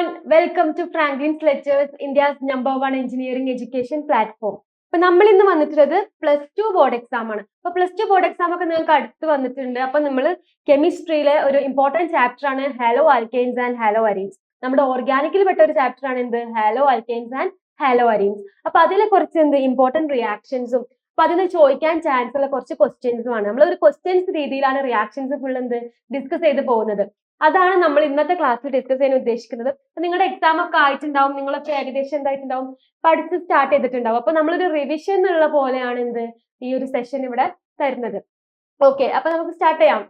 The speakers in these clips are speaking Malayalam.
everyone, welcome to Franklin's Lectures, India's #1 engineering education platform. അപ്പൊ നമ്മൾ ഇന്ന് വന്നിട്ടുള്ളത് +2 ബോർഡ് എക്സാം ആണ്. അപ്പൊ +2 ബോർഡ് എക്സാം ഒക്കെ നിങ്ങൾക്ക് അടുത്ത് വന്നിട്ടുണ്ട്. അപ്പൊ നമ്മൾ കെമിസ്ട്രിയിലെ ഒരു ഇമ്പോർട്ടന്റ് ചാപ്റ്റർ ആണ് haloalkanes and haloarenes. നമ്മുടെ ഓർഗാനിക്കിൽ പെട്ട ഒരു ചാപ്റ്റർ ആണ് എന്ത് haloalkanes and haloarenes. അപ്പൊ അതിലെ കുറച്ച് ഇമ്പോർട്ടന്റ് റിയാക്ഷൻസും അപ്പൊ അതിന് ചോദിക്കാൻ ചാൻസ് ഉള്ള കുറച്ച് ക്വസ്റ്റ്യൻസും ആണ്. നമ്മൾ ഒരു ക്വസ്റ്റ്യൻസ് രീതിയിലാണ് റിയാക്ഷൻസ് ഫുൾ ഡിസ്കസ് ചെയ്ത് പോകുന്നത്. അതാണ് നമ്മൾ ഇന്നത്തെ ക്ലാസ്സിൽ ഡിസ്കസ് ചെയ്യാൻ ഉദ്ദേശിക്കുന്നത്. നിങ്ങളുടെ എക്സാം ഒക്കെ ആയിട്ടുണ്ടാവും, നിങ്ങളൊക്കെ ഏകദേശം എന്തായിട്ടുണ്ടാവും പഠിച്ച് സ്റ്റാർട്ട് ചെയ്തിട്ടുണ്ടാവും. അപ്പൊ നമ്മളൊരു റിവിഷൻ എന്നുള്ള പോലെയാണ് ഈ ഒരു സെഷൻ ഇവിടെ തരുന്നത്. ഓക്കെ, അപ്പൊ നമുക്ക് സ്റ്റാർട്ട് ചെയ്യാം.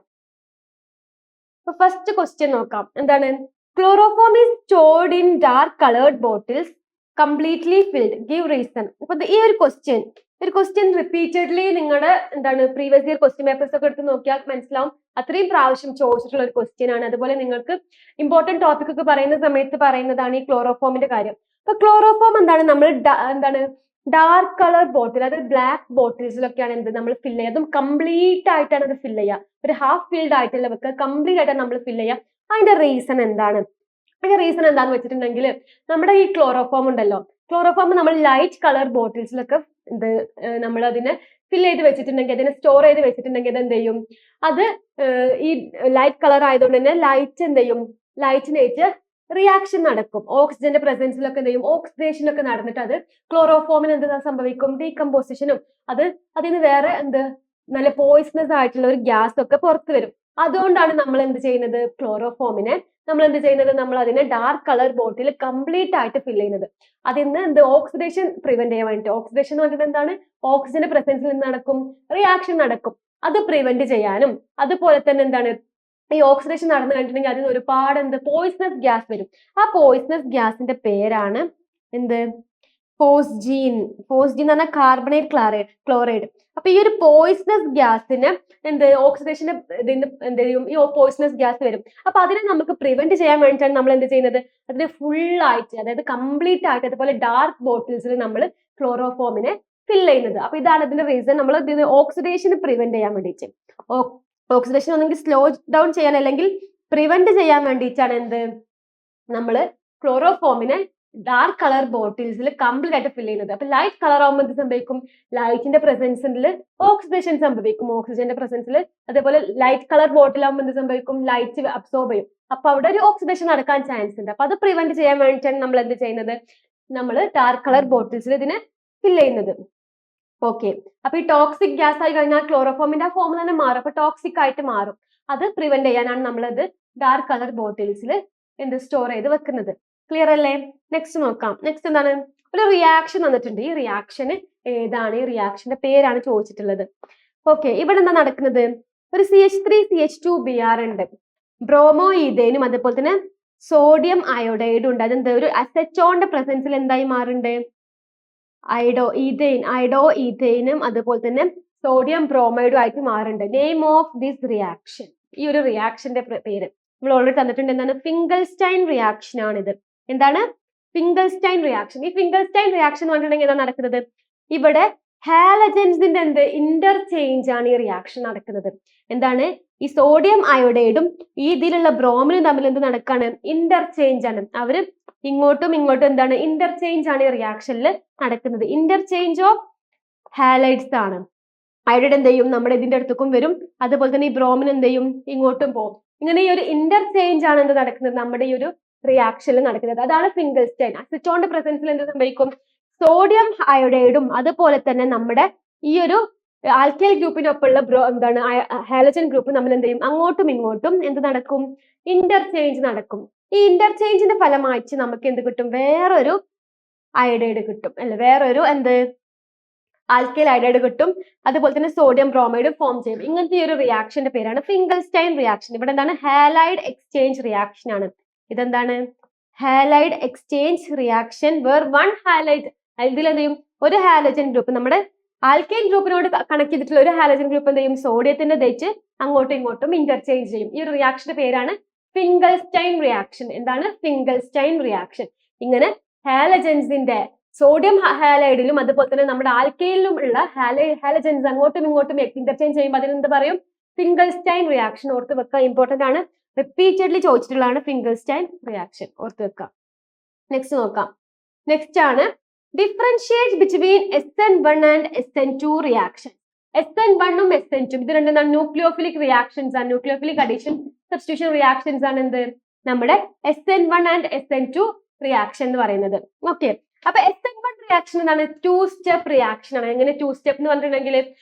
അപ്പൊ ഫസ്റ്റ് ക്വസ്റ്റ്യൻ നോക്കാം. എന്താണ്? Chloroform is stored in dark coloured bottles completely filled, give reason. അപ്പൊ ഈ ഒരു ക്വസ്റ്റ്യൻ റിപ്പീറ്റഡ്ലി നിങ്ങളുടെ പ്രീവിയസ് ഇയർ ക്വസ്റ്റ്യൻ പേപ്പേഴ്സ് ഒക്കെ എടുത്ത് നോക്കിയാൽ മനസ്സിലാവും. അത്രയും പ്രാവശ്യം ചോദിച്ചിട്ടുള്ള ഒരു ക്വസ്റ്റ്യൻ ആണ്. അതുപോലെ നിങ്ങൾക്ക് ഇമ്പോർട്ടന്റ് ടോപ്പിക് ഒക്കെ പറയുന്ന സമയത്ത് പറയുന്നതാണ് ഈ ക്ലോറോഫോമിന്റെ കാര്യം. അപ്പൊ ക്ലോറോഫോം നമ്മൾ ഡാർക്ക് കളർ ബോട്ടിൽ, അതായത് ബ്ലാക്ക് ബോട്ടിൽസിലൊക്കെയാണ് നമ്മൾ ഫിൽ ചെയ്യുക. അതും കംപ്ലീറ്റ് ആയിട്ടാണ് അത് ഫിൽ ചെയ്യുക. ഒരു ഹാഫ് ഫിൽഡ് ആയിട്ടല്ല വെക്കുക, കംപ്ലീറ്റ് ആയിട്ടാണ് നമ്മൾ ഫിൽ ചെയ്യുക. അതിന്റെ റീസൺ എന്താണെന്ന് വെച്ചിട്ടുണ്ടെങ്കിൽ നമ്മുടെ ഈ ക്ലോറോഫോം ഉണ്ടല്ലോ, ക്ലോറോഫോം നമ്മൾ ലൈറ്റ് കളർ ബോട്ടിൽസിലൊക്കെ നമ്മൾ അതിനെ ഫിൽ ചെയ്ത് വെച്ചിട്ടുണ്ടെങ്കിൽ, അതിനെ സ്റ്റോർ ചെയ്ത് വെച്ചിട്ടുണ്ടെങ്കിൽ അത് എന്ത് ചെയ്യും? അത് ഈ ലൈറ്റ് കളർ ആയതുകൊണ്ട് തന്നെ ലൈറ്റിനേറ്റ് റിയാക്ഷൻ നടക്കും. ഓക്സിജന്റെ പ്രസൻസിലൊക്കെ എന്ത് ചെയ്യും? ഓക്സിഡേഷൻ ഒക്കെ നടന്നിട്ട് അത് ക്ലോറോഫോമിന് എന്താ സംഭവിക്കും? ഡീകമ്പോസിഷനും അതിന് വേറെ നല്ല പോയിസണസ് ആയിട്ടുള്ള ഒരു ഗ്യാസ് ഒക്കെ പുറത്തു വരും. അതുകൊണ്ടാണ് നമ്മൾ ക്ലോറോഫോമിനെ നമ്മൾ അതിനെ ഡാർക്ക് കളർ ബോട്ടിൽ കംപ്ലീറ്റ് ആയിട്ട് ഫിൽ ചെയ്യുന്നത്. അതിന്ന് ഓക്സിഡേഷൻ പ്രിവെന്റ് ചെയ്യാൻ വേണ്ടിട്ട്. ഓക്സിഡേഷൻ എന്ന് പറഞ്ഞിട്ട് എന്താണ്? ഓക്സിജന്റെ പ്രസൻസിൽ നിന്ന് നടക്കും റിയാക്ഷൻ നടക്കും. അത് പ്രിവെന്റ് ചെയ്യാനും അതുപോലെ തന്നെ ഈ ഓക്സിഡേഷൻ നടന്നു കഴിഞ്ഞിട്ടുണ്ടെങ്കിൽ അതിന് ഒരുപാട് പോയിസണസ് ഗ്യാസ് വരും. ആ പോയിസണസ് ഗ്യാസിന്റെ പേരാണ് ഫോസ്ജീൻ എന്ന് പറഞ്ഞാൽ കാർബണേറ്റ് ക്ലോറൈഡ്. അപ്പൊ ഈ ഒരു പോയിസണസ് ഗ്യാസിന് ഓക്സിഡേഷന്റെ ഈ പോയിസണസ് ഗ്യാസ് വരും. അപ്പൊ അതിനെ നമുക്ക് പ്രിവെന്റ് ചെയ്യാൻ വേണ്ടിയിട്ടാണ് നമ്മൾ ചെയ്യുന്നത്? അതിനെ ഫുൾ ആയിട്ട്, അതായത് കംപ്ലീറ്റ് ആയിട്ട് അതുപോലെ ഡാർക്ക് ബോട്ടിൽസിൽ നമ്മൾ ക്ലോറോഫോമിനെ ഫിൽ ചെയ്യുന്നത്. അപ്പൊ ഇതാണ് അതിന്റെ റീസൺ. നമ്മൾ ഓക്സിഡേഷൻ പ്രിവെന്റ് ചെയ്യാൻ വേണ്ടിയിട്ട്, ഓക്സിഡേഷൻ ഒന്നെങ്കിൽ സ്ലോ ഡൗൺ ചെയ്യാൻ അല്ലെങ്കിൽ പ്രിവെന്റ് ചെയ്യാൻ വേണ്ടിയിട്ടാണ് നമ്മൾ ക്ലോറോഫോമിനെ ഡാർക്ക് കളർ ബോട്ടിൽസിൽ കംപ്ലീറ്റ് ആയിട്ട് ഫിൽ ചെയ്യുന്നത്. അപ്പൊ ലൈറ്റ് കളർ ആകുമ്പോൾ എന്ത് സംഭവിക്കും? ലൈറ്റിന്റെ പ്രസൻസിൽ ഓക്സിഡേഷൻ സംഭവിക്കും, ഓക്സിജന്റെ പ്രസൻസിൽ. അതേപോലെ ലൈറ്റ് കളർ ബോട്ടിൽ ആകുമ്പോൾ എന്ത് സംഭവിക്കും? ലൈറ്റ് അബ്സോർബ് ചെയ്യും. അപ്പൊ അവിടെ ഒരു ഓക്സിഡേഷൻ നടക്കാൻ ചാൻസ് ഉണ്ട്. അപ്പൊ അത് പ്രിവെന്റ് ചെയ്യാൻ വേണ്ടിയിട്ടാണ് നമ്മൾ ഡാർക്ക് കളർ ബോട്ടിൽസിൽ ഇതിനെ ഫിൽ ചെയ്യുന്നത്. ഓക്കെ, അപ്പൊ ഈ ടോക്സിക് ഗ്യാസ് ആയി കഴിഞ്ഞാൽ ക്ലോറോഫോമിന്റെ ആ ഫോം തന്നെ മാറും. അപ്പൊ ടോക്സിക് ആയിട്ട് മാറും. അത് പ്രിവെന്റ് ചെയ്യാനാണ് നമ്മളത് ഡാർക്ക് കളർ ബോട്ടിൽസിൽ സ്റ്റോർ ചെയ്ത് വെക്കുന്നത്. ക്ലിയർ അല്ലേ? നെക്സ്റ്റ് നോക്കാം. നെക്സ്റ്റ് എന്താണ്? ഒരു റിയാക്ഷൻ തന്നിട്ടുണ്ട്. ഈ റിയാക്ഷന് ഏതാണ്? ഈ റിയാക്ഷന്റെ പേരാണ് ചോദിച്ചിട്ടുള്ളത്. ഓക്കെ, ഇവിടെ എന്താ നടക്കുന്നത്? ഒരു CH3CH2Br ഉണ്ട്, ബ്രോമോ ഈഥേനും അതുപോലെ തന്നെ സോഡിയം അയോഡൈഡും ഉണ്ട്. അതെന്താ? ഒരു അസറ്റോണിന്റെ പ്രസൻസിൽ എന്തായി മാറുന്നുണ്ട്? അയഡോ ഈഥേനും അതുപോലെ തന്നെ സോഡിയം ബ്രോമൈഡും ആയിട്ട് മാറുന്നുണ്ട്. നെയിം ഓഫ് ദിസ് റിയാക്ഷൻ, ഈ ഒരു റിയാക്ഷന്റെ പേര് നമ്മൾ ഓൾറെഡി തന്നിട്ടുണ്ട്. എന്താണ്? ഫിംഗൽസ്റ്റൈൻ റിയാക്ഷൻ ആണിത്. എന്താണ്? Finkelstein reaction. ഈ ഫിംഗൽസ്റ്റൈൻ റിയാക്ഷൻ എന്ന് പറഞ്ഞിട്ടുണ്ടെങ്കിൽ എന്താ നടക്കുന്നത്? ഇവിടെ ഹാലജൻസിന്റെ ഇന്റർചേഞ്ച് ആണ് ഈ റിയാക്ഷൻ നടക്കുന്നത്. എന്താണ്? ഈ സോഡിയം അയോഡൈഡും ഈ ഇതിലുള്ള ബ്രോമിനും തമ്മിൽ നടക്കാണ്? ഇന്റർചേഞ്ച് ആണ്. അവര് ഇങ്ങോട്ടും ഇന്റർചേഞ്ച് ആണ് ഈ റിയാക്ഷനിൽ നടക്കുന്നത്. ഇന്റർചേഞ്ച് ഓഫ് ഹാലൈഡ്സ് ആണ്. അയോഡൈഡ് നമ്മുടെ ഇതിന്റെ അടുത്തേക്കും വരും, അതുപോലെ തന്നെ ഈ ബ്രോമിന് ഇങ്ങോട്ടും പോകും. ഇങ്ങനെ ഈ ഒരു ഇന്റർചേഞ്ച് ആണ് നടക്കുന്നത് നമ്മുടെ ഈ ഒരു റിയാക്ഷനിൽ നടക്കുന്നത്. അതാണ് ഫിംഗൽസ്റ്റൈൻ. അസിറ്റോണിന്റെ പ്രസൻസിൽ സംഭവിക്കും? സോഡിയം അയോഡൈഡും അതുപോലെ തന്നെ നമ്മുടെ ഈ ഒരു ആൽക്കൈൽ ഗ്രൂപ്പിനൊപ്പമുള്ള ഹാലജൻ ഗ്രൂപ്പ് നമ്മൾ അങ്ങോട്ടും ഇങ്ങോട്ടും നടക്കും? ഇന്റർചേഞ്ച് നടക്കും. ഈ ഇന്റർചേഞ്ചിന്റെ ഫലമായിട്ട് നമുക്ക് കിട്ടും? വേറൊരു അയോഡൈഡ് കിട്ടും അല്ലെ? വേറൊരു ആൽക്കൈൽ അയോഡൈഡ് കിട്ടും. അതുപോലെ തന്നെ സോഡിയം ബ്രോമൈഡ് ഫോം ചെയ്യും. ഇങ്ങനത്തെ ഈ ഒരു റിയാക്ഷന്റെ പേരാണ് ഫിംഗൽസ്റ്റൈൻ റിയാക്ഷൻ. ഇവിടെ ഹാലൈഡ് എക്സ്ചേഞ്ച് റിയാക്ഷൻ ആണ്. ഇതെന്താണ്? Halide exchange reaction where one halide, ഇതിൽ ഒരു ഹാലജൻ ഗ്രൂപ്പ് നമ്മുടെ ആൽക്കൈൽ ഗ്രൂപ്പിനോട് കണക്ട് ചെയ്തിട്ടുള്ള ഒരു ഹാലജൻ ഗ്രൂപ്പ് സോഡിയത്തിന്റെ തേച്ച് അങ്ങോട്ടും ഇങ്ങോട്ടും ഇന്റർചേഞ്ച് ചെയ്യും. ഈ ഒരു റിയാക്ഷന്റെ പേരാണ് ഫിംഗൽസ്റ്റൈൻ റിയാക്ഷൻ. എന്താണ്? Finkelstein reaction. ഇങ്ങനെ ഹാലജൻസിന്റെ സോഡിയം ഹാലൈഡിലും അതുപോലെ തന്നെ നമ്മുടെ ആൽക്കൈലിലും ഉള്ള ഹാലജൻസ് അങ്ങോട്ടും ഇങ്ങോട്ടും ഇന്റർചേഞ്ച് ചെയ്യുമ്പോൾ അതിനെന്ത് പറയും? Finkelstein reaction. ഓർത്ത് വെക്കുക, ഇമ്പോർട്ടന്റ് ആണ്. റിപ്പീറ്റഡ്ലി ചോദിച്ചിട്ടുള്ളതാണ് ഫിംഗൽസ്റ്റൈൻ റിയാക്ഷൻ. ഓർത്ത് വെക്കുക. നെക്സ്റ്റ് നോക്കാം. നെക്സ്റ്റ് ആണ് differentiate between SN1 and SN2 reaction. SN1 ഉം SN2 ഇത് രണ്ടും ന്യൂക്ലിയോഫിലിക് റിയാക്ഷൻസ് ആണ്. ന്യൂക്ലിയോഫിലിക് അഡീഷൻ സബ്സ്റ്റിറ്റ്യൂഷൻ റിയാക്ഷൻസ് ആണ് എന്ത് നമ്മുടെ SN1 ആൻഡ് SN2 റിയാക്ഷൻ എന്ന് പറയുന്നത്. ഓക്കെ, അപ്പൊ SN1 റിയാക്ഷൻ എന്താണ്? 2 സ്റ്റെപ്പ് റിയാക്ഷൻ ആണ്. എങ്ങനെ 2 സ്റ്റെപ്പ് എന്ന് പറഞ്ഞിട്ടുണ്ടെങ്കിൽ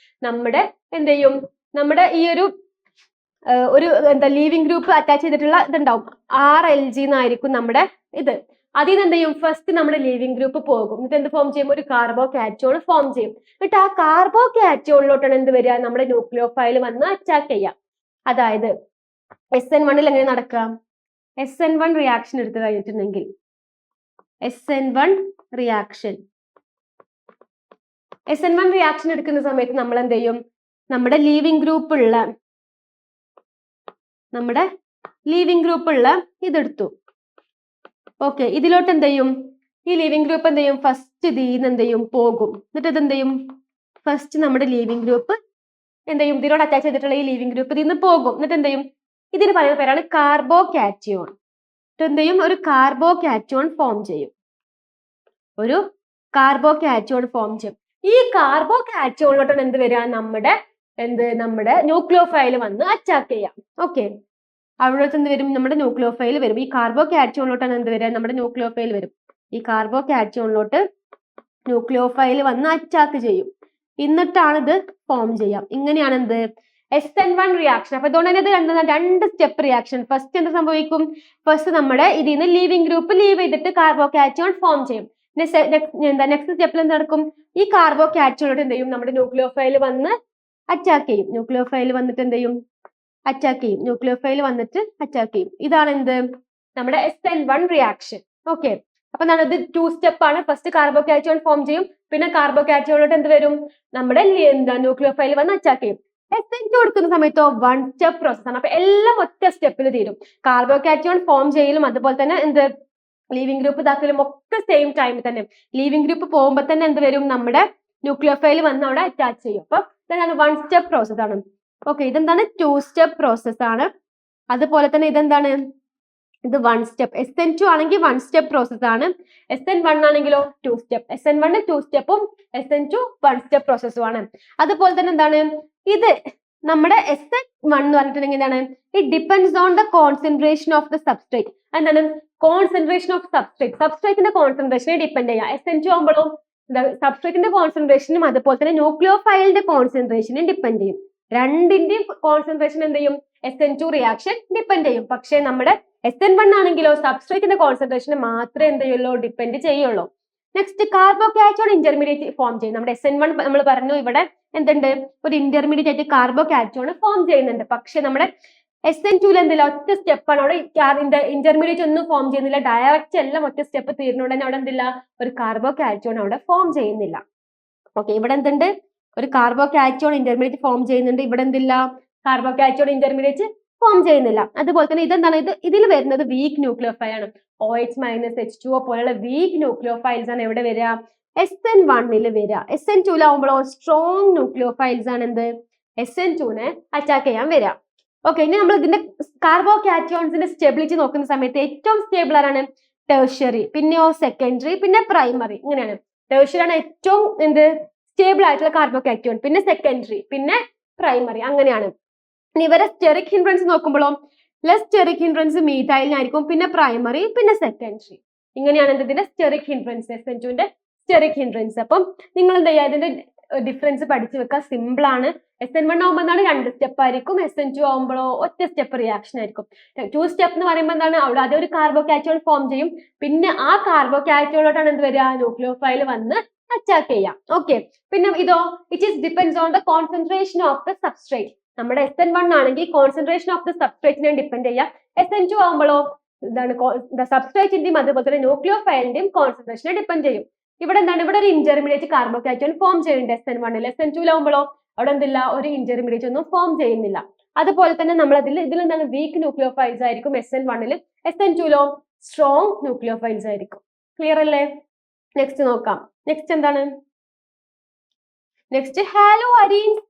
നമ്മുടെ എന്ത് ചെയ്യും, നമ്മുടെ ഈ ഒരു എന്താ ലീവിംഗ് ഗ്രൂപ്പ് അറ്റാച്ച് ചെയ്തിട്ടുള്ള ഇതുണ്ടാവും, RLG എന്നായിരിക്കും നമ്മുടെ ഇത്. അതിൽ നിന്ന് എന്ത് ചെയ്യും, ഫസ്റ്റ് നമ്മുടെ ലീവിംഗ് ഗ്രൂപ്പ് പോകും, എന്നിട്ട് എന്ത് ഫോം ചെയ്യും, ഒരു കാർബോ കാറ്റോൺ ഫോം ചെയ്യും. എന്നിട്ട് ആ കാർബോ കാറ്റോണിലോട്ടാണ് എന്ത് വരിക, നമ്മുടെ ന്യൂക്ലിയോഫൈൽ വന്ന് അറ്റാക്ക് ചെയ്യാം. അതായത് SN1 എങ്ങനെ നടക്കാം, SN1 റിയാക്ഷൻ എടുത്തു കഴിഞ്ഞിട്ടുണ്ടെങ്കിൽ SN1 റിയാക്ഷൻ എടുക്കുന്ന സമയത്ത് നമ്മൾ എന്ത് ചെയ്യും, നമ്മുടെ ലീവിംഗ് ഗ്രൂപ്പ് ഉള്ള ഇതെടുത്തു. ഓക്കെ, ഇതിലോട്ട് എന്ത് ചെയ്യും, ഈ ലീവിംഗ് ഗ്രൂപ്പ് എന്ത് ചെയ്യും, ഫസ്റ്റ് ഇതിന്ന് എന്ത് ചെയ്യും, പോകും. എന്നിട്ട് ഇത് എന്ത് ചെയ്യും, ഫസ്റ്റ് നമ്മുടെ ലീവിംഗ് ഗ്രൂപ്പ് എന്ത് ചെയ്യും, ഇതിനോട് അറ്റാച്ച് ചെയ്തിട്ടുള്ള ഈ ലീവിംഗ് ഗ്രൂപ്പ് ഇതിന്ന് പോകും. എന്നിട്ട് എന്ത് ചെയ്യും, ഇതിന് പറയുന്ന പേരാണ് കാർബോ കാറ്റയോൺ. എന്ത് ചെയ്യും, ഒരു കാർബോ കാറ്റയോൺ ഫോം ചെയ്യും. ഈ കാർബോ കാറ്റയോണിലോട്ടാണ് എന്ത് വരിക, നമ്മുടെ ന്യൂക്ലിയോഫൈൽ വന്ന് അറ്റാക്ക് ചെയ്യാം. ഓക്കെ, അവിടോട്ട് എന്ത് വരും, നമ്മുടെ ന്യൂക്ലിയോഫൈൽ വരും. ഈ കാർബോ കാറ്റയോണിലോട്ടാണ് എന്ത് വരിക, നമ്മുടെ ന്യൂക്ലിയോഫൈൽ വരും. ഈ കാർബോ കാറ്റയോണിലോട്ട് ന്യൂക്ലിയോഫൈൽ വന്ന് അറ്റാക്ക് ചെയ്യും. എന്നിട്ടാണ് ഇത് ഫോം ചെയ്യാം. ഇങ്ങനെയാണ് എന്ത് SN1 റിയാക്ഷൻ. അപ്പൊ അതുകൊണ്ട് തന്നെ ഇത് രണ്ട് സ്റ്റെപ്പ് റിയാക്ഷൻ. ഫസ്റ്റ് എന്ത് സംഭവിക്കും, ഫസ്റ്റ് നമ്മുടെ ഇതിൽ നിന്ന് ലീവിംഗ് ഗ്രൂപ്പ് ലീവ് ചെയ്തിട്ട് കാർബോ കാറ്റയോൺ ഫോം ചെയ്യും. നെക്സ്റ്റ് സ്റ്റെപ്പിൽ എന്ത് നടക്കും, ഈ കാർബോ കാറ്റയോണിലോട്ട് എന്ത് ചെയ്യും, നമ്മുടെ ന്യൂക്ലിയോഫൈൽ വന്ന് അറ്റാക്ക് ചെയ്യും. ന്യൂക്ലിയോഫൈൽ വന്നിട്ട് എന്ത് ചെയ്യും, അറ്റാക്ക് ചെയ്യും. ഇതാണ് എന്ത് നമ്മുടെ SN1 റിയാക്ഷൻ. ഓക്കെ, അപ്പൊ എന്താണ് ഇത് 2 സ്റ്റെപ്പ് ആണ്. ഫസ്റ്റ് കാർബോ കാറ്റയോൺ ഫോം ചെയ്യും, പിന്നെ കാർബോ കാറ്റയോണിലോട്ട് എന്ത് വരും, നമ്മുടെ ന്യൂക്ലിയോഫൈൽ വന്ന് അറ്റാക്ക് ചെയ്യും. SN2 കൊടുക്കുന്ന സമയത്തോ 1 സ്റ്റെപ്പ് പ്രോസസ് ആണ്. അപ്പൊ എല്ലാം ഒറ്റ സ്റ്റെപ്പിൽ തീരും. കാർബോ കാറ്റയോൺ ഫോം ചെയ്യലും അതുപോലെ തന്നെ എന്ത് ലീവിംഗ് ഗ്രൂപ്പ് ഇതാക്കലും ഒക്കെ സെയിം ടൈമിൽ തന്നെ. ലീവിംഗ് ഗ്രൂപ്പ് പോകുമ്പോൾ തന്നെ എന്ത് വരും, നമ്മുടെ ന്യൂക്ലിയോഫൈൽ വന്ന് അവിടെ അറ്റാച്ച് ചെയ്യും. അപ്പൊ ഇതാണ് 1 സ്റ്റെപ്പ് പ്രോസസ് ആണ്. ഓക്കെ, ഇതെന്താണ് 2 സ്റ്റെപ്പ് പ്രോസസ് ആണ്. അതുപോലെ തന്നെ ഇതെന്താണ്, ഇത് 1 സ്റ്റെപ്പ്. SN2 ആണെങ്കിൽ 1 സ്റ്റെപ്പ് പ്രോസസ് ആണ്. SN1 ആണെങ്കിലോ 2 സ്റ്റെപ്പ്. SN1 2 സ്റ്റെപ്പും SN2 1 സ്റ്റെപ്പ് പ്രോസസ്സും ആണ്. അതുപോലെ തന്നെ എന്താണ് ഇത് നമ്മുടെ SN1 എന്ന് പറഞ്ഞിട്ടുണ്ടെങ്കിൽ എന്താണ്, it depends on the concentration of the substrate. എന്താണ് കോൺസെൻട്രേഷൻ ഓഫ് സബ്സ്ട്രേറ്റിന്റെ കോൺസെൻട്രേഷനെ ഡിപ്പെൻഡ് ചെയ്യാം. SN2 ആകുമ്പോഴും സബ്സ്ട്രേറ്റിന്റെ കോൺസെൻട്രേഷനും അതുപോലെ തന്നെ ന്യൂക്ലിയോഫൈലിന്റെ കോൺസെൻട്രേഷനും ഡിപ്പെൻഡ് ചെയ്യും. രണ്ടിന്റെയും കോൺസെൻട്രേഷൻ എന്ത് ചെയ്യും, SN2 റിയാക്ഷൻ ഡിപ്പെൻഡ് ചെയ്യും. പക്ഷെ നമ്മുടെ SN1 ആണെങ്കിലോ സബ്സ്ട്രേറ്റിന്റെ കോൺസെൻട്രേഷനെ മാത്രമേ എന്ത് ചെയ്യുള്ളൂ, ഡിപ്പെൻഡ് ചെയ്യുള്ളൂ. Next carbo cation intermediate form ചെയ്യും. നമ്മുടെ SN1 നമ്മൾ പറഞ്ഞു ഇവിടെ എന്തുണ്ട്, ഒരു ഇന്റർമീഡിയറ്റ് ആയിട്ട് കാർബോ കാറ്റയോൺ ഫോം ചെയ്യുന്നുണ്ട്. പക്ഷെ നമ്മുടെ SN2 എന്തില്ല, ഒറ്റ സ്റ്റെപ്പാണ്. അവിടെ ഇന്റർമീഡിയറ്റ് ഒന്നും ഫോം ചെയ്യുന്നില്ല, ഡയറക്റ്റ് എല്ലാം ഒറ്റ സ്റ്റെപ്പ് തീരുന്നോണ്ട് തന്നെ അവിടെ എന്തില്ല, ഒരു കാർബോ കാറ്റയോൺ അവിടെ ഫോം ചെയ്യുന്നില്ല. ഓക്കെ, ഇവിടെ എന്തുണ്ട്, ഒരു കാർബോ കാറ്റയോൺ ഇന്റർമീഡിയറ്റ് ഫോം ചെയ്യുന്നുണ്ട്. ഇവിടെ എന്തില്ല, കാർബോ കാറ്റയോൺ ഇന്റർമീഡിയറ്റ് ഫോം ചെയ്യുന്നില്ല. അതുപോലെ തന്നെ ഇതെന്താണ്, ഇതിൽ വരുന്നത് വീക്ക് ന്യൂക്ലിയോഫൈൽ ആണ്. OH - H2O പോലുള്ള വീക്ക് ന്യൂക്ലിയോഫൈൽസ് ആണ് എവിടെ വരിക, SN1 വരിക. SN2 ആവുമ്പോഴോ സ്ട്രോങ് ന്യൂക്ലിയോഫൈൽസ് ആണ് എന്ത് SN2 അറ്റാക്ക് ചെയ്യാൻ വരിക. ഓക്കെ, ഇനി നമ്മൾ ഇതിന്റെ കാർബോ കാറ്റയോൺസിന്റെ സ്റ്റെബിലിറ്റി നോക്കുന്ന സമയത്ത് ഏറ്റവും സ്റ്റേബിൾ ആണ് ടെർഷ്യറി, പിന്നെയോ സെക്കൻഡറി, പിന്നെ പ്രൈമറി. ഇങ്ങനെയാണ്. ടെർഷ്യറി ആണ് ഏറ്റവും സ്റ്റേബിൾ ആയിട്ടുള്ള കാർബോ കാറ്റയോൺ, പിന്നെ സെക്കൻഡറി, പിന്നെ പ്രൈമറി, അങ്ങനെയാണ്. ഇനി ഇവരെ സ്റ്റെറിക് ഹിൻഡ്രൻസ് നോക്കുമ്പോഴോ ലെസ് സ്റ്റെറിക് ഹിൻഡ്രൻസ് മീഥൈലിനായിരിക്കും, പിന്നെ പ്രൈമറി, പിന്നെ സെക്കൻഡറി. ഇങ്ങനെയാണ് ഇതിന്റെ steric hindrance, SN2 steric hindrance. അപ്പം നിങ്ങൾ എന്താ ചെയ്യുക, ഇതിന്റെ ഡിഫറൻസ് പഠിച്ചു വെക്കാൻ സിമ്പിൾ ആണ്. SN1 ആകുമ്പോൾ എന്താണ് 2 സ്റ്റെപ്പ് ആയിരിക്കും, SN2 ആകുമ്പോഴോ ഒറ്റ സ്റ്റെപ്പ് റിയാക്ഷൻ ആയിരിക്കും. 2 സ്റ്റെപ്പ് എന്ന് പറയുമ്പോൾ എന്താണ്, അവിടെ ആദ്യം ഒരു കാർബോ കാറ്റയോൺ ഫോം ചെയ്യും, പിന്നെ ആ കാർബോ കാറ്റയോണിലോട്ടാണ് എന്ത് വരിക, ന്യൂക്ലിയോഫൈൽ വന്ന് അറ്റാക്ക് ചെയ്യാം. ഓക്കെ, പിന്നെ ഇതോ it is depends on the concentration of the substrate. നമ്മുടെ SN1 ആണെങ്കിൽ കോൺസെൻട്രേഷൻ ഓഫ് ദ സബ്സ്ട്രേറ്റിനെ ഡിപ്പെൻഡ് ചെയ്യാം. SN2 ആകുമ്പോഴോ എന്താണ് സബ്സ്ട്രേറ്റിന്റെയും അതുപോലെ തന്നെ ന്യൂക്ലിയോഫൈലിന്റെയും കോൺസെൻട്രേഷനെ ഡിപ്പെൻഡ് ചെയ്യും. ഇവിടെ എന്താണ്, ഇവിടെ ഒരു ഇന്റർമീഡിയറ്റ് കാർബോ കാറ്റയോൺ ഫോം ചെയ്യുന്നുണ്ട് SN1. SN2 ആകുമ്പോഴോ അവിടെ എന്തില്ല, ഒരു ഇന്റർമീഡിയറ്റ് ഒന്നും ഫോം ചെയ്യുന്നില്ല. അതുപോലെ തന്നെ നമ്മൾ ഇതിൽ എന്താണ് വീക്ക് ന്യൂക്ലിയോഫൈൽസ് ആയിരിക്കും SN1. SN2 സ്ട്രോങ് ന്യൂക്ലിയോഫൈൽസ് ആയിരിക്കും. ക്ലിയർ അല്ലേ? നെക്സ്റ്റ് നോക്കാം. നെക്സ്റ്റ് എന്താണ്, നെക്സ്റ്റ് ഹാലോ അരീൻസ്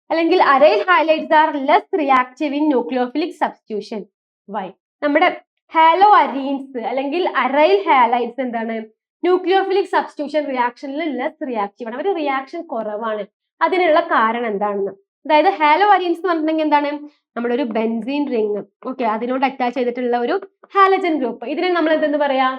അല്ലെങ്കിൽ aryl halides are less reactive in nucleophilic substitution. Why? നമ്മുടെ ഹാലോ അരീൻസ് അല്ലെങ്കിൽ അറൈൽ ഹാലൈഡ്സ് എന്താണ് ന്യൂക്ലിയോഫിലിക് സബ്സ്റ്റിറ്റ്യൂഷൻ റിയാക്ഷനിൽ ലെസ് റിയാക്റ്റീവ് ആണ്, അവർ റിയാക്ഷൻ കുറവാണ്. അതിനുള്ള കാരണം എന്താണെന്ന്, അതായത് ഹാലോ അരീൻസ് എന്ന് പറഞ്ഞിട്ടുണ്ടെങ്കിൽ എന്താണ് നമ്മുടെ ഒരു ബെൻസീൻ റിങ്, ഓക്കെ, അതിനോട് അറ്റാച്ച് ചെയ്തിട്ടുള്ള ഒരു ഹാലജൻ ഗ്രൂപ്പ്, ഇതിനെ നമ്മൾ എന്തെന്ന് പറയാ,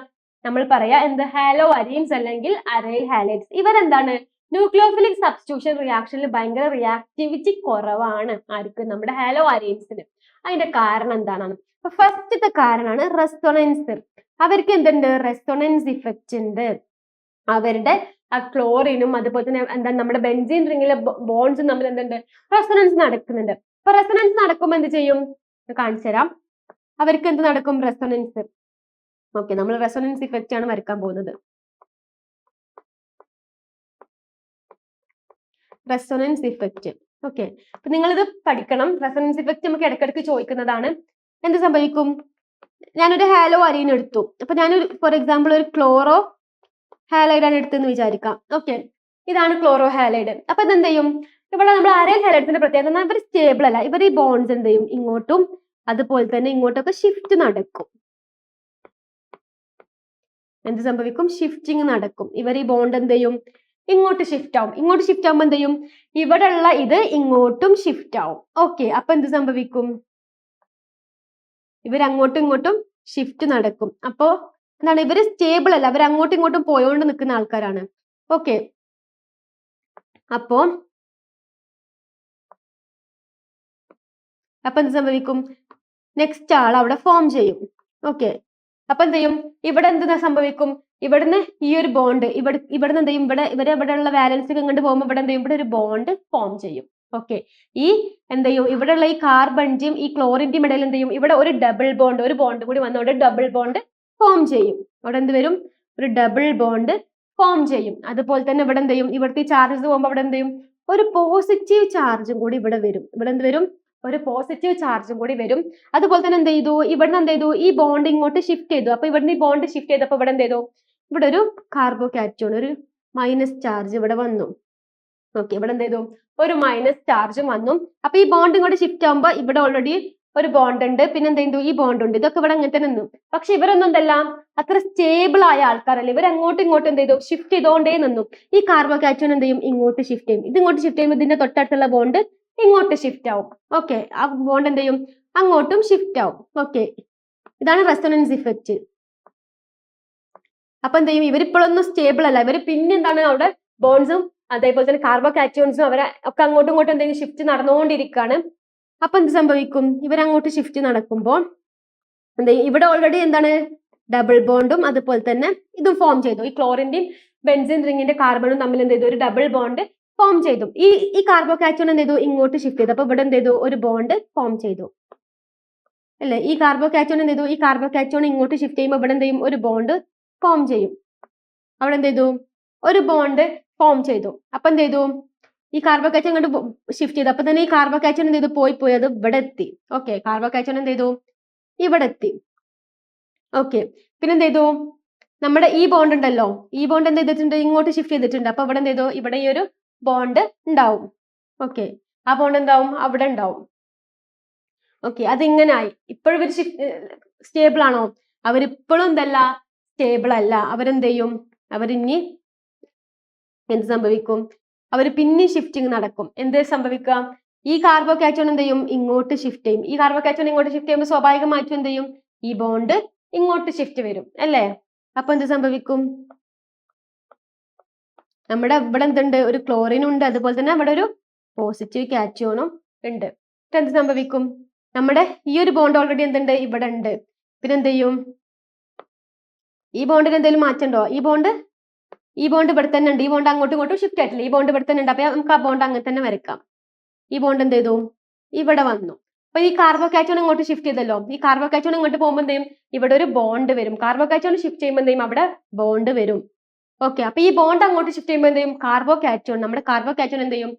നമ്മൾ പറയാ എന്ത് ഹാലോ അരീൻസ് അല്ലെങ്കിൽ അറൈൽ ഹാലൈഡ്സ്. ഇവരെന്താണ് ന്യൂക്ലിയോഫിലിക് സബ്സ്റ്റിറ്റ്യൂഷൻ റിയാക്ഷനിൽ ഭയങ്കര റിയാക്ടിവിറ്റി കുറവാണ്. ആർക്ക്, നമ്മുടെ ഹാലോ അരീൻസിന്. അതിന്റെ കാരണം എന്താണ്? അപ്പൊ ഫസ്റ്റത്തെ കാരണമാണ് റെസൊണൻസ്. അവർക്ക് എന്തുണ്ട്, റെസൊണൻസ് ഇഫക്റ്റ് ഉണ്ട്. അവരുടെ ആ ക്ലോറിനും അതുപോലെ തന്നെ എന്താണ് നമ്മുടെ ബെൻസീൻ റിങ്ങിലെ ബോൺസും തമ്മിൽ എന്തുണ്ട്, റെസൊണൻസ് നടക്കുന്നുണ്ട്. അപ്പൊ റെസൊണൻസ് നടക്കുമ്പോൾ എന്ത് ചെയ്യും, കാണിച്ചു തരാം. അവർക്ക് എന്ത് നടക്കും, റെസൊണൻസ്. ഓക്കെ, നമ്മൾ റെസൊണൻസ് ഇഫക്റ്റ് ആണ് വരയ്ക്കാൻ പോകുന്നത്. Resonance effect. ഓക്കെ, അപ്പൊ നിങ്ങളിത് പഠിക്കണം. റെസൊണൻസ് ഇഫക്റ്റ് നമുക്ക് ഇടയ്ക്കിടയ്ക്ക് ചോദിക്കുന്നതാണ്. എന്ത് സംഭവിക്കും, ഞാനൊരു ഹാലോ അരീൻ എടുത്തു. അപ്പൊ ഞാനൊരു ഫോർ എക്സാമ്പിൾ ഒരു ക്ലോറോ ഹാലൈഡ് ആണ് എടുത്തെന്ന് വിചാരിക്കാം. ഓക്കെ, ഇതാണ് ക്ലോറോ ഹാലൈഡ്. അപ്പൊ ഇതെന്ത് ചെയ്യും, ഇവിടെ നമ്മൾ അറൈൽ ഹാലൈഡ്സിന്റെ പ്രത്യേകത ഇവർ സ്റ്റേബിൾ അല്ല. ഇവർ ഈ ബോൺസ് എന്ത് ചെയ്യും, ഇങ്ങോട്ടും അതുപോലെ തന്നെ ഇങ്ങോട്ടൊക്കെ ഷിഫ്റ്റ് നടക്കും. എന്ത് സംഭവിക്കും, ഷിഫ്റ്റിംഗ് നടക്കും. ഇവർ ഈ ബോണ്ട് എന്ത് ചെയ്യും, ഇങ്ങോട്ട് ഷിഫ്റ്റ് ആവും. ഇങ്ങോട്ട് ഷിഫ്റ്റ് ആവുമ്പോൾ എന്ത് ചെയ്യും, ഇവിടെ ഉള്ള ഇത് ഇങ്ങോട്ടും ഷിഫ്റ്റ് ആവും. ഓക്കെ, അപ്പൊ എന്ത് സംഭവിക്കും, ഇവർ അങ്ങോട്ടും ഇങ്ങോട്ടും ഷിഫ്റ്റ് നടക്കും. അപ്പോ എന്താണ്, ഇവര് സ്റ്റേബിൾ അല്ല, അവർ അങ്ങോട്ടും ഇങ്ങോട്ടും പോയോണ്ട് നിൽക്കുന്ന ആൾക്കാരാണ്. ഓക്കെ, അപ്പോ എന്ത് സംഭവിക്കും, നെക്സ്റ്റ് ആൾ അവിടെ ഫോം ചെയ്യും. ഓക്കെ, അപ്പൊ എന്ത് ചെയ്യും, ഇവിടെ എന്ത് സംഭവിക്കും, ഇവിടുന്ന് ഈ ഒരു ബോണ്ട് ഇവിടുന്ന് എന്ത് ചെയ്യും, ഇവിടെ ഉള്ള വാലൻസ് ഇങ്ങോട്ട് പോകുമ്പോൾ ഇവിടെ എന്ത് ചെയ്യും, ഇവിടെ ഒരു ബോണ്ട് ഫോം ചെയ്യും. ഓക്കെ, ഈ എന്ത് ചെയ്യും, ഇവിടെയുള്ള ഈ കാർബണിന്റെയും ഈ ക്ലോറിന്റെയും ഇടയിൽ എന്ത് ചെയ്യും, ഇവിടെ ഒരു ഡബിൾ ബോണ്ട്, ഒരു ബോണ്ട് കൂടി വന്നോണ്ട് ഡബിൾ ബോണ്ട് ഫോം ചെയ്യും. അവിടെ എന്ത് വരും, ഒരു ഡബിൾ ബോണ്ട് ഫോം ചെയ്യും. അതുപോലെ തന്നെ ഇവിടെ എന്ത് ചെയ്യും, ഇവിടുത്തെ ചാർജസ് പോകുമ്പോൾ ഇവിടെ എന്ത് ചെയ്യും, ഒരു പോസിറ്റീവ് ചാർജും കൂടി ഇവിടെ വരും. ഇവിടെ എന്ത് വരും, ഒരു പോസിറ്റീവ് ചാർജും കൂടി വരും. അതുപോലെ തന്നെ എന്ത് ചെയ്തു, ഇവിടുന്ന് എന്ത് ചെയ്തു, ഈ ബോണ്ട് ഇങ്ങോട്ട് ഷിഫ്റ്റ് ചെയ്തു. അപ്പൊ ഇവിടുന്ന് ഈ ബോണ്ട് ഷിഫ്റ്റ് ചെയ്തപ്പോൾ ഇവിടെ എന്ത് ചെയ്തു, ഇവിടെ ഒരു കാർബോകാറ്റോൺ, ഒരു മൈനസ് ചാർജ് ഇവിടെ വന്നു. ഓക്കെ, ഇവിടെ എന്ത് ചെയ്തു, ഒരു മൈനസ് ചാർജും വന്നു. അപ്പൊ ഈ ബോണ്ട് ഇങ്ങോട്ട് ഷിഫ്റ്റ് ആകുമ്പോൾ ഇവിടെ ഓൾറെഡി ഒരു ബോണ്ട് ഉണ്ട്, പിന്നെ എന്ത് ചെയ്തു, ഈ ബോണ്ട് ഉണ്ട്, ഇതൊക്കെ ഇവിടെ അങ്ങനെ തന്നെ നിന്നു. പക്ഷെ ഇവരൊന്നും എന്തല്ല, അത്ര സ്റ്റേബിൾ ആയ ആൾക്കാരല്ല. ഇവർ അങ്ങോട്ടും ഇങ്ങോട്ടും എന്ത് ചെയ്തു, ഷിഫ്റ്റ് ചെയ്തോണ്ടേ നിന്നു. ഈ കാർബോകാറ്റോൺ എന്ത് ചെയ്യും, ഇങ്ങോട്ട് ഷിഫ്റ്റ് ചെയ്യും. ഇത് ഇങ്ങോട്ട് ഷിഫ്റ്റ് ചെയ്യുമ്പോൾ ഇതിന്റെ തൊട്ടടുത്തുള്ള ബോണ്ട് ഇങ്ങോട്ട് ഷിഫ്റ്റ് ആവും. ഓക്കെ, ആ ബോണ്ട് എന്ത് ചെയ്യും, അങ്ങോട്ടും ഷിഫ്റ്റ് ആവും. ഓക്കെ, ഇതാണ് റെസൊണൻസ് ഇഫക്റ്റ്. അപ്പൊ എന്ത് ചെയ്യും, ഇവരിപ്പോഴൊന്നും സ്റ്റേബിൾ അല്ല. ഇവർ പിന്നെ എന്താണ്, അവിടെ ബോൺസും അതേപോലെ തന്നെ കാർബോകാറ്റോൺസും അവരെ ഒക്കെ അങ്ങോട്ടും ഇങ്ങോട്ടും എന്തെങ്കിലും ഷിഫ്റ്റ് നടന്നുകൊണ്ടിരിക്കുകയാണ്. അപ്പൊ എന്ത് സംഭവിക്കും, ഇവരങ്ങോട്ട് ഷിഫ്റ്റ് നടക്കുമ്പോൾ എന്ത് ചെയ്യും, ഇവിടെ ഓൾറെഡി എന്താണ് ഡബിൾ ബോണ്ടും അതുപോലെ തന്നെ ഇതും ഫോം ചെയ്തു. ഈ ക്ലോറിന്റെയും ബെൻസിൻ റിങ്ങിന്റെ കാർബണും തമ്മിൽ എന്ത് ചെയ്തു, ഒരു ഡബിൾ ബോണ്ട് ഫോം ചെയ്തു. ഈ കാർബോകാറ്റോൺ എന്ത് ചെയ്തു, ഇങ്ങോട്ട് ഷിഫ്റ്റ് ചെയ്തു. അപ്പൊ ഇവിടെ എന്ത് ചെയ്തു, ഒരു ബോണ്ട് ഫോം ചെയ്തു അല്ലെ. ഈ കാർബോകാറ്റോൺ എന്ത് ചെയ്തു, ഈ കാർബോകാറ്റോൺ ഇങ്ങോട്ട് ഷിഫ്റ്റ് ചെയ്യുമ്പോൾ ഇവിടെ എന്ത് ചെയ്യും, ഒരു ബോണ്ട് ഫോം ചെയ്യും. അവിടെ എന്ത് ചെയ്തു, ഒരു ബോണ്ട് ഫോം ചെയ്തു. അപ്പൊ എന്ത് ചെയ്തു, ഈ കാർബോകാറ്റോൺ ഇങ്ങോട്ട് ഷിഫ്റ്റ് ചെയ്തു. അപ്പൊ തന്നെ ഈ കാർബോകാറ്റോൺ എന്ത് ചെയ്തു, പോയി അത് ഇവിടെ എത്തി. ഓക്കെ, കാർബോകാറ്റോൺ എന്ത് ചെയ്തു, ഇവിടെ എത്തി. ഓക്കെ, പിന്നെ എന്ത് ചെയ്തു, നമ്മുടെ ഈ ബോണ്ട് ഉണ്ടല്ലോ, ഈ ബോണ്ട് എന്ത് ചെയ്തിട്ടുണ്ട്, ഇങ്ങോട്ട് ഷിഫ്റ്റ് ചെയ്തിട്ടുണ്ട്. അപ്പൊ ഇവിടെ എന്ത് ചെയ്തു, ഇവിടെ ഈ ഒരു ബോണ്ട് ഉണ്ടാവും. ഓക്കെ, ആ ബോണ്ട് എന്താവും, അവിടെ ഉണ്ടാവും. ഓക്കെ, അതിങ്ങനായി. ഇപ്പോഴും ഇവർ സ്റ്റേബിൾ ആണോ, അവരിപ്പോഴും എന്തല്ല, സ്റ്റേബിൾ അല്ല. അവരെന്ത് ചെയ്യും, അവരിനി എന്ത് സംഭവിക്കും, അവർ പിന്നെ ഷിഫ്റ്റിംഗ് നടക്കും. എന്ത് സംഭവിക്കുക, ഈ കാർബോകാറ്റോൺ എന്ത് ചെയ്യും, ഇങ്ങോട്ട് ഷിഫ്റ്റ് ചെയ്യും. ഈ കാർബോകാറ്റോൺ ഇങ്ങോട്ട് ഷിഫ്റ്റ് ചെയ്യുമ്പോൾ സ്വാഭാവികമായിട്ടും എന്ത് ചെയ്യും, ഈ ബോണ്ട് ഇങ്ങോട്ട് ഷിഫ്റ്റ് വരും അല്ലേ. അപ്പൊ എന്ത് സംഭവിക്കും, നമ്മുടെ ഇവിടെ എന്തുണ്ട്, ഒരു ക്ലോറിനും ഉണ്ട്, അതുപോലെ തന്നെ ഇവിടെ ഒരു പോസിറ്റീവ് കാറ്റോണും ഉണ്ട്. എന്ത് സംഭവിക്കും, നമ്മുടെ ഈ ഒരു ബോണ്ട് ഓൾറെഡി എന്തുണ്ട്, ഇവിടെ ഉണ്ട്. പിന്നെ എന്ത് ചെയ്യും, ഈ ബോണ്ടിന് എന്തെങ്കിലും മാറ്റമുണ്ടോ, ഈ ബോണ്ട് ഇവിടെ തന്നെ ഉണ്ട്. ഈ ബോണ്ട് അങ്ങോട്ടും ഇങ്ങോട്ടും ഷിഫ്റ്റ് ആയിട്ടില്ല. ഈ ബോണ്ട് ഇവിടെ തന്നെ ഉണ്ട്. അപ്പൊ നമുക്ക് ആ ബോണ്ട് അങ്ങനെ തന്നെ വരയ്ക്കാം. ഈ ബോണ്ട് എന്ത് ചെയ്തു, ഇവിടെ വന്നു. അപ്പൊ ഈ കാർബോകാറ്റോൺ ഇങ്ങോട്ട് ഷിഫ്റ്റ് ചെയ്തല്ലോ. ഈ കാർബോകാറ്റോൺ ഇങ്ങോട്ട് പോകുമ്പോൾ എന്ത് ചെയ്യും, ഇവിടെ ഒരു ബോണ്ട് വരും. കാർബോകാറ്റോൺ ഷിഫ്റ്റ് ചെയ്യുമ്പോൾ എന്ത് ചെയ്യും, അവിടെ ബോണ്ട് വരും. ഓക്കെ, അപ്പൊ ഈ ബോണ്ട് അങ്ങോട്ട് ഷിഫ്റ്റ് ചെയ്യുമ്പോൾ എന്ത് ചെയ്യും, കാർബോകാറ്റോൺ നമ്മുടെ കാർബോകാറ്റോൺ എന്ത് ചെയ്യും,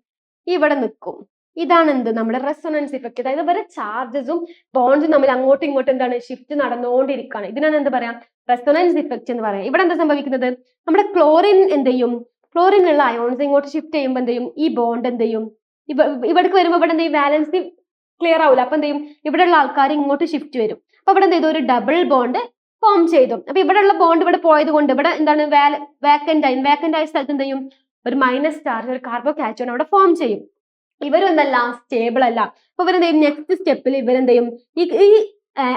ഇവിടെ നിൽക്കും. ഇതാണ് എന്ത്, നമ്മുടെ റെസൊണൻസ് ഇഫക്റ്റ്. അതായത് ഇവരെ ചാർജസും ബോൺസും തമ്മിൽ അങ്ങോട്ടും ഇങ്ങോട്ടും എന്താണ് ഷിഫ്റ്റ് നടന്നുകൊണ്ടിരിക്കുകയാണ്. ഇതിനാണ് എന്ത് പറയാം, റെസൊണൻസ് ഇഫക്റ്റ് എന്ന് പറയാം. ഇവിടെ എന്താ സംഭവിക്കുന്നത്, നമ്മുടെ ക്ലോറിൻ എന്ത് ചെയ്യും, ക്ലോറിനുള്ള അയോൺസ് ഇങ്ങോട്ട് ഷിഫ്റ്റ് ചെയ്യുമ്പോൾ എന്ത് ചെയ്യും, ഈ ബോണ്ട് എന്ത് ചെയ്യും, ഇവിടേക്ക് വരുമ്പോൾ ഇവിടെ എന്ത് ചെയ്യും, ബാലൻസ് ക്ലിയർ ആവില്ല. അപ്പൊ എന്ത് ചെയ്യും, ഇവിടെയുള്ള ആൾക്കാർ ഇങ്ങോട്ട് ഷിഫ്റ്റ് വരും. അപ്പൊ ഇവിടെ എന്ത് ചെയ്തു, ഒരു ഡബിൾ ബോണ്ട് ഫോം ചെയ്തു. അപ്പൊ ഇവിടെയുള്ള ബോണ്ട് ഇവിടെ പോയത് കൊണ്ട് ഇവിടെ എന്താണ് വേക്കന്റ് ആയ സ്ഥലത്ത് എന്ത് ചെയ്യും, ഒരു മൈനസ് ചാർജ്, ഒരു കാർബോകാറ്റയോൺ അവിടെ ഫോം ചെയ്യും. ഇവരും എന്തല്ല, സ്റ്റേബിൾ അല്ല. അപ്പൊ ഇവരെന്ത് ചെയ്യും, നെക്സ്റ്റ് സ്റ്റെപ്പിൽ ഇവരെന്ത് ചെയ്യും, ഈ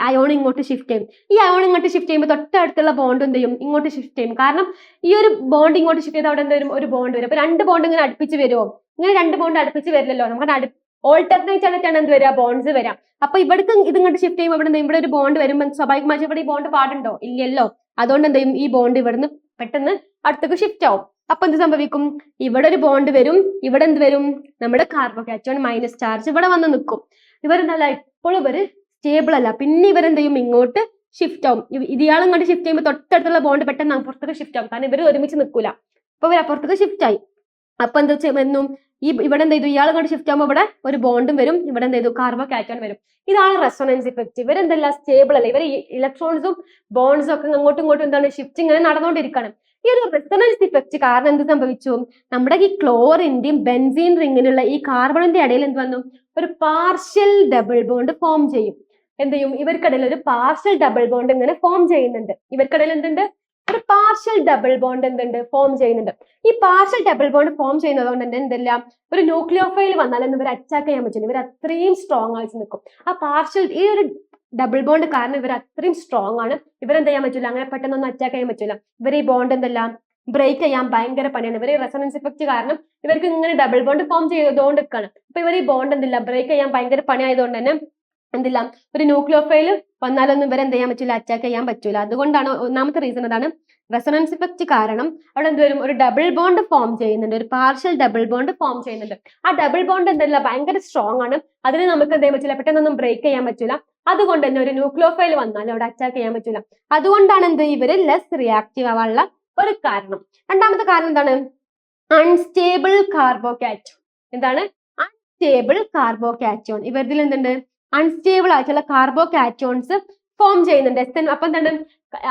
അയോൺ ഇങ്ങോട്ട് ഷിഫ്റ്റ് ചെയ്യും. ഈ അയോൺ ഇങ്ങോട്ട് ഷിഫ്റ്റ് ചെയ്യുമ്പോൾ തൊട്ടടുത്തുള്ള ബോണ്ട് എന്ത് ചെയ്യും, ഇങ്ങോട്ട് ഷിഫ്റ്റ് ചെയ്യും. കാരണം ഈ ഒരു ബോണ്ട് ഇങ്ങോട്ട് ഷിഫ്റ്റ് ചെയ്ത് അവിടെ എന്ത് വരും, ഒരു ബോണ്ട് വരും. അപ്പൊ രണ്ട് ബോണ്ട് ഇങ്ങനെ അടുപ്പിച്ച് വരുമോ, ഇങ്ങനെ രണ്ട് ബോണ്ട് അടുപ്പിച്ച് വരില്ലല്ലോ, നമുക്ക് ഓൾട്ടർനേറ്റ് ആയിട്ടാണ് എന്ത് വരിക, ബോണ്ട്സ് വരാം. അപ്പൊ ഇവിടേക്ക് ഇത് ഇങ്ങോട്ട് ഷിഫ്റ്റ് ചെയ്യുമ്പോൾ ഇവിടെ ഒരു ബോണ്ട് വരുമ്പോൾ സ്വാഭാവികമായി ഇവിടെ ഈ ബോണ്ട് പാടുണ്ടോ, ഇല്ലല്ലോ. അതുകൊണ്ട് എന്ത് ചെയ്യും, ഈ ബോണ്ട് ഇവിടുന്ന് പെട്ടെന്ന് അടുത്തേക്ക് ഷിഫ്റ്റ് ആവും. അപ്പൊ എന്ത് സംഭവിക്കും, ഇവിടെ ഒരു ബോണ്ട് വരും, ഇവിടെ എന്ത് വരും, നമ്മുടെ കാർബോകാറ്റയോൺ മൈനസ് ചാർജ് ഇവിടെ വന്ന് നിൽക്കും. ഇവരെന്തല്ല, ഇപ്പോഴും ഇവര് സ്റ്റേബിൾ അല്ല. പിന്നെ ഇവരെന്ത് ചെയ്യും, ഇങ്ങോട്ട് ഷിഫ്റ്റ് ആവും. ഇയാൾ ഇങ്ങോട്ട് ഷിഫ്റ്റ് ചെയ്യുമ്പോൾ തൊട്ടടുത്തുള്ള ബോണ്ട് പെട്ടെന്ന് അപ്പുറത്തേക്ക് ഷിഫ്റ്റ് ആവും. കാരണം ഇവർ ഒരുമിച്ച് നിൽക്കൂല. അപ്പൊ ഇവർ അപ്പുറത്തേക്ക് ഷിഫ്റ്റ് ആയി. അപ്പൊ എന്താ എന്നും ഇവിടെ എന്ത് ചെയ്തു, ഇയാൾ ഇങ്ങോട്ട് ഷിഫ്റ്റ് ആകുമ്പോൾ ഇവിടെ ഒരു ബോണ്ടും വരും, ഇവിടെ എന്ത് ചെയ്തു, കാർബോകാറ്റയോൺ വരും. ഇതാണ് റെസൊണൻസ് ഇഫക്റ്റ്. ഇവരെന്തല്ല, സ്റ്റേബിൾ അല്ല. ഇവർ ഇലക്ട്രോൺസും ബോൺസും ഒക്കെ അങ്ങോട്ടും ഇങ്ങോട്ടും എന്താണ് ഷിഫ്റ്റ് ഇങ്ങനെ നടന്നുകൊണ്ടിരിക്കുകയാണ്. ഈ ഒരു റെസൊണൻസ് ഇഫക്റ്റ് കാരണം എന്ത് സംഭവിച്ചു, നമ്മുടെ ഈ ക്ലോറിന്റെയും ബെൻസീൻ റിങ്ങിനുള്ള ഈ കാർബണിന്റെ ഇടയിൽ എന്ത് വന്നു, ഒരു പാർഷ്യൽ ഡബിൾ ബോണ്ട് ഫോം ചെയ്യും. എന്ത് ചെയ്യും, ഇവർക്കിടയിൽ ഒരു പാർഷ്യൽ ഡബിൾ ബോണ്ട് ഇങ്ങനെ ഫോം ചെയ്യുന്നുണ്ട്. ഇവർക്കിടയിൽ എന്തുണ്ട്, ഒരു പാർഷ്യൽ ഡബിൾ ബോണ്ട് എന്തുണ്ട്, ഫോം ചെയ്യുന്നുണ്ട്. ഈ പാർഷ്യൽ ഡബിൾ ബോണ്ട് ഫോം ചെയ്യുന്നതുകൊണ്ട് തന്നെ എന്തെല്ലാം, ഒരു ന്യൂക്ലിയോഫൈൽ വന്നാൽ ഇവർ അറ്റാക്ക് ചെയ്യാൻ പറ്റില്ല. ഇവർ അത്രയും സ്ട്രോങ് ആയിട്ട് നിൽക്കും. ഈ ഒരു ഡബിൾ ബോണ്ട് കാരണം ഇവർ അത്രയും സ്ട്രോങ് ആണ്. ഇവരെന്ത് ചെയ്യാൻ പറ്റില്ല, അങ്ങനെ പെട്ടെന്നൊന്നും അറ്റാക്ക് ചെയ്യാൻ പറ്റില്ല. ഇവർ ഈ ബോണ്ട് എന്തെല്ലാം ബ്രേക്ക് ചെയ്യാൻ ഭയങ്കര പണിയാണ്. ഇവർ റെസൊണൻസ് ഇഫക്റ്റ് കാരണം ഇവർക്ക് ഇങ്ങനെ ഡബിൾ ബോണ്ട് ഫോം ചെയ്തുകൊണ്ട് നിൽക്കുകയാണ്. അപ്പൊ ഇവർ ഈ ബോണ്ട് എന്തില്ല, ബ്രേക്ക് ചെയ്യാൻ ഭയങ്കര പണി ആയതുകൊണ്ട് തന്നെ എന്തില്ല, ഒരു ന്യൂക്ലിയോഫൈൽ വന്നാലൊന്നും ഇവരെന്ത് ചെയ്യാൻ പറ്റില്ല, അറ്റാക്ക് ചെയ്യാൻ പറ്റൂല. അതുകൊണ്ടാണ് ഒന്നാമത്തെ റീസൺ അതാണ്, റെസൊണൻസ് ഇഫക്റ്റ് കാരണം അവിടെ എന്ത് വരും, ഒരു ഡബിൾ ബോണ്ട് ഫോം ചെയ്യുന്നുണ്ട്, ഒരു പാർഷ്യൽ ഡബിൾ ബോണ്ട് ഫോം ചെയ്യുന്നുണ്ട്. ആ ഡബിൾ ബോണ്ട് എന്തല്ല, ഭയങ്കര സ്ട്രോങ് ആണ്. അതിന് നമുക്ക് എന്ത് ചെയ്യാൻ പറ്റില്ല, പെട്ടെന്നൊന്നും ബ്രേക്ക് ചെയ്യാൻ പറ്റില്ല. അതുകൊണ്ട് തന്നെ ഒരു ന്യൂക്ലിയോഫൈൽ വന്നാലും അവിടെ അറ്റാക്ക് ചെയ്യാൻ പറ്റില്ല. അതുകൊണ്ടാണ് എന്ത്, ഇവര് ലെസ് റിയാക്റ്റീവ് ആവാനുള്ള ഒരു കാരണം. രണ്ടാമത്തെ കാരണം എന്താണ്, അൺസ്റ്റേബിൾ കാർബോകാറ്റയോൺ. എന്താണ്, അൺസ്റ്റേബിൾ കാർബോകാറ്റയോൺ. ഇവരിൽ എന്തുണ്ട്, അൺസ്റ്റേബിൾ ആയിട്ടുള്ള കാർബോകാറ്റയോൺസ് ഫോം ചെയ്യുന്നുണ്ട്. അപ്പൊ എന്താണ്,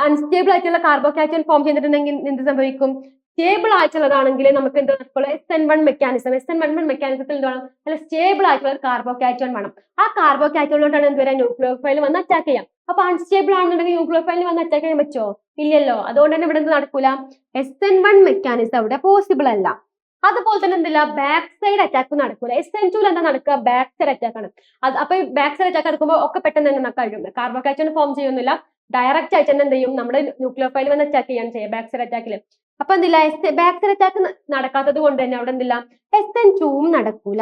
അൺസ്റ്റേബിൾ ആയിട്ടുള്ള കാർബോകാറ്റയോൺ ഫോം ചെയ്തിട്ടുണ്ടെങ്കിൽ എന്ത് സംഭവിക്കും, സ്റ്റേബിൾ ആയിട്ടുള്ളതാണെങ്കിൽ നമുക്ക് എന്താ SN1 മെക്കാനിസം. SN1 മെക്കാനിസത്തിൽ എന്താണ്, നല്ല സ്റ്റേബിൾ ആയിട്ടുള്ള ഒരു കാർബോകാറ്റയോൺ വേണം. ആ കാർബോകാറ്റയോണിലോട്ടാണ് എന്ത് വരാൻ, ന്യൂക്ലിയോഫൈൽ വന്ന് അറ്റാക്ക് ചെയ്യാം. അപ്പൊ അൺസ്റ്റേബിൾ ആണെന്നുണ്ടെങ്കിൽ ന്യൂക്ലിയോഫൈലിന് വന്ന് അറ്റാക്ക് ചെയ്യാൻ പറ്റുമോ, ഇല്ലല്ലോ. അതുകൊണ്ട് തന്നെ ഇവിടെ എന്ത് നടക്കൂല, SN1 മെക്കാനിസം അവിടെ പോസിബിൾ അല്ല. അതുപോലെ തന്നെ എന്തില്ല, ബാക്ക് സൈഡ് അറ്റാക്ക് നടക്കൂല. SN2 എന്താ നടക്കുക, ബാക്ക് സൈഡ് അറ്റാക്ക് ആണ്. അപ്പൊ ബാക്ക് സൈഡ് അറ്റാക്ക് നടക്കുമ്പോൾ ഒക്കെ പെട്ടെന്ന് തന്നെ കഴിയും. കാർബോകാറ്റയോൺ ഫോം ചെയ്യുന്നില്ല, ഡയറക്റ്റ് ആയിട്ട് തന്നെ എന്ത് ചെയ്യും, നമ്മുടെ ന്യൂക്ലിയോഫൈൽ വന്ന് അറ്റാക്ക് ചെയ്യാൻ ചെയ്യുക ബാക്ക് സൈഡ് അറ്റാക്കിൽ. അപ്പൊ എന്തില്ല, ബാക്ക് സൈഡ് അറ്റാക്ക് നടക്കാത്തത് കൊണ്ട് തന്നെ അവിടെ എന്തില്ല, SN2 നടക്കൂല.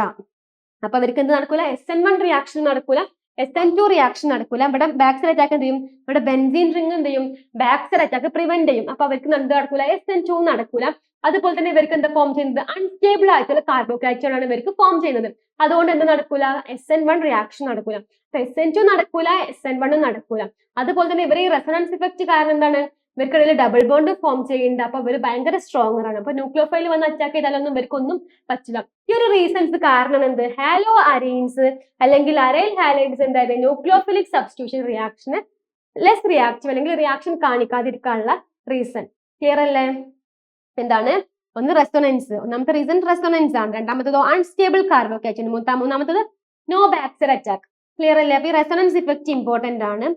അപ്പൊ അവർക്ക് എന്ത് നടക്കൂല, SN1 റിയാക്ഷൻ നടക്കൂല, SN2 റിയാക്ഷൻ നടക്കൂല. ഇവിടെ ബാക്ക് സൈഡ് അറ്റാക്ക് എന്ത് ചെയ്യും, ഇവിടെ ബെൻസീൻ റിംഗ് എന്ത് ചെയ്യും, ബാക്ക് സൈഡ് അറ്റാക്ക് പ്രിവെന്റ് ചെയ്യും. അപ്പൊ അവർക്ക് എന്ത് നടക്കൂല, SN2 നടക്കൂല. അതുപോലെ തന്നെ ഇവർക്ക് എന്താ ഫോം ചെയ്യുന്നത്, അൺസ്റ്റേബിൾ ആയിട്ടുള്ള കാർബോകാറ്റയോൺ ആണ് ഇവർക്ക് ഫോം ചെയ്യുന്നത്. അതുകൊണ്ട് എന്ത് നടക്കൂല, SN1 റിയാക്ഷൻ നടക്കൂല. SN2 നടക്കൂല, SN1 നടക്കൂല. അതുപോലെ തന്നെ ഇവർ ഈ റെസൊണൻസ് ഇഫക്റ്റ് കാരണം എന്താണ്, ഇവർക്കിടയിൽ ഡബിൾ ബോണ്ട് ഫോം ചെയ്യുന്നുണ്ട്. അപ്പൊ ഇവർ ഭയങ്കര സ്ട്രോങ്ങർ ആണ്. അപ്പൊ ന്യൂക്ലിയോഫൈൽ വന്ന് അറ്റാക്ക് ചെയ്താലൊന്നും ഇവർക്കൊന്നും പറ്റില്ല. ഈ ഒരു റീസൺസ് കാരണം എന്ത്, ഹാലോ അരീൻസ് അല്ലെങ്കിൽ അരൈൽ ഹാലൈഡ്സ് എന്തായാലും ന്യൂക്ലിയോഫിലിക് സബ്സ്റ്റിറ്റ്യൂഷൻ റിയാക്ഷന് ലെസ് റിയാക്റ്റീവ് അല്ലെങ്കിൽ റിയാക്ഷൻ കാണിക്കാതിരിക്കാനുള്ള റീസൺ. ക്ലിയർ അല്ലേ? എന്താണ്, ഒന്ന് റെസൊണൻസ്, ഒന്നാമത്തെ റീസൺ റെസൊണൻസ് ആണ്, രണ്ടാമത്തതോ അൺസ്റ്റേബിൾ കാർബോകാറ്റയോൺ, മൂന്നാമത്തത് no back side attack. Clear അല്ലേ? അപ്പൊ ഈ റെസൊണൻസ് ഇഫക്റ്റ് ഇമ്പോർട്ടന്റ് ആണ്,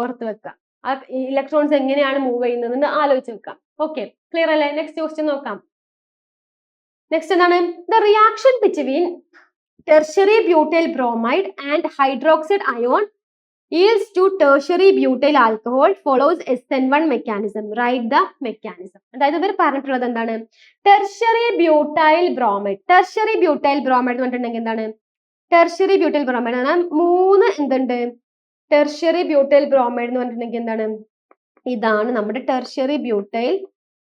ഓർത്ത് വെക്കുക. ആ ഇലക്ട്രോൺസ് എങ്ങനെയാണ് മൂവ് ചെയ്യുന്നതെന്ന് ആലോചിച്ച് വെക്കാം. ഓക്കെ, ക്ലിയർ അല്ലേ? നെക്സ്റ്റ് ക്വസ്റ്റ്യൻ നോക്കാം. നെക്സ്റ്റ് എന്താണ്, the reaction between tertiary butyl bromide and hydroxide ion yields to tertiary butyl alcohol follows SN1 mechanism. Write the mechanism. അതായത് ഇവർ പറഞ്ഞിട്ടുള്ളത് എന്താണ്, tertiary butyl bromide. Tertiary butyl bromide എന്ന് പറഞ്ഞിട്ടുണ്ടെങ്കിൽ എന്താണ്, ടെർഷ്യറി ബ്യൂട്ടൈൽ ബ്രോമൈഡ് എന്ന് പറഞ്ഞാൽ 3 എന്തുണ്ട്, ടെർഷ്യറി ബ്യൂട്ടൈൽ ബ്രോമൈഡ് എന്ന് പറഞ്ഞിട്ടുണ്ടെങ്കിൽ എന്താണ്, ഇതാണ് നമ്മുടെ ടെർഷ്യറി ബ്യൂട്ടൈൽ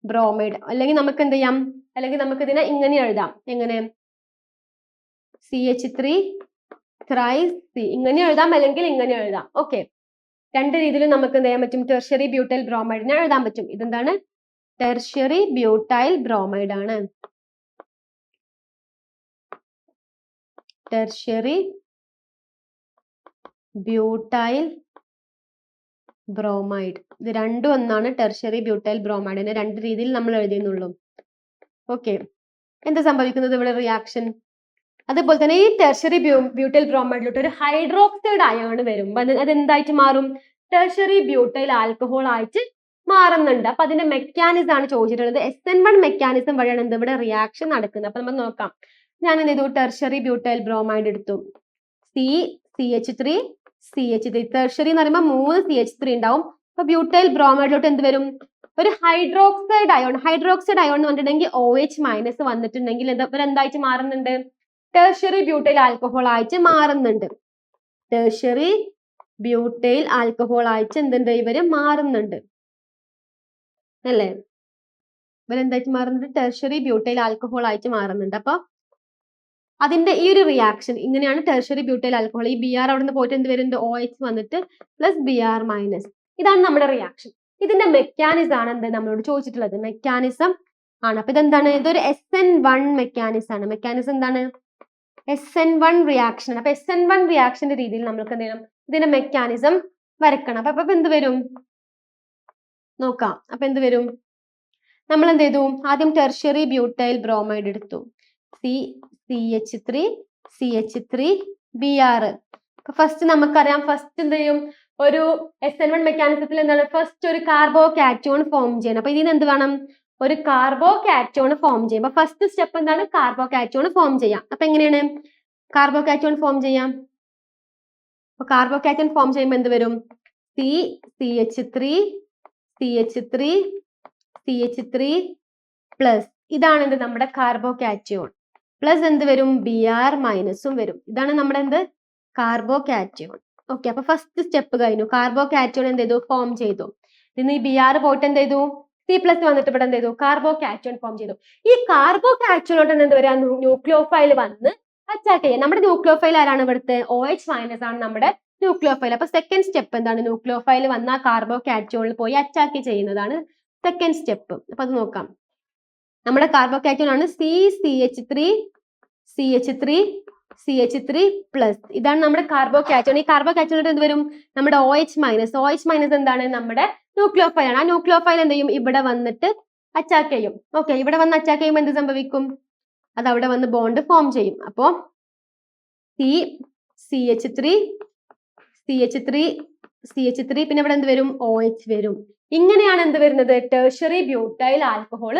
ബ്രോമൈഡ്. അല്ലെങ്കിൽ നമുക്ക് എന്ത് ചെയ്യാം, അല്ലെങ്കിൽ നമുക്ക് ഇതിനെ ഇങ്ങനെ എഴുതാം, എങ്ങനെ, CH3 C ഇങ്ങനെ എഴുതാം, അല്ലെങ്കിൽ ഇങ്ങനെ എഴുതാം. ഓക്കെ, രണ്ട് രീതിയിലും നമുക്ക് എന്ത് ചെയ്യാൻ പറ്റും, ടെർഷ്യറി ബ്യൂട്ടൈൽ ബ്രോമൈഡിനെ എഴുതാൻ പറ്റും. ഇതെന്താണ്, ടെർഷ്യറി ബ്യൂട്ടൈൽ ബ്രോമൈഡ് ആണ്. ടെർഷ്യറി ബ്യൂട്ടൈൽ ബ്രോമൈഡ്, ഇത് രണ്ടും ഒന്നാണ്. ടെർഷ്യറി ബ്യൂട്ടൈൽ ബ്രോമൈഡിനെ രണ്ട് രീതിയിൽ നമ്മൾ എഴുതിയെന്നുള്ളൂ. ഓക്കെ, എന്താ സംഭവിക്കുന്നത് ഇവിടെ, റിയാക്ഷൻ. അതുപോലെ തന്നെ ഈ ടെർഷ്യറി ബ്യൂട്ടൈൽ ബ്രോമൈഡിലോട്ട് ഒരു ഹൈഡ്രോക്സൈഡ് അയോൺ വരുമ്പോൾ അത് എന്തായിട്ട് മാറും, ടെർഷ്യറി ബ്യൂട്ടൈൽ ആൽക്കഹോൾ ആയിട്ട് മാറുന്നുണ്ട്. അപ്പൊ അതിന്റെ മെക്കാനിസം ആണ് ചോദിച്ചിട്ടുള്ളത്. SN1 മെക്കാനിസം വഴിയാണ് എന്ത് ഇവിടെ റിയാക്ഷൻ നടക്കുന്നത്. അപ്പൊ നമ്മൾ നോക്കാം. ഞാൻ എന്ത് ചെയ്തു, ടെർഷ്യറി ബ്യൂട്ടൈൽ ബ്രോമൈഡ് എടുത്തു. CH3 CH3. ടെർഷ്യറി എന്ന് പറയുമ്പോൾ 3 CH3 ഉണ്ടാവും. അപ്പൊ ബ്യൂട്ടൈൽ ബ്രോമൈഡിലോട്ട് എന്ത് വരും, ഒരു ഹൈഡ്രോക്സൈഡ് അയോൺ. ഹൈഡ്രോക്സൈഡ് അയോൺ എന്ന് പറഞ്ഞിട്ടുണ്ടെങ്കിൽ OH- വന്നിട്ടുണ്ടെങ്കിൽ എന്തായിട്ട് മാറുന്നുണ്ട്, ടെർഷ്യറി ബ്യൂട്ടൈൽ ആൽക്കഹോൾ ആയിട്ട് മാറുന്നുണ്ട്. ടെർഷ്യറി ബ്യൂട്ടൈൽ ആൽക്കഹോൾ ആയിട്ട് എന്തുണ്ട്, ഇവര് മാറുന്നുണ്ട് അല്ലേ. ഇവരെന്തായിട്ട് മാറുന്നുണ്ട്, ടെർഷ്യറി ബ്യൂട്ടൈൽ ആൽക്കഹോൾ ആയിട്ട് മാറുന്നുണ്ട്. അപ്പൊ അതിന്റെ ഈ ഒരു റിയാക്ഷൻ ഇങ്ങനെയാണ് ടെർഷ്യറി ബ്യൂട്ടൈൽ ആൽക്കഹോൾ. ഈ Br അവിടെ നിന്ന് പോയിട്ട് എന്ത് വരുന്നുണ്ട്, OH വന്നിട്ട് പ്ലസ് Br-. ഇതാണ് നമ്മുടെ റിയാക്ഷൻ. ഇതിന്റെ മെക്കാനിസം ആണ് എന്ത് നമ്മളോട് ചോദിച്ചിട്ടുള്ളത്. മെക്കാനിസം ആണ്. അപ്പൊ ഇതെന്താണ്, ഇതൊരു SN1 മെക്കാനിസം ആണ്. മെക്കാനിസം എന്താണ്, SN1 റിയാക്ഷൻ. അപ്പൊ SN1 റിയാക്ഷന്റെ രീതിയിൽ നമുക്ക് എന്ത് ചെയ്യണം, ഇതിന്റെ മെക്കാനിസം വരക്കണം. അപ്പൊ എന്ത് വരും നോക്കാം. അപ്പൊ എന്ത് വരും, നമ്മൾ എന്ത് ചെയ്തു, ആദ്യം ടെർഷ്യറി ബ്യൂട്ടൈൽ ബ്രോമൈഡ് എടുത്തു. CH3 Br. ഫസ്റ്റ് നമുക്കറിയാം, ഫസ്റ്റ് എന്ത് ചെയ്യും, ഒരു SN1 മെക്കാനിസത്തിൽ എന്താണ്, ഫസ്റ്റ് ഒരു കാർബോ കാറ്റോൺ ഫോം ചെയ്യണം. അപ്പൊ ഇതിന് എന്ത് വേണം, ഒരു കാർബോ കാറ്റോൺ ഫോം ചെയ്യും. അപ്പൊ ഫസ്റ്റ് സ്റ്റെപ്പ് എന്താണ്, കാർബോ കാറ്റോൺ ഫോം ചെയ്യാം. അപ്പൊ എങ്ങനെയാണ് കാർബോ കാറ്റോൺ ഫോം ചെയ്യാം, അപ്പൊ കാർബോ കാറ്റോൺ ഫോം ചെയ്യുമ്പോൾ എന്ത് വരും, CH3 പ്ലസ് ഇതാണ് എന്ത് നമ്മുടെ കാർബോ കാറ്റോൺ, പ്ലസ് എന്ത് വരും, Br- വരും. ഇതാണ് നമ്മുടെ എന്ത് കാർബോ കാറ്റോൺ. ഓക്കെ, അപ്പൊ ഫസ്റ്റ് സ്റ്റെപ്പ് കഴിഞ്ഞു. കാർബോ കാറ്റോൺ എന്ത് ചെയ്തു, ഫോം ചെയ്തു. ഇന്ന് ഈ Br പോയിട്ട് എന്ത് ചെയ്തു, C+ വന്നിട്ട് ഇവിടെ എന്ത് ചെയ്തു, കാർബോ കാറ്റോൺ ഫോം ചെയ്തു. ഈ കാർബോ കാറ്റോണോട്ട് എന്ത് വരാ, ന്യൂക്ലിയോഫൈൽ വന്ന് അറ്റാക്ക് ചെയ്യാം. നമ്മുടെ ന്യൂക്ലിയോഫൈൽ ആരാണ്, ഇവിടുത്തെ OH- ആണ് നമ്മുടെ ന്യൂക്ലിയോഫൈൽ. അപ്പൊ സെക്കൻഡ് സ്റ്റെപ്പ് എന്താണ്, ന്യൂക്ലിയോഫൈൽ വന്ന കാർബോ കാറ്റോണിൽ പോയി അറ്റാക്ക് ചെയ്യുന്നതാണ് സെക്കൻഡ് സ്റ്റെപ്പ്. അപ്പൊ അത് നോക്കാം. നമ്മുടെ കാർബോ കാറ്റോൺ ആണ് CH3 പ്ലസ്. ഇതാണ് നമ്മുടെ കാർബോ കാറ്റോൺ. ഈ കാർബോ കാറ്റോണിൽ എന്ത് വരും, നമ്മുടെ OH- എന്താണ്, നമ്മുടെ ന്യൂക്ലിയോഫൈൽ ആണ്. ആ ന്യൂക്ലിയോഫൈൽ എന്ത് ചെയ്യും, ഇവിടെ വന്നിട്ട് അറ്റാക്ക് ചെയ്യും. ഓക്കെ, ഇവിടെ വന്ന് അറ്റാക്ക് ചെയ്യുമ്പോൾ എന്ത് സംഭവിക്കും, അത് അവിടെ വന്ന് ബോണ്ട് ഫോം ചെയ്യും. അപ്പോ CH3 പിന്നെ ഇവിടെ എന്ത് വരും, OH വരും. ഇങ്ങനെയാണ് എന്ത് വരുന്നത്, ടെർഷ്യറി ബ്യൂട്ടൈൽ ആൽക്കഹോൾ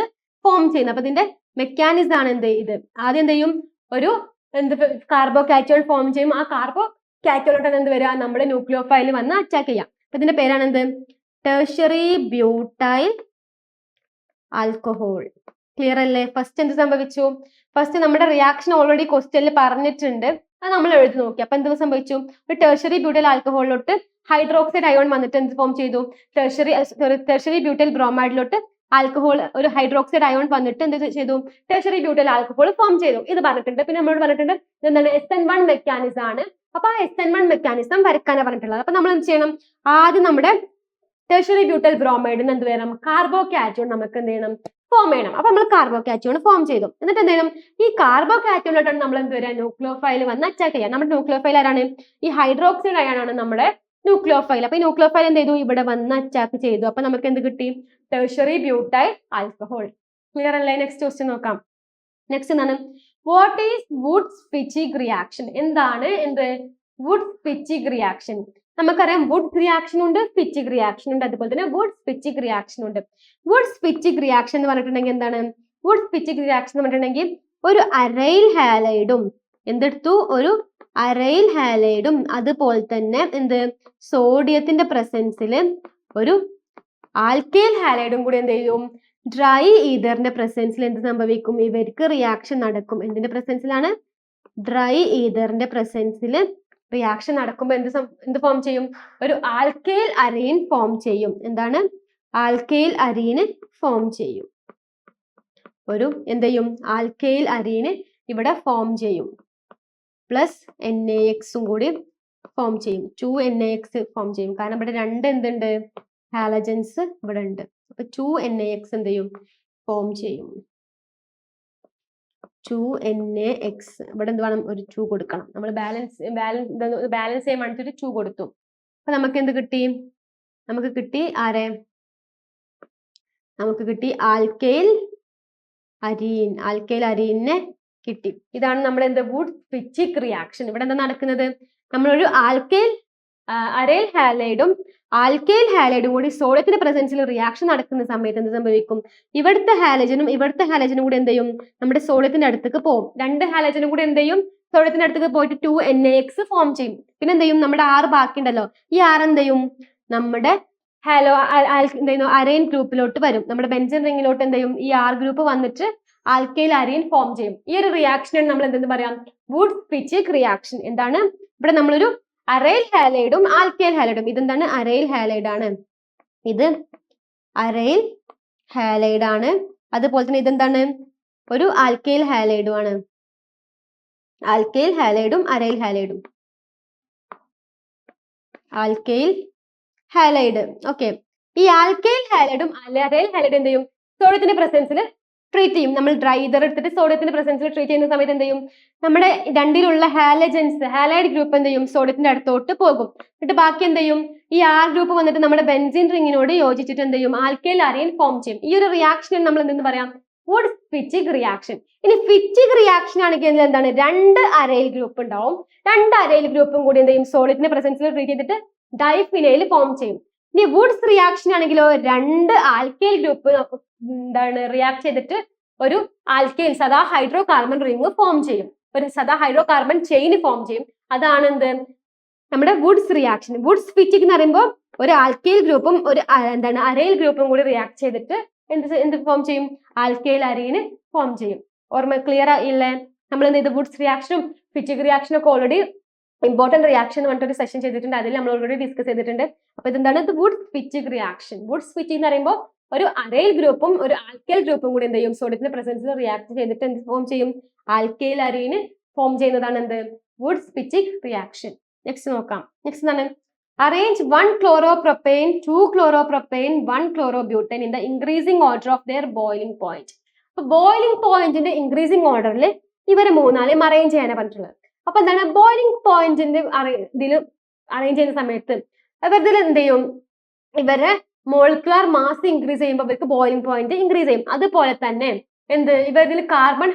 ഫോം ചെയ്യുന്നത്. അപ്പൊ ഇതിന്റെ മെക്കാനിസം ആണ് എന്ത്, ഇത് ആദ്യം എന്ത് ചെയ്യും, ഒരു കാർബോ കാറ്റോൺ ഫോം ചെയ്യും. ആ കാർബോ കാറ്റോണോട്ടാണ് എന്ത് വരിക, നമ്മുടെ ന്യൂക്ലിയോഫൈൽ വന്ന് അറ്റാക്ക് ചെയ്യാം. അപ്പൊ ഇതിന്റെ പേരാണ് എന്ത്, ടെർഷ്യറി ബ്യൂട്ടൈൽ ആൽക്കഹോൾ. ക്ലിയർ അല്ലേ. ഫസ്റ്റ് എന്ത് സംഭവിച്ചു, ഫസ്റ്റ് നമ്മുടെ റിയാക്ഷൻ ഓൾറെഡി ക്വസ്റ്റ്യനിൽ പറഞ്ഞിട്ടുണ്ട്, അത് നമ്മൾ എഴുതി നോക്കി. അപ്പൊ എന്ത് സംഭവിച്ചു, ഒരു ടെർഷ്യറി ബ്യൂട്ടൈൽ ആൽക്കഹോളിലോട്ട് ഹൈഡ്രോക്സൈഡ് അയോൺ വന്നിട്ട് എന്ത് ഫോം ചെയ്തു, ടെർഷ്യറി ബ്യൂട്ടൈൽ ബ്രോമൈഡിലോട്ട് ആൽക്കഹോൾ, ഒരു ഹൈഡ്രോക്സൈഡ് അയോൺ വന്നിട്ട് എന്ത് ചെയ്തു, ടെർഷ്യറി ബ്യൂട്ടൈൽ ആൽക്കഹോൾ ഫോം ചെയ്തു. ഇത് പറഞ്ഞിട്ടുണ്ട്. പിന്നെ നമ്മളോട് പറഞ്ഞിട്ടുണ്ട് എന്താണ്, SN1 മെക്കാനിസം ആണ്. അപ്പൊ ആ SN1 മെക്കാനിസം വരക്കാനാണ് പറഞ്ഞിട്ടുള്ളത്. അപ്പൊ നമ്മൾ എന്ത് ചെയ്യണം, ആദ്യം നമ്മുടെ ടെർഷ്യറി ബ്യൂട്ടൈൽ ബ്രോമൈഡിന് എന്ത് വേണം, കാർബോ കാറ്റോൺ നമുക്ക് എന്ത് ചെയ്യണം, ഫോം ചെയ്യണം. അപ്പൊ നമ്മൾ കാർബോ കാറ്റോൺ ഫോം ചെയ്തു. എന്നിട്ട് എന്ത് ചെയ്യണം, ഈ കാർബോ കാറ്റോണിലോട്ടാണ് നമ്മൾ എന്ത് വരിക, ന്യൂക്ലിയോഫൈൽ വന്ന് അറ്റാക്ക് ചെയ്യാം. നമ്മുടെ ന്യൂക്ലിയോഫൈൽ ആരാണ്, ഈ ഹൈഡ്രോക്സൈഡ് അയോൺ ആണ് നമ്മുടെ ന്യൂക്ലിയോഫൈൽ. അപ്പൊ ഈ ന്യൂക്ലിയോഫൈൽ എന്ത് ചെയ്തു, ഇവിടെ വന്ന് അറ്റാക്ക് ചെയ്തു. അപ്പൊ നമുക്ക് എന്ത് കിട്ടി, ടെർഷ്യറി ബ്യൂട്ടൈൽ ആൽക്കഹോൾ. ക്ലിയർ അല്ലേ. നെക്സ്റ്റ് ക്വസ്റ്റ്യൻ നോക്കാം. നെക്സ്റ്റ് എന്താണ്, വാട്ട് ഈസ് വുഡ്-സ്പിച്ചിഗ് റിയാക്ഷൻ. എന്താണ് എന്ത് വുഡ്-സ്പിച്ചിഗ് റിയാക്ഷൻ. നമുക്കറിയാം വുഡ് റിയാക്ഷൻ ഉണ്ട്, സ്പിച്ചിഗ് റിയാക്ഷൻ ഉണ്ട്, അതുപോലെ തന്നെ വുഡ്-സ്പിച്ചിഗ് റിയാക്ഷൻ ഉണ്ട്. വുഡ്-സ്പിച്ചിഗ് റിയാക്ഷൻ എന്ന് പറഞ്ഞിട്ടുണ്ടെങ്കിൽ എന്താണ്, വുഡ്-സ്പിച്ചിഗ് റിയാക്ഷൻ എന്ന് പറഞ്ഞിട്ടുണ്ടെങ്കിൽ ഒരു അരൈൽ ഹാലൈഡും എന്തെടുത്തു, ഒരു അരൈൽ ഹാലൈഡും അതുപോലെ തന്നെ എന്ത് സോഡിയത്തിന്റെ പ്രസൻസിൽ ഒരു ആൽക്കൈൽ ഹാലൈഡും കൂടി എന്ത് ചെയ്യും, ഡ്രൈ ഈതറിന്റെ പ്രസൻസിൽ എന്ത് സംഭവിക്കും, ഇവർക്ക് റിയാക്ഷൻ നടക്കും. എന്തിന്റെ പ്രസൻസിലാണ്, ഡ്രൈ ഈതറിന്റെ പ്രസൻസിൽ റിയാക്ഷൻ നടക്കുമ്പോൾ എന്ത് ഫോം ചെയ്യും, ഒരു ആൽക്കൈൽ അരീൻ ഫോം ചെയ്യും. എന്താണ്, ആൽക്കൈൽ അരീന് ഫോം ചെയ്യും. ഒരു എന്ത് ചെയ്യും, ആൽക്കൈൽ അരീന് ഇവിടെ ഫോം ചെയ്യും. പ്ലസ് NaXും കൂടി ഫോം ചെയ്യും. 2NaX ഫോം ചെയ്യും. കാരണം ഇവിടെ രണ്ട് എന്തുണ്ട്, ഹാലജൻസ് ഇവിടെ ഉണ്ട്. അപ്പൊ 2NaX എന്ത് ചെയ്യും, ഫോം ചെയ്യും. 2NaX ഇവിടെ എന്ത് വേണം, ഒരു 2 കൊടുക്കണം. നമ്മൾ ബാലൻസ് ചെയ്യാൻ വേണ്ടിട്ട് ഒരു 2 കൊടുത്തു. അപ്പൊ നമുക്ക് എന്ത് കിട്ടി, നമുക്ക് കിട്ടി ആരെ, നമുക്ക് കിട്ടി ആൽക്കൈൽ അരീനെ കിട്ടി. ഇതാണ് നമ്മുടെ എന്ത് വുഡ്-സ്പിച്ചിഗ് റിയാക്ഷൻ. ഇവിടെ എന്താ നടക്കുന്നത്, നമ്മളൊരു ആൽക്കൈൽ അരൈൽ ഹാലൈഡും ആൽക്കൈൽ ഹാലൈഡും കൂടി സോഡിയത്തിന്റെ പ്രസൻസിൽ റിയാക്ഷൻ നടക്കുന്ന സമയത്ത് എന്ത് സംഭവിക്കും? ഇവിടുത്തെ ഹാലജനും കൂടി എന്ത് ചെയ്യും? നമ്മുടെ സോഡിയത്തിന്റെ അടുത്തേക്ക് പോകും. രണ്ട് ഹാലജനും കൂടി എന്ത് ചെയ്യും? സോഡിയത്തിന്റെ അടുത്തേക്ക് പോയിട്ട് 2NaX ഫോം ചെയ്യും. പിന്നെ എന്ത് ചെയ്യും? നമ്മുടെ R ബാക്കി ഉണ്ടല്ലോ, ഈ R എന്ത് ചെയ്യും? നമ്മുടെ അരൈൻ ഗ്രൂപ്പിലോട്ട് വരും. നമ്മുടെ ബെൻസീൻ റിങ്ങിലോട്ട് എന്ത് ചെയ്യും? ഈ R ഗ്രൂപ്പ് വന്നിട്ട് ആൽക്കൈൽ അരൈൻ ഫോം ചെയ്യും. ഈ ഒരു റിയാക്ഷനാണ് നമ്മൾ എന്തെന്ന് പറയാം? വുഡ്-സ്പിച്ചിക് റിയാക്ഷൻ. എന്താണ്? ഇവിടെ നമ്മളൊരു അരൈൽ ഹാലൈഡും ആൽക്കൈൽ ഹാലൈഡും, ഇതെന്താണ്? അരൈൽ ഹാലൈഡ് ആണ്. ഇത് അരൈൽ ഹാലൈഡ് ആണ്. അതുപോലെ തന്നെ ഇതെന്താണ്? ഒരു ആൽക്കൈൽ ഹാലൈഡും ആണ്. ആൽക്കൈൽ ഹാലൈഡും അരൈൽ ഹാലൈഡും. Alkyl halide. ഓക്കെ, ഈ ആൽക്കൈൽ ഹാലൈഡും അരൈൽ ഹാലൈഡും എന്ത് ചെയ്യും? സോഡിയത്തിന്റെ പ്രസൻസിൽ ട്രീറ്റ് ചെയ്യും. നമ്മൾ ഡ്രൈദർ എടുത്തിട്ട് സോഡിയത്തിന്റെ പ്രസൻസിൽ ട്രീറ്റ് ചെയ്യുന്ന സമയത്ത് എന്ത് ചെയ്യും? നമ്മുടെ രണ്ടിലുള്ള ഹാലൈഡ് ഗ്രൂപ്പ് എന്ത് ചെയ്യും? സോഡിയത്തിന്റെ അടുത്തോട്ട് പോകും. എന്നിട്ട് ബാക്കി എന്ത് ചെയ്യും? ഈ R ഗ്രൂപ്പ് വന്നിട്ട് നമ്മുടെ ബെൻസീൻ റിങ്ങിനോട് യോജിച്ചിട്ട് എന്ത് ചെയ്യും? ആൽക്കൈൽ അരൈൻ ഫോം ചെയ്യും. ഈ ഒരു റിയാക്ഷനെ നമ്മൾ എന്തെന്ന് പറയാം? വുഡ്-സ്പിച്ചിക് റിയാക്ഷൻ. ഇനി ഫിച്ചിക് റിയാക്ഷൻ ആണെങ്കിൽ എന്താണ്? രണ്ട് അരൈൽ ഗ്രൂപ്പ് ഉണ്ടാവും. രണ്ട് അരൈൽ ഗ്രൂപ്പും കൂടി എന്ത് ചെയ്യും? സോഡിയത്തിന്റെ പ്രസൻസിൽ ട്രീറ്റ് ചെയ്തിട്ട് ഡൈഫിനൈൽ ഫോം ചെയ്യും. ഇനി വുഡ്സ് റിയാക്ഷൻ ആണെങ്കിലോ രണ്ട് ആൽക്കൈൽ ഗ്രൂപ്പ് എന്താണ് റിയാക്ട് ചെയ്തിട്ട് ഒരു ആൽക്കൈൽ സദാ ഹൈഡ്രോ കാർബൺ റിങ് ഫോം ചെയ്യും. ഒരു സദാ ഹൈഡ്രോ കാർബൺ ചെയിൻ ഫോം ചെയ്യും. അതാണ് എന്ത്? നമ്മുടെ വുഡ്സ് റിയാക്ഷൻ. വുഡ്സ് ഫിച്ചിക് എന്ന് പറയുമ്പോൾ ഒരു ആൽക്കൈൽ ഗ്രൂപ്പും ഒരു എന്താണ് അരൈൽ ഗ്രൂപ്പും കൂടി റിയാക്ട് ചെയ്തിട്ട് എന്ത് ഫോം ചെയ്യും? ആൽക്കൈൽ അരൈന് ഫോം ചെയ്യും. ഓർമ്മ ക്ലിയർ ഇല്ലേ? നമ്മൾ എന്ത് ചെയ്തു? വുഡ്സ് റിയാക്ഷനും ഫിച്ചിക് റിയാക്ഷനും ഒക്കെ ഓൾറെഡി ഇമ്പോർട്ടന്റ് റിയാക്ഷൻ എന്ന് പറഞ്ഞിട്ട് ഒരു സെഷൻ ചെയ്തിട്ടുണ്ട്. അതിൽ നമ്മൾ ഓൾറെഡി ഡിസ്കസ് ചെയ്തിട്ടുണ്ട്. അപ്പൊ ഇതെന്താണ്? വുഡ്-സ്പിച്ചിക് റിയാക്ഷൻ. വുഡ്-സ്പിച്ചിക് എന്ന് പറയുമ്പോൾ ഒരു അരൈൽ ഗ്രൂപ്പും ഒരു ആൽക്കൈൽ ഗ്രൂപ്പും കൂടി എന്ത് ചെയ്യും? സോഡിയത്തിന്റെ പ്രസൻസിൽ റിയാക്ട് ചെയ്തിട്ട് എന്ത് ഫോം ചെയ്യും? ആൽക്കൈൽ അരൈന് ഫോം ചെയ്യുന്നതാണ് എന്ത്? വുഡ്-സ്പിച്ചിക് റിയാക്ഷൻ. നെക്സ്റ്റ് നോക്കാം. നെക്സ്റ്റ് എന്താണ്? Arrange 1 chloropropane, 2 chloropropane, 1 chlorobutane in the increasing order of their boiling point. അപ്പൊ ബോയിലിംഗ് പോയിന്റിന്റെ ഇൻക്രീസിംഗ് ഓർഡറിൽ ഇവരെ മൂന്നാളെയും അറേഞ്ച് ചെയ്യാനാണ് പറഞ്ഞിട്ടുള്ളത്. അപ്പൊ എന്താണ്? ബോയിലിംഗ് പോയിന്റിന്റെ ഇതിൽ അറേഞ്ച് ചെയ്യുന്ന സമയത്ത് ഇവരിൽ എന്ത് ചെയ്യും? ഇവരെ മോളിക്കുലർ മാസ് ഇൻക്രീസ് ചെയ്യുമ്പോൾ ഇവർക്ക് ബോയിലിംഗ് പോയിന്റ് ഇൻക്രീസ് ചെയ്യും. അതുപോലെ തന്നെ എന്ത്? ഇവരിൽ കാർബൺ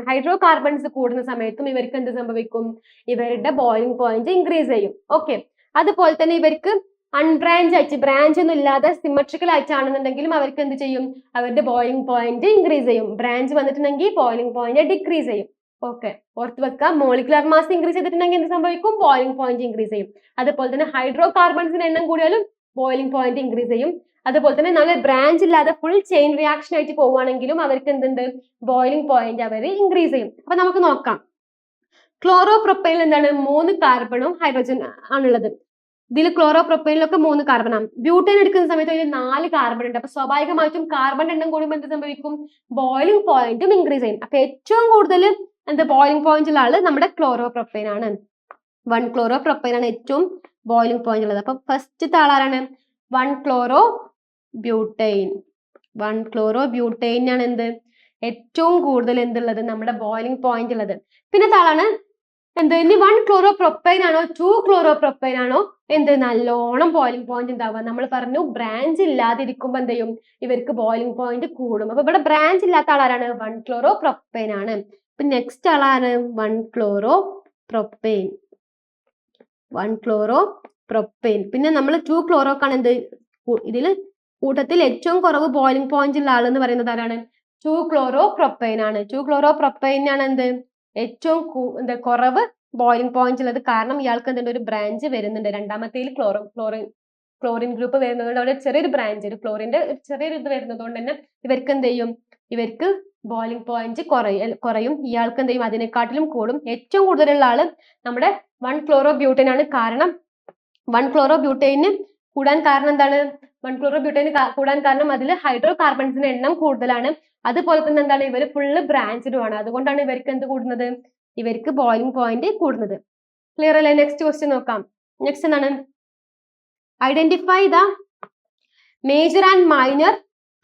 ഹൈഡ്രോ കാർബൺസ് കൂടുന്ന സമയത്തും ഇവർക്ക് എന്ത് സംഭവിക്കും? ഇവരുടെ ബോയിലിംഗ് പോയിന്റ് ഇൻക്രീസ് ചെയ്യും. ഓക്കെ, അതുപോലെ തന്നെ ഇവർക്ക് അൺബ്രാഞ്ച് ആയിട്ട്, ബ്രാഞ്ച് ഒന്നും ഇല്ലാതെ സിമെട്രിക്കൽ ആയിട്ടാണെന്നുണ്ടെങ്കിലും അവർക്ക് എന്ത് ചെയ്യും? അവരുടെ ബോയിലിംഗ് പോയിന്റ് ഇൻക്രീസ് ചെയ്യും. ബ്രാഞ്ച് വന്നിട്ടുണ്ടെങ്കിൽ ബോയിലിംഗ് പോയിന്റ് ഡിക്രീസ് ചെയ്യും. ഓക്കെ, ഓർത്ത് വെക്കുക. മോളിക്കുലർ മാസ് ഇൻക്രീസ് ചെയ്തിട്ടുണ്ടെങ്കിൽ എന്ത് സംഭവിക്കും? ബോയിലിംഗ് പോയിന്റ് ഇൻക്രീസ് ചെയ്യും. അതുപോലെ തന്നെ ഹൈഡ്രോ കാർബൺസിന്റെ എണ്ണം കൂടിയാലും ബോയിലിംഗ് പോയിന്റ് ഇൻക്രീസ് ചെയ്യും. അതുപോലെ തന്നെ നല്ല ബ്രാഞ്ച് ഇല്ലാതെ ഫുൾ ചെയിൻ റിയാക്ഷൻ ആയിട്ട് പോവുകയാണെങ്കിലും അവർക്ക് എന്തുണ്ട്? ബോയിലിംഗ് പോയിന്റ് അവർ ഇൻക്രീസ് ചെയ്യും. അപ്പൊ നമുക്ക് നോക്കാം. ക്ലോറോപ്രൊപ്പൈനിൽ എന്താണ്? 3 കാർബണും ഹൈഡ്രജൻ ആണുള്ളത്. ഇതിൽ ക്ലോറോപ്രൊപ്പൈനിലൊക്കെ 3 കാർബണാണ്. ബ്യൂട്ടേൻ എടുക്കുന്ന സമയത്ത് അതിൽ 4 കാർബൺ ഉണ്ട്. അപ്പൊ സ്വാഭാവികമായിട്ടും കാർബൺ എണ്ണം കൂടുമ്പോൾ എന്ത് സംഭവിക്കും? ബോയിലിംഗ് പോയിന്റും ഇൻക്രീസ് ചെയ്യും. അപ്പൊ ഏറ്റവും കൂടുതൽ എന്ത് ബോയിലിംഗ് പോയിന്റ് ഉള്ള ആള് നമ്മുടെ ക്ലോറോപ്രൊപ്പൈൻ ആണ്. 1 chloropropane ആണ് ഏറ്റവും ബോയിലിംഗ് പോയിന്റ് ഉള്ളത്. അപ്പൊ ഫസ്റ്റത്തെ ആളാരാണ്? 1 chlorobutane. 1 chlorobutane ആണ് എന്ത്? ഏറ്റവും കൂടുതൽ എന്തുള്ളത്? നമ്മുടെ ബോയിലിംഗ് പോയിന്റ് ഉള്ളത്. പിന്നത്തെ ആളാണ് എന്ത്? ഇനി 1 chloropropane ആണോ 2 chloropropane ആണോ എന്ത് നല്ലോണം ബോയിലിംഗ് പോയിന്റ് ഉണ്ടാവുക? നമ്മൾ പറഞ്ഞു ബ്രാഞ്ച് ഇല്ലാതിരിക്കുമ്പോൾ എന്ത് ചെയ്യും? ഇവർക്ക് ബോയിലിംഗ് പോയിന്റ് കൂടും. അപ്പൊ ഇവിടെ ബ്രാഞ്ച് ഇല്ലാത്ത ആളാരാണ്? 1 chloropropane ആണ്. ഇപ്പൊ നെക്സ്റ്റ് ആളാണ് 1 chloropropane. 1 chloropropane. പിന്നെ നമ്മൾ 2 chloroക്കാണ് എന്ത്? ഇതിൽ കൂട്ടത്തിൽ ഏറ്റവും കുറവ് ബോയിലിംഗ് പോയിന്റ് ഉള്ള ആളെന്ന് പറയുന്നത് ആരാണ്? 2 chloropropane ആണ്. 2 chloropropane ആണ് എന്ത്? ഏറ്റവും കുറവ് ബോയിലിംഗ് പോയിന്റ് ഉള്ളത്. കാരണം ഇയാൾക്ക് എന്തുണ്ട്? ഒരു ബ്രാഞ്ച് വരുന്നുണ്ട്. രണ്ടാമത്തേൽ ക്ലോറിൻ ഗ്രൂപ്പ് വരുന്നതുകൊണ്ട് അവിടെ ചെറിയൊരു ബ്രാഞ്ച്, ഒരു ക്ലോറിന്റെ ചെറിയൊരു ഇത് വരുന്നത് കൊണ്ട് തന്നെ ഇവർക്ക് എന്ത് ചെയ്യും? ഇവർക്ക് ബോയിലിംഗ് പോയിന്റ് കുറയും. ഇയാൾക്ക് എന്ത് ചെയ്യും? അതിനെക്കാട്ടിലും കൂടും. ഏറ്റവും കൂടുതലുള്ള ആള് നമ്മുടെ 1 chlorobutane ആണ്. കാരണം 1 chlorobutane കൂടാൻ കാരണം എന്താണ്? 1 chlorobutane കൂടാൻ കാരണം അതിൽ ഹൈഡ്രോ കാർബൺസിന്റെ എണ്ണം കൂടുതലാണ്. അതുപോലെ തന്നെ എന്താണ്? ഇവർ ഫുള്ള് ബ്രാഞ്ചഡും ആണ്. അതുകൊണ്ടാണ് ഇവർക്ക് എന്ത് കൂടുന്നത്? ഇവർക്ക് ബോയിലിംഗ് പോയിന്റ് കൂടുന്നത്. ക്ലിയർ അല്ലേ? നെക്സ്റ്റ് ക്വസ്റ്റ്യൻ നോക്കാം. നെക്സ്റ്റ് എന്താണ്? Identify the major and minor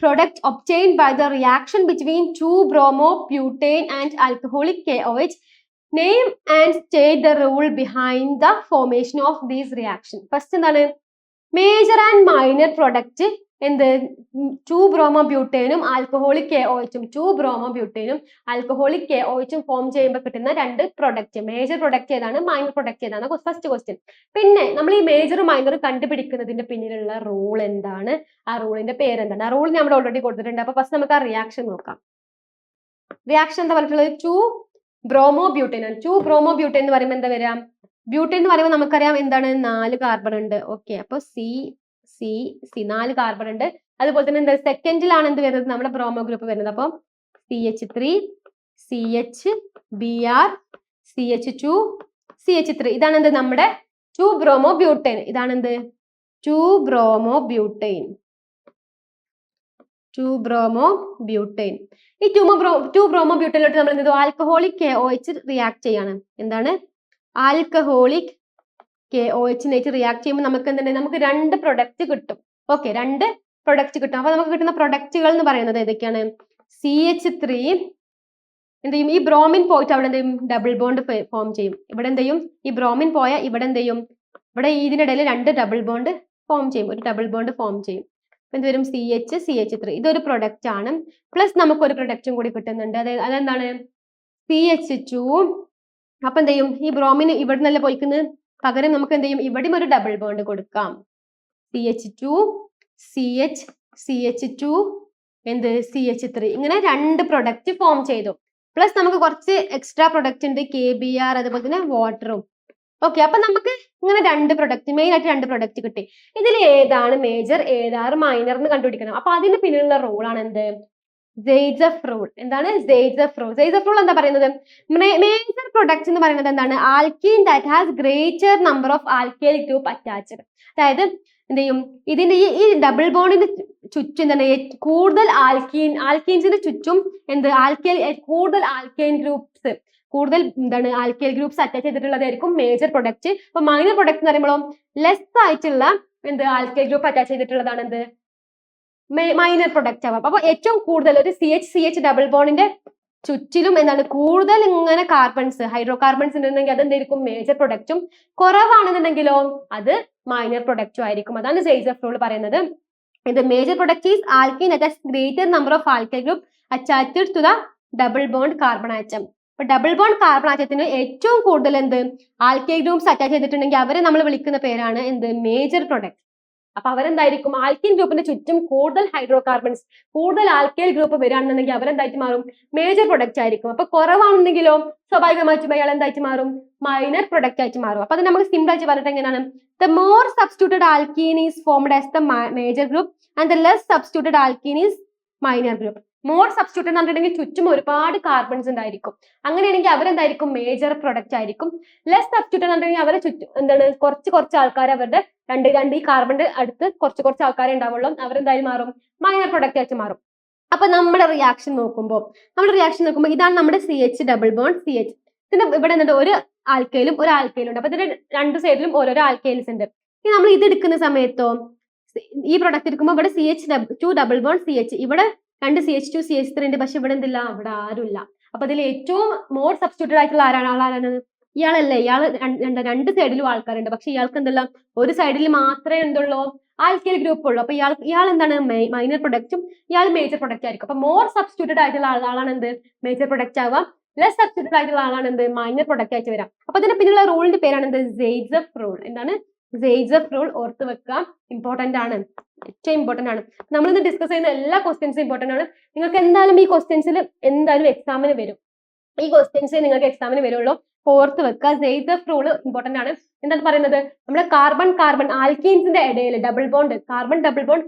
product obtained by the reaction between 2-bromobutane and alcoholic KOH. Name and state the rule behind the formation of these reaction. First എന്താണ്? മേജർ ആൻഡ് മൈനർ പ്രൊഡക്റ്റ് എന്ത് 2-ബ്രോമോബ്യൂട്ടേനും ആൽക്കഹോളിക് KOH 2-ബ്രോമോബ്യൂട്ടേനും ആൽക്കഹോളിക് KOH ഫോം ചെയ്യുമ്പോൾ കിട്ടുന്ന രണ്ട് പ്രൊഡക്റ്റ്, മേജർ പ്രൊഡക്റ്റ് ഏതാണ്, മൈനർ പ്രൊഡക്റ്റ് ഏതാണ്, ഫസ്റ്റ് ക്വസ്റ്റ്യൻ. പിന്നെ നമ്മൾ ഈ മേജറും മൈനറും കണ്ടുപിടിക്കുന്നതിന്റെ പിന്നിലുള്ള റൂൾ എന്താണ്, ആ റൂളിന്റെ പേരെന്താണ്? ആ റൂൾ നമ്മൾ ഓൾറെഡി കൊടുത്തിട്ടുണ്ട്. അപ്പൊ ഫസ്റ്റ് നമുക്ക് ആ റിയാക്ഷൻ നോക്കാം. റിയാക്ഷൻ എന്താ പറഞ്ഞിട്ടുള്ളത്? 2-ബ്രോമോബ്യൂട്ടേൻ ആണ്. 2-ബ്രോമോബ്യൂട്ടേൻ എന്ന് പറയുമ്പോൾ എന്താ വരാം? ബ്യൂട്ടേൻ എന്ന് പറയുമ്പോൾ നമുക്കറിയാം എന്താണ്, 4 കാർബൺ ഉണ്ട്. ഓക്കെ, അപ്പൊ C 4 കാർബൺ ഉണ്ട്. അതുപോലെ തന്നെ എന്താ സെക്കൻഡിലാണ് എന്ത് വരുന്നത്, നമ്മുടെ ബ്രോമോ ഗ്രൂപ്പ് വരുന്നത്. അപ്പം CH3 CH Br CH2 CH3 ഇതാണ് എന്ത് നമ്മുടെ 2-ബ്രോമോബ്യൂട്ടേൻ. ഇതാണ് എന്ത് 2-ബ്രോമോബ്യൂട്ടേൻ. 2-ബ്രോമോബ്യൂട്ടേൻ. ഈ 2-ബ്രോമോബ്യൂട്ടേനിലോട്ട് നമ്മൾ എന്ത് ചെയ്തു, ആൽക്കഹോളിക് KOH റിയാക്ട് ചെയ്യാണ്. എന്താണ്, ആൽക്കഹോളിക് KOH റിയാക്ട് ചെയ്യുമ്പോൾ നമുക്ക് എന്തുണ്ട്, നമുക്ക് 2 പ്രൊഡക്റ്റ് കിട്ടും. ഓക്കെ, 2 പ്രൊഡക്റ്റ് കിട്ടും. അപ്പൊ നമുക്ക് കിട്ടുന്ന പ്രൊഡക്റ്റുകൾ എന്ന് പറയുന്നത് ഏതൊക്കെയാണ്? CH3 എന്ത് ചെയ്യും, ഈ ബ്രോമിൻ പോയിട്ട് അവിടെ എന്ത് ചെയ്യും, ഡബിൾ ബോണ്ട് ഫോം ചെയ്യും. ഇവിടെ എന്ത് ചെയ്യും, ഈ ബ്രോമിൻ പോയ ഇവിടെ എന്ത് ചെയ്യും, ഇവിടെ ഇതിനിടയിൽ 2 ഡബിൾ ബോണ്ട് ഫോം ചെയ്യും, ഒരു ഡബിൾ ബോണ്ട് ഫോം ചെയ്യും. എന്ത് വരും, CH3. ഇതൊരു പ്രൊഡക്റ്റ് ആണ്. പ്ലസ് നമുക്ക് ഒരു പ്രൊഡക്റ്റും കൂടി കിട്ടുന്നുണ്ട്. അതെന്താണ്, CH2. അപ്പൊ എന്ത് ചെയ്യും, ഈ ബ്രോമിൻ ഇവിടെ നിന്നല്ല പോയിക്കുന്നത്, പകരം നമുക്ക് എന്ത് ചെയ്യും, ഇവിടെയും ഒരു ഡബിൾ ബോണ്ട് കൊടുക്കാം. CH2 CH2 എന്ത് CH3. ഇങ്ങനെ 2 പ്രൊഡക്റ്റ് ഫോം ചെയ്തു. പ്ലസ് നമുക്ക് കുറച്ച് എക്സ്ട്രാ പ്രൊഡക്റ്റ് ഉണ്ട്, KBr, അതുപോലെ തന്നെ വാട്ടറും. ഓക്കെ, അപ്പൊ നമുക്ക് ഇങ്ങനെ 2 പ്രൊഡക്റ്റ്, മെയിൻ ആയിട്ട് 2 പ്രൊഡക്റ്റ് കിട്ടി. ഇതിൽ ഏതാണ് മേജർ, ഏതാണ് മൈനർ എന്ന് കണ്ടുപിടിക്കണം. അപ്പൊ അതിന് പിന്നിലുള്ള റൂളാണ് എന്ത്, സെയ്സഫ് റൂൾ. എന്താണ് സെയ്സഫ് റൂൾ? സെയ്സഫ് റൂൾ എന്താ പറയുന്നത്, മേജർ പ്രൊഡക്ട്സ് എന്ന് പറയുന്നത് എന്താണ്, alkene that has greater number of alkyl group attached. അതായത് എന്ത് ചെയ്യും, ഇതിന്റെ ഈ ഡബിൾ ബോണ്ടിന്റെ ചുറ്റും എന്താണ്, കൂടുതൽ ആൽക്കീൻസിന്റെ ചുറ്റും എന്ത് കൂടുതൽ ആൽക്കൈൻ ഗ്രൂപ്പ്സ്, കൂടുതൽ എന്താണ് ആൽക്കൈൽ ഗ്രൂപ്പ്സ് അറ്റാച്ച് ചെയ്തിട്ടുള്ളതായിരിക്കും മേജർ പ്രൊഡക്റ്റ്. അപ്പൊ മൈനർ പ്രൊഡക്റ്റ് എന്ന് പറയുമ്പോൾ ലെസ് ആയിട്ടുള്ള എന്ത് ആൽക്കൈൽ ഗ്രൂപ്പ് അറ്റാച്ച് ചെയ്തിട്ടുള്ളതാണ് എന്ത് മൈനർ പ്രൊഡക്റ്റ് ആവാം. അപ്പൊ ഏറ്റവും കൂടുതൽ ഒരു CH ഡബിൾ ബോണ്ടിന്റെ ചുറ്റിലും എന്താണ് കൂടുതൽ ഇങ്ങനെ കാർബൺസ്, ഹൈഡ്രോ കാർബൺസ് ഉണ്ടെങ്കിൽ അത് എന്തായിരിക്കും, മേജർ പ്രൊഡക്റ്റും. കുറവാണെന്നുണ്ടെങ്കിലോ അത് മൈനർ പ്രൊഡക്റ്റും ആയിരിക്കും. അതാണ് സെയ്സഫ് റൂൾ പറയുന്നത്. ഇത് major product is alkene that has greater number of alkyl group attached to the double bond carbon atom. അപ്പൊ ഡബിൾ ബോണ്ട് കാർബൺ ആറ്റത്തിന് ഏറ്റവും കൂടുതൽ എന്ത് ആൽക്കൈൽ ഗ്രൂപ്പ്സ് അറ്റാച്ച് ചെയ്തിട്ടുണ്ടെങ്കിൽ അവരെ നമ്മൾ വിളിക്കുന്ന പേരാണ് എന്ത്, മേജർ പ്രൊഡക്റ്റ്. അപ്പൊ അവരെന്തായിരിക്കും, ആൽക്കീൻ ഗ്രൂപ്പിന്റെ ചുറ്റും കൂടുതൽ ഹൈഡ്രോ കാർബൺസ്, കൂടുതൽ ആൽക്കൈൽ ഗ്രൂപ്പ് വരികയാണെന്നുണ്ടെങ്കിൽ അവരെന്തായിട്ട് മാറും, മേജർ പ്രൊഡക്റ്റ് ആയിരിക്കും. അപ്പൊ കുറവാണെന്നെങ്കിലോ സ്വാഭാവികമായിട്ടും അയാൾ എന്തായിട്ട് മാറും, മൈനർ പ്രൊഡക്റ്റ് ആയിട്ട് മാറും. അപ്പൊ അത് നമുക്ക് സിമ്പിൾ ആയിട്ട് പറഞ്ഞിട്ട് എങ്ങനെയാണ്, the more substituted alkene is formed as the major group and the less substituted alkene is minor group. More substitute എന്ന് പറഞ്ഞിട്ടുണ്ടെങ്കിൽ ചുറ്റും ഒരുപാട് കാർബൺസ് ഉണ്ടായിരിക്കും. അങ്ങനെയാണെങ്കിൽ അവരെന്തായിരിക്കും, മേജർ പ്രൊഡക്റ്റ് ആയിരിക്കും. ലെസ് സബ്സ്റ്റിറ്റ്യൂട്ട് എന്ന് പറഞ്ഞിട്ടുണ്ടെങ്കിൽ അവരെ ചുറ്റും എന്താണ് കുറച്ച് ആൾക്കാർ, അവരുടെ രണ്ട് ഈ കാർബണിന്റെ അടുത്ത് കുറച്ച് ആൾക്കാരെ ഉണ്ടാവുള്ളൂ, അവരെന്തായാലും മാറും, മൈനർ പ്രൊഡക്റ്റ് ആയിട്ട് മാറും. അപ്പൊ നമ്മുടെ റിയാക്ഷൻ നോക്കുമ്പോൾ ഇതാണ് നമ്മുടെ CH ഡബിൾ ബോണ്ട് CH. ഇതിന്റെ ഇവിടെ എന്തുണ്ട്, ഒരു ആൽക്കൈലും ഒരു ആൽക്കൈലും ഉണ്ട്. അപ്പൊ ഇതിന്റെ 2 സൈഡിലും ഓരോരോ ആൽക്കൈൽസ് ഉണ്ട്. ഇനി നമ്മൾ ഇത് എടുക്കുന്ന സമയത്തോ, ഈ പ്രൊഡക്റ്റ് എടുക്കുമ്പോൾ ഇവിടെ CH2 ഡബിൾ ബോണ്ട് CH, ഇവിടെ 2 CH2 CH3 ഉണ്ട്. പക്ഷെ ഇവിടെ എന്തില്ല, ഇവിടെ ആരുമില്ല. അപ്പൊ അതിൽ ഏറ്റവും മോർ സബ്സ്റ്റിറ്റ്യൂട്ടഡ് ആയിട്ടുള്ള ആളാണ്, ഇയാളല്ലേ. ഇയാൾ 2 സൈഡിലും ആൾക്കാരുണ്ട്. പക്ഷെ ഇയാൾക്ക് എന്തെല്ലാം, ഒരു സൈഡിൽ മാത്രമേ എന്തുള്ളൂ, ആൽക്കൈൽ ഗ്രൂപ്പ് ഉള്ളൂ. അപ്പൊ ഇയാൾ എന്താണ്, മൈനർ പ്രൊഡക്റ്റും, ഇയാൾ മേജർ പ്രൊഡക്റ്റ് ആയിരിക്കും. അപ്പൊ മോർ സബ്സ്റ്റിറ്റ്യൂട്ടഡ് ആയിട്ടുള്ള ആളാണ് എന്ത്, മേജർ പ്രൊഡക്റ്റ് ആവാം. ലെസ് സബ്സ്റ്റിറ്റ്യൂട്ടഡ് ആയിട്ടുള്ള ആളാണ് എന്ത്, മൈനർ പ്രൊഡക്റ്റ് ആയിട്ട് വരാം. അപ്പൊ ഇതിന്റെ പിന്നിലുള്ള റൂളിന്റെ പേരാണ് എന്ത്, സെയ്സഫ് റൂൾ. എന്താണ് സെയ്സഫ് റൂൾ? ഓർത്ത് വെക്കാം, ഇമ്പോർട്ടന്റ് ആണ്, ഏറ്റവും ഇമ്പോർട്ടന്റ് ആണ്. നമ്മളിന്ന് ഡിസ്കസ് ചെയ്യുന്ന എല്ലാ ക്വസ്റ്റ്യൻസും ഇമ്പോർട്ടന്റ് ആണ്. നിങ്ങൾക്ക് എന്തായാലും ഈ ക്വസ്റ്റ്യൻസിൽ എന്തായാലും എക്സാമിന് വരും. ഈ ക്വസ്റ്റ്യൻസ് നിങ്ങൾക്ക് എക്സാമിന് വരുള്ളൂ. ഓർത്ത് വെക്കുക, സെയ്സഫ് റൂൾ ഇമ്പോർട്ടന്റ് ആണ്. എന്താണ് പറയുന്നത്, നമ്മുടെ കാർബൺ ആൽക്കീൻസിന്റെ ഇടയിൽ ഡബിൾ ബോണ്ട്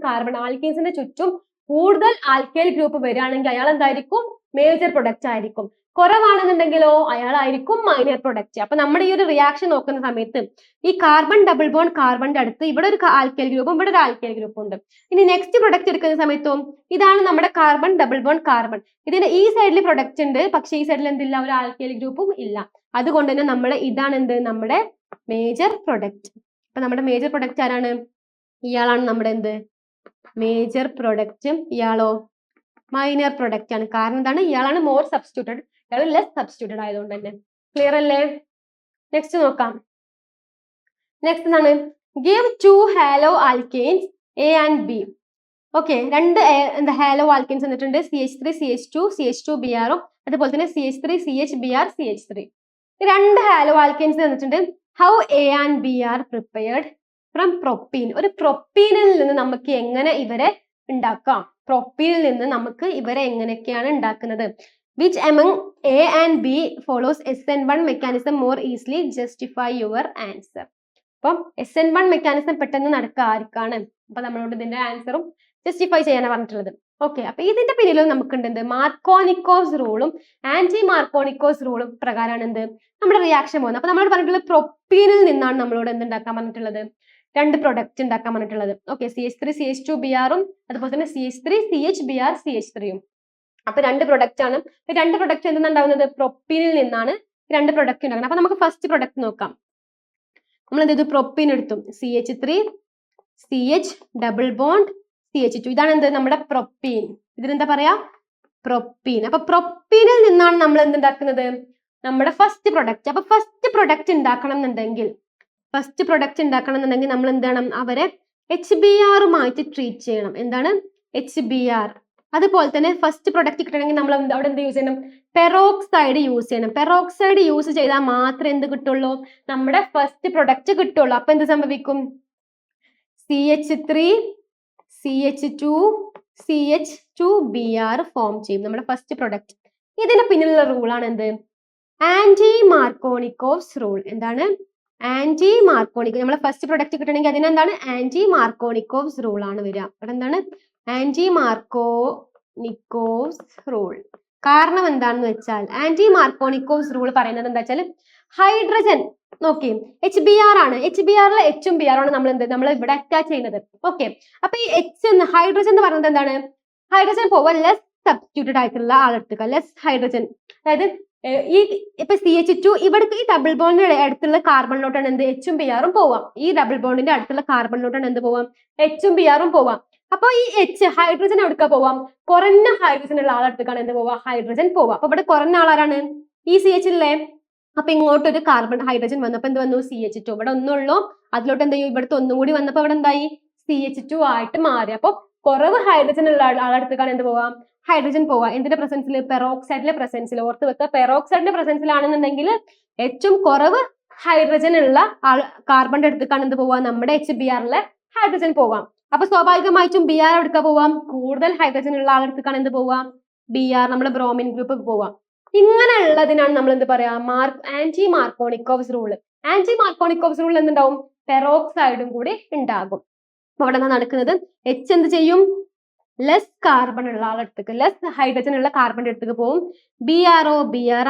കാർബൺ ആൽക്കീൻസിന്റെ ചുറ്റും കൂടുതൽ ആൽക്കൈൽ ഗ്രൂപ്പ് വരികയാണെങ്കിൽ അയാൾ എന്തായിരിക്കും, മേജർ പ്രൊഡക്റ്റ് ആയിരിക്കും. കുറവാണെന്നുണ്ടെങ്കിലോ അയാളായിരിക്കും മൈനർ പ്രൊഡക്റ്റ്. അപ്പൊ നമ്മുടെ ഈ ഒരു റിയാക്ഷൻ നോക്കുന്ന സമയത്ത് ഈ കാർബൺ ഡബിൾ ബോണ്ട് കാർബണിന്റെ അടുത്ത് ഇവിടെ ഒരു ആൽക്കൈൽ ഗ്രൂപ്പും ഇവിടെ ഒരു ആൽക്കൈൽ ഗ്രൂപ്പും ഉണ്ട്. ഇനി നെക്സ്റ്റ് പ്രൊഡക്റ്റ് എടുക്കുന്ന സമയത്തും ഇതാണ് നമ്മുടെ കാർബൺ ഡബിൾ ബോണ്ട് കാർബൺ. ഇതിന്റെ ഈ സൈഡിൽ പ്രൊഡക്റ്റ് ഉണ്ട്, പക്ഷേ ഈ സൈഡിൽ എന്തില്ല, ഒരു ആൽക്കൈൽ ഗ്രൂപ്പും ഇല്ല. അതുകൊണ്ട് തന്നെ നമ്മുടെ ഇതാണ് എന്ത്, നമ്മുടെ മേജർ പ്രൊഡക്റ്റ്. അപ്പൊ നമ്മുടെ മേജർ പ്രൊഡക്റ്റ് ആരാണ്, ഇയാളാണ് നമ്മുടെ എന്ത്, മേജർ പ്രൊഡക്റ്റ്. ഇയാളോ മൈനർ പ്രൊഡക്റ്റ് ആണ്. കാരണം എന്താണ്, ഇയാളാണ് മോർ സബ്സ്റ്റിറ്റ്യൂട്ടഡ്, ഇയാൾ ലെസ് സബ്സ്റ്റിറ്റ്യൂട്ടഡ് ആയതുകൊണ്ട് തന്നെ. ക്ലിയർ അല്ലേ? നെക്സ്റ്റ് നോക്കാം. നെക്സ്റ്റ് എന്താണ്, give 2 hello alkanes A and B. Okay, രണ്ട് ഹാലോ ആൽക്കൻസ് തന്നിട്ടുണ്ട്, CH3CH2 അതുപോലെ തന്നെ CH3CHBr രണ്ട് ഹാലോ ആൽക്കൻസ് തന്നിട്ടുണ്ട്. How A and B are prepared from propene. ഒരു പ്രൊപ്പീനിൽ നിന്ന് നമുക്ക് എങ്ങനെ ഇവരെ ഉണ്ടാക്കാം, പ്രൊപ്പീനിൽ നിന്ന് നമുക്ക് ഇവരെ എങ്ങനെയൊക്കെയാണ് ഉണ്ടാക്കുന്നത്. Which among A and B follows SN1 mechanism more easily, justify your answer. അപ്പം SN1 മെക്കാനിസം പെട്ടെന്ന് നടക്കുക ആർക്കാണ്? അപ്പൊ നമ്മളോട് ഇതിന്റെ ആൻസറും ജസ്റ്റിഫൈ ചെയ്യാനാണ് പറഞ്ഞിട്ടുള്ളത്. ഓക്കെ, അപ്പൊ ഇതിന്റെ പിന്നിലും നമുക്കുണ്ട് എന്ത്, മാർക്കോണിക്കോസ് റൂളും ആന്റി മാർക്കോണിക്കോസ് റൂളും പ്രകാരമാണ് എന്ത് നമ്മുടെ റിയാക്ഷൻ പോകുന്നത്. അപ്പൊ നമ്മളോട് പറഞ്ഞിട്ടുള്ളത് പ്രൊപ്പീനിൽ നിന്നാണ് നമ്മളോട് എന്തുണ്ടാക്കാൻ പറഞ്ഞിട്ടുള്ളത്, രണ്ട് പ്രൊഡക്റ്റ് ഉണ്ടാക്കാൻ പറഞ്ഞിട്ടുള്ളത്. ഓക്കെ, CH3CH2Br അതുപോലെ തന്നെ CH3CHBr അപ്പൊ രണ്ട് പ്രൊഡക്റ്റ് ആണ്. രണ്ട് പ്രൊഡക്റ്റ് എന്തുണ്ടാവുന്നത്, പ്രൊപ്പീനിൽ നിന്നാണ് രണ്ട് പ്രൊഡക്റ്റ് ഉണ്ടാക്കുന്നത്. അപ്പൊ നമുക്ക് ഫസ്റ്റ് പ്രൊഡക്റ്റ് നോക്കാം. നമ്മൾ എന്ത് ചെയ്തു, പ്രൊപ്പീൻ എടുത്തു, CH3CH ഡബിൾ ബോണ്ട് CH2, ഇതാണ് എന്ത് നമ്മുടെ പ്രൊപ്പീൻ. ഇതിനെന്താ പറയാ, പ്രൊപ്പീൻ. അപ്പൊ പ്രൊപ്പീനിൽ നിന്നാണ് നമ്മൾ എന്തുണ്ടാക്കുന്നത്, നമ്മുടെ ഫസ്റ്റ് പ്രൊഡക്റ്റ്. അപ്പൊ ഫസ്റ്റ് പ്രൊഡക്റ്റ് ഉണ്ടാക്കണം എന്നുണ്ടെങ്കിൽ നമ്മൾ എന്താണ്, അവരെ HBrമായിട്ട് ട്രീറ്റ് ചെയ്യണം. എന്താണ് HBr. അതുപോലെ തന്നെ ഫസ്റ്റ് പ്രൊഡക്റ്റ് കിട്ടണമെങ്കിൽ നമ്മൾ അവിടെ എന്ത് യൂസ് ചെയ്യണം, പെറോക്സൈഡ് യൂസ് ചെയ്യണം. പെറോക്സൈഡ് യൂസ് ചെയ്താൽ മാത്രമേ എന്ത് കിട്ടുള്ളൂ, നമ്മുടെ ഫസ്റ്റ് പ്രൊഡക്റ്റ് കിട്ടുള്ളൂ. അപ്പൊ എന്ത് സംഭവിക്കും, CH3CH2CH2Br ഫോം ചെയ്യും നമ്മുടെ ഫസ്റ്റ് പ്രൊഡക്റ്റ്. ഇതിന് പിന്നിലുള്ള റൂളാണ് എന്ത്, ആന്റി മാർക്കോണിക്കോസ് റൂൾ. എന്താണ് ആന്റി മാർക്കോണിക്കോ, നമ്മളെ ഫസ്റ്റ് പ്രൊഡക്റ്റ് കിട്ടണമെങ്കിൽ അതിനെന്താണ്, ആന്റി മാർക്കോണിക്കോസ് റൂൾ ആണ് വരിക. അവിടെ എന്താണ് ആന്റി മാർക്കോണിക്കോസ് റൂൾ. കാരണം എന്താണെന്ന് വെച്ചാൽ ആന്റി മാർക്കോണിക്കോസ് റൂൾ പറയുന്നത് എന്താ വെച്ചാൽ, ഹൈഡ്രജൻ നോക്കി HBr ആണ്, HBrലെ Hഉം Br ആണ് നമ്മൾ ഇവിടെ അറ്റാച്ച് ചെയ്യുന്നത്. ഓക്കെ, അപ്പൊ ഈ ഹൈഡ്രജൻ എന്ന് പറയുന്നത് എന്താണ്, ഹൈഡ്രജൻ പോവാൻ ലെസ് സബ്സ്റ്റിറ്റ്യൂട്ടഡ് ആയിട്ടുള്ള ആളെടുക്കുക, ലെസ് ഹൈഡ്രജൻ. അതായത് ഈ ഇപ്പൊ CH2 ഇവിടെ ഈ ഡബിൾ ബോണ്ടിന്റെ അടുത്തുള്ള കാർബണിലോട്ടാണ് എന്ത് Hഉം Brഉം പോവാം. ഈ ഡബിൾ ബോണ്ടിന്റെ അടുത്തുള്ള കാർബണിലോട്ടാണ് എന്ത് പോവാം, Hഉം Brഉം പോവാം. അപ്പൊ ഈ ഹൈഡ്രജൻ എവിടേക്കാ പോവാം, കുറഞ്ഞ ഹൈഡ്രജൻ ഉള്ള ആളെടുത്തേക്കാണ് എന്ത് പോവാ, ഹൈഡ്രജൻ പോവാം. അപ്പൊ ഇവിടെ കുറഞ്ഞ ആളാരാണ്, ഈ CH ഇല്ലേ. അപ്പൊ ഇങ്ങോട്ട് ഒരു കാർബൺ ഹൈഡ്രജൻ വന്നപ്പോ എന്ത് വന്നു, CH2. ഇവിടെ ഒന്നുള്ളൂ, അതിലോട്ട് എന്ത് ചെയ്യും, ഇവിടുത്തെ ഒന്നും കൂടി വന്നപ്പോ ഇവിടെ എന്തായി, CH2 ആയിട്ട് മാറി. അപ്പൊ കുറവ് ഹൈഡ്രജൻ ഉള്ള ആളെടുത്തേക്കാണ് എന്ത് പോവാം, ഹൈഡ്രജൻ പോവാം. എന്തിന്റെ പ്രസൻസിൽ, പെറോക്സൈഡിന്റെ പ്രസൻസിൽ. ഓർത്ത് വെക്കുക, പെറോക്സൈഡിന്റെ പ്രസൻസിലാണെന്നുണ്ടെങ്കിൽ ഏറ്റവും കുറവ് ഹൈഡ്രജൻ ഉള്ള കാർബണിന്റെ അടുത്തേക്കാണ് എന്ത് പോവാം, നമ്മുടെ HBrലെ ഹൈഡ്രജൻ പോവാം. അപ്പൊ സ്വാഭാവികമായിട്ടും Br എടുക്കാൻ പോവാം, കൂടുതൽ ഹൈഡ്രജൻ ഉള്ള ആളെടുത്തേക്കാണ് എന്ത് പോവാം, Br നമ്മുടെ ബ്രോമിൻ ഗ്രൂപ്പ് പോവാം. ഇങ്ങനെ ഉള്ളതിനാണ് നമ്മൾ എന്ത് പറയാ, anti Markovnikov's rule. Anti Markovnikov's rule എന്തുണ്ടാവും, പെറോക്സൈഡും കൂടി ഉണ്ടാകും. അപ്പൊ അവിടെ എന്താ നടക്കുന്നത്, H എന്ത് ചെയ്യും, ലെസ് കാർബൺ ഉള്ള ആളെടുത്തേക്ക്, ലെസ് ഹൈഡ്രജൻ ഉള്ള കാർബണിന്റെ അടുത്തേക്ക് പോകും. Br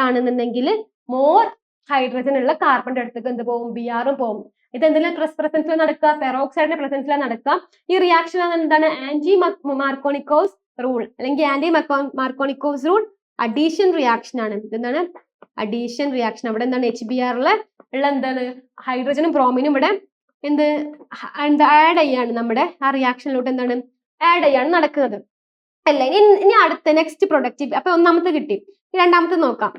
ആണെന്നുണ്ടെങ്കിൽ മോർ ഹൈഡ്രജൻ ഉള്ള കാർബണിന്റെ അടുത്തേക്ക് എന്ത് പോകും, Brഉം പോകും. ഇത് എന്തെങ്കിലും പ്രസൻസിൽ നടക്കുക, പെറോക്സൈഡിന്റെ പ്രസൻസിലാണ് നടക്കുക. ഈ റിയാക്ഷൻ എന്താണ്, ആന്റി മാർക്കോണിക്കോസ് റൂൾ അല്ലെങ്കിൽ anti Markovnikov's rule addition reaction ആണ്. എന്താണ് അഡീഷൻ റിയാക്ഷൻ. അവിടെ എന്താണ് HBrലെ ഉള്ള എന്താണ് ഹൈഡ്രജനും ബ്രോമിനും ഇവിടെ എന്താ ആഡ് ചെയ്യാണ്, നമ്മുടെ ആ റിയാക്ഷനിലോട്ട് എന്താണ് ആഡ് ചെയ്യാണ് നടക്കുന്നത് അല്ലേ. ഇനി അടുത്ത നെക്സ്റ്റ് പ്രൊഡക്റ്റ്. അപ്പൊ ഒന്നാമത്തെ കിട്ടി, രണ്ടാമത്തെ നോക്കാം.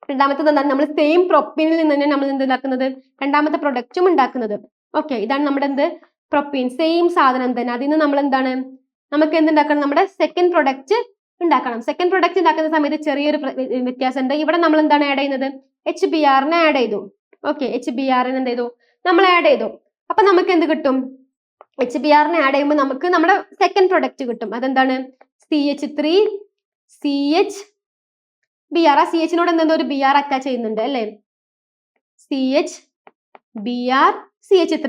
രണ്ടാമത്തത് എന്താണ്, നമ്മൾ സെയിം പ്രൊപ്പീനിൽ നിന്ന് തന്നെ നമ്മൾ ഉണ്ടാക്കുന്നത് രണ്ടാമത്തെ പ്രൊഡക്റ്റും ഉണ്ടാക്കുന്നത്. ഓക്കെ, ഇതാണ് നമ്മുടെ പ്രൊപ്പീൻ, സെയിം സാധനം തന്നെ. അതിൽ നിന്ന് നമ്മൾ എന്താണ്, നമുക്ക് എന്തുണ്ടാക്കണം, നമ്മുടെ സെക്കൻഡ് പ്രൊഡക്റ്റ് ഉണ്ടാക്കണം. സെക്കൻഡ് പ്രൊഡക്റ്റ് ഉണ്ടാക്കുന്ന സമയത്ത് ചെറിയൊരു വ്യത്യാസം ഉണ്ട്. ഇവിടെ നമ്മൾ എന്താണ് ആഡ് ചെയ്യുന്നത്, HBrനെ ആഡ് ചെയ്തു. ഓക്കെ, HBrനെ എന്ത് ചെയ്തു, നമ്മൾ ആഡ് ചെയ്തു. അപ്പൊ നമുക്ക് എന്ത് കിട്ടും, HBrനെ ആഡ് ചെയ്യുമ്പോൾ നമുക്ക് നമ്മുടെ സെക്കൻഡ് പ്രൊഡക്റ്റ് കിട്ടും. അതെന്താണ്, CH3CHBr. ആ CHനോട് എന്തോ ഒരു Br അറ്റാച്ച് ചെയ്യുന്നുണ്ട് അല്ലേ, CHBr CH3.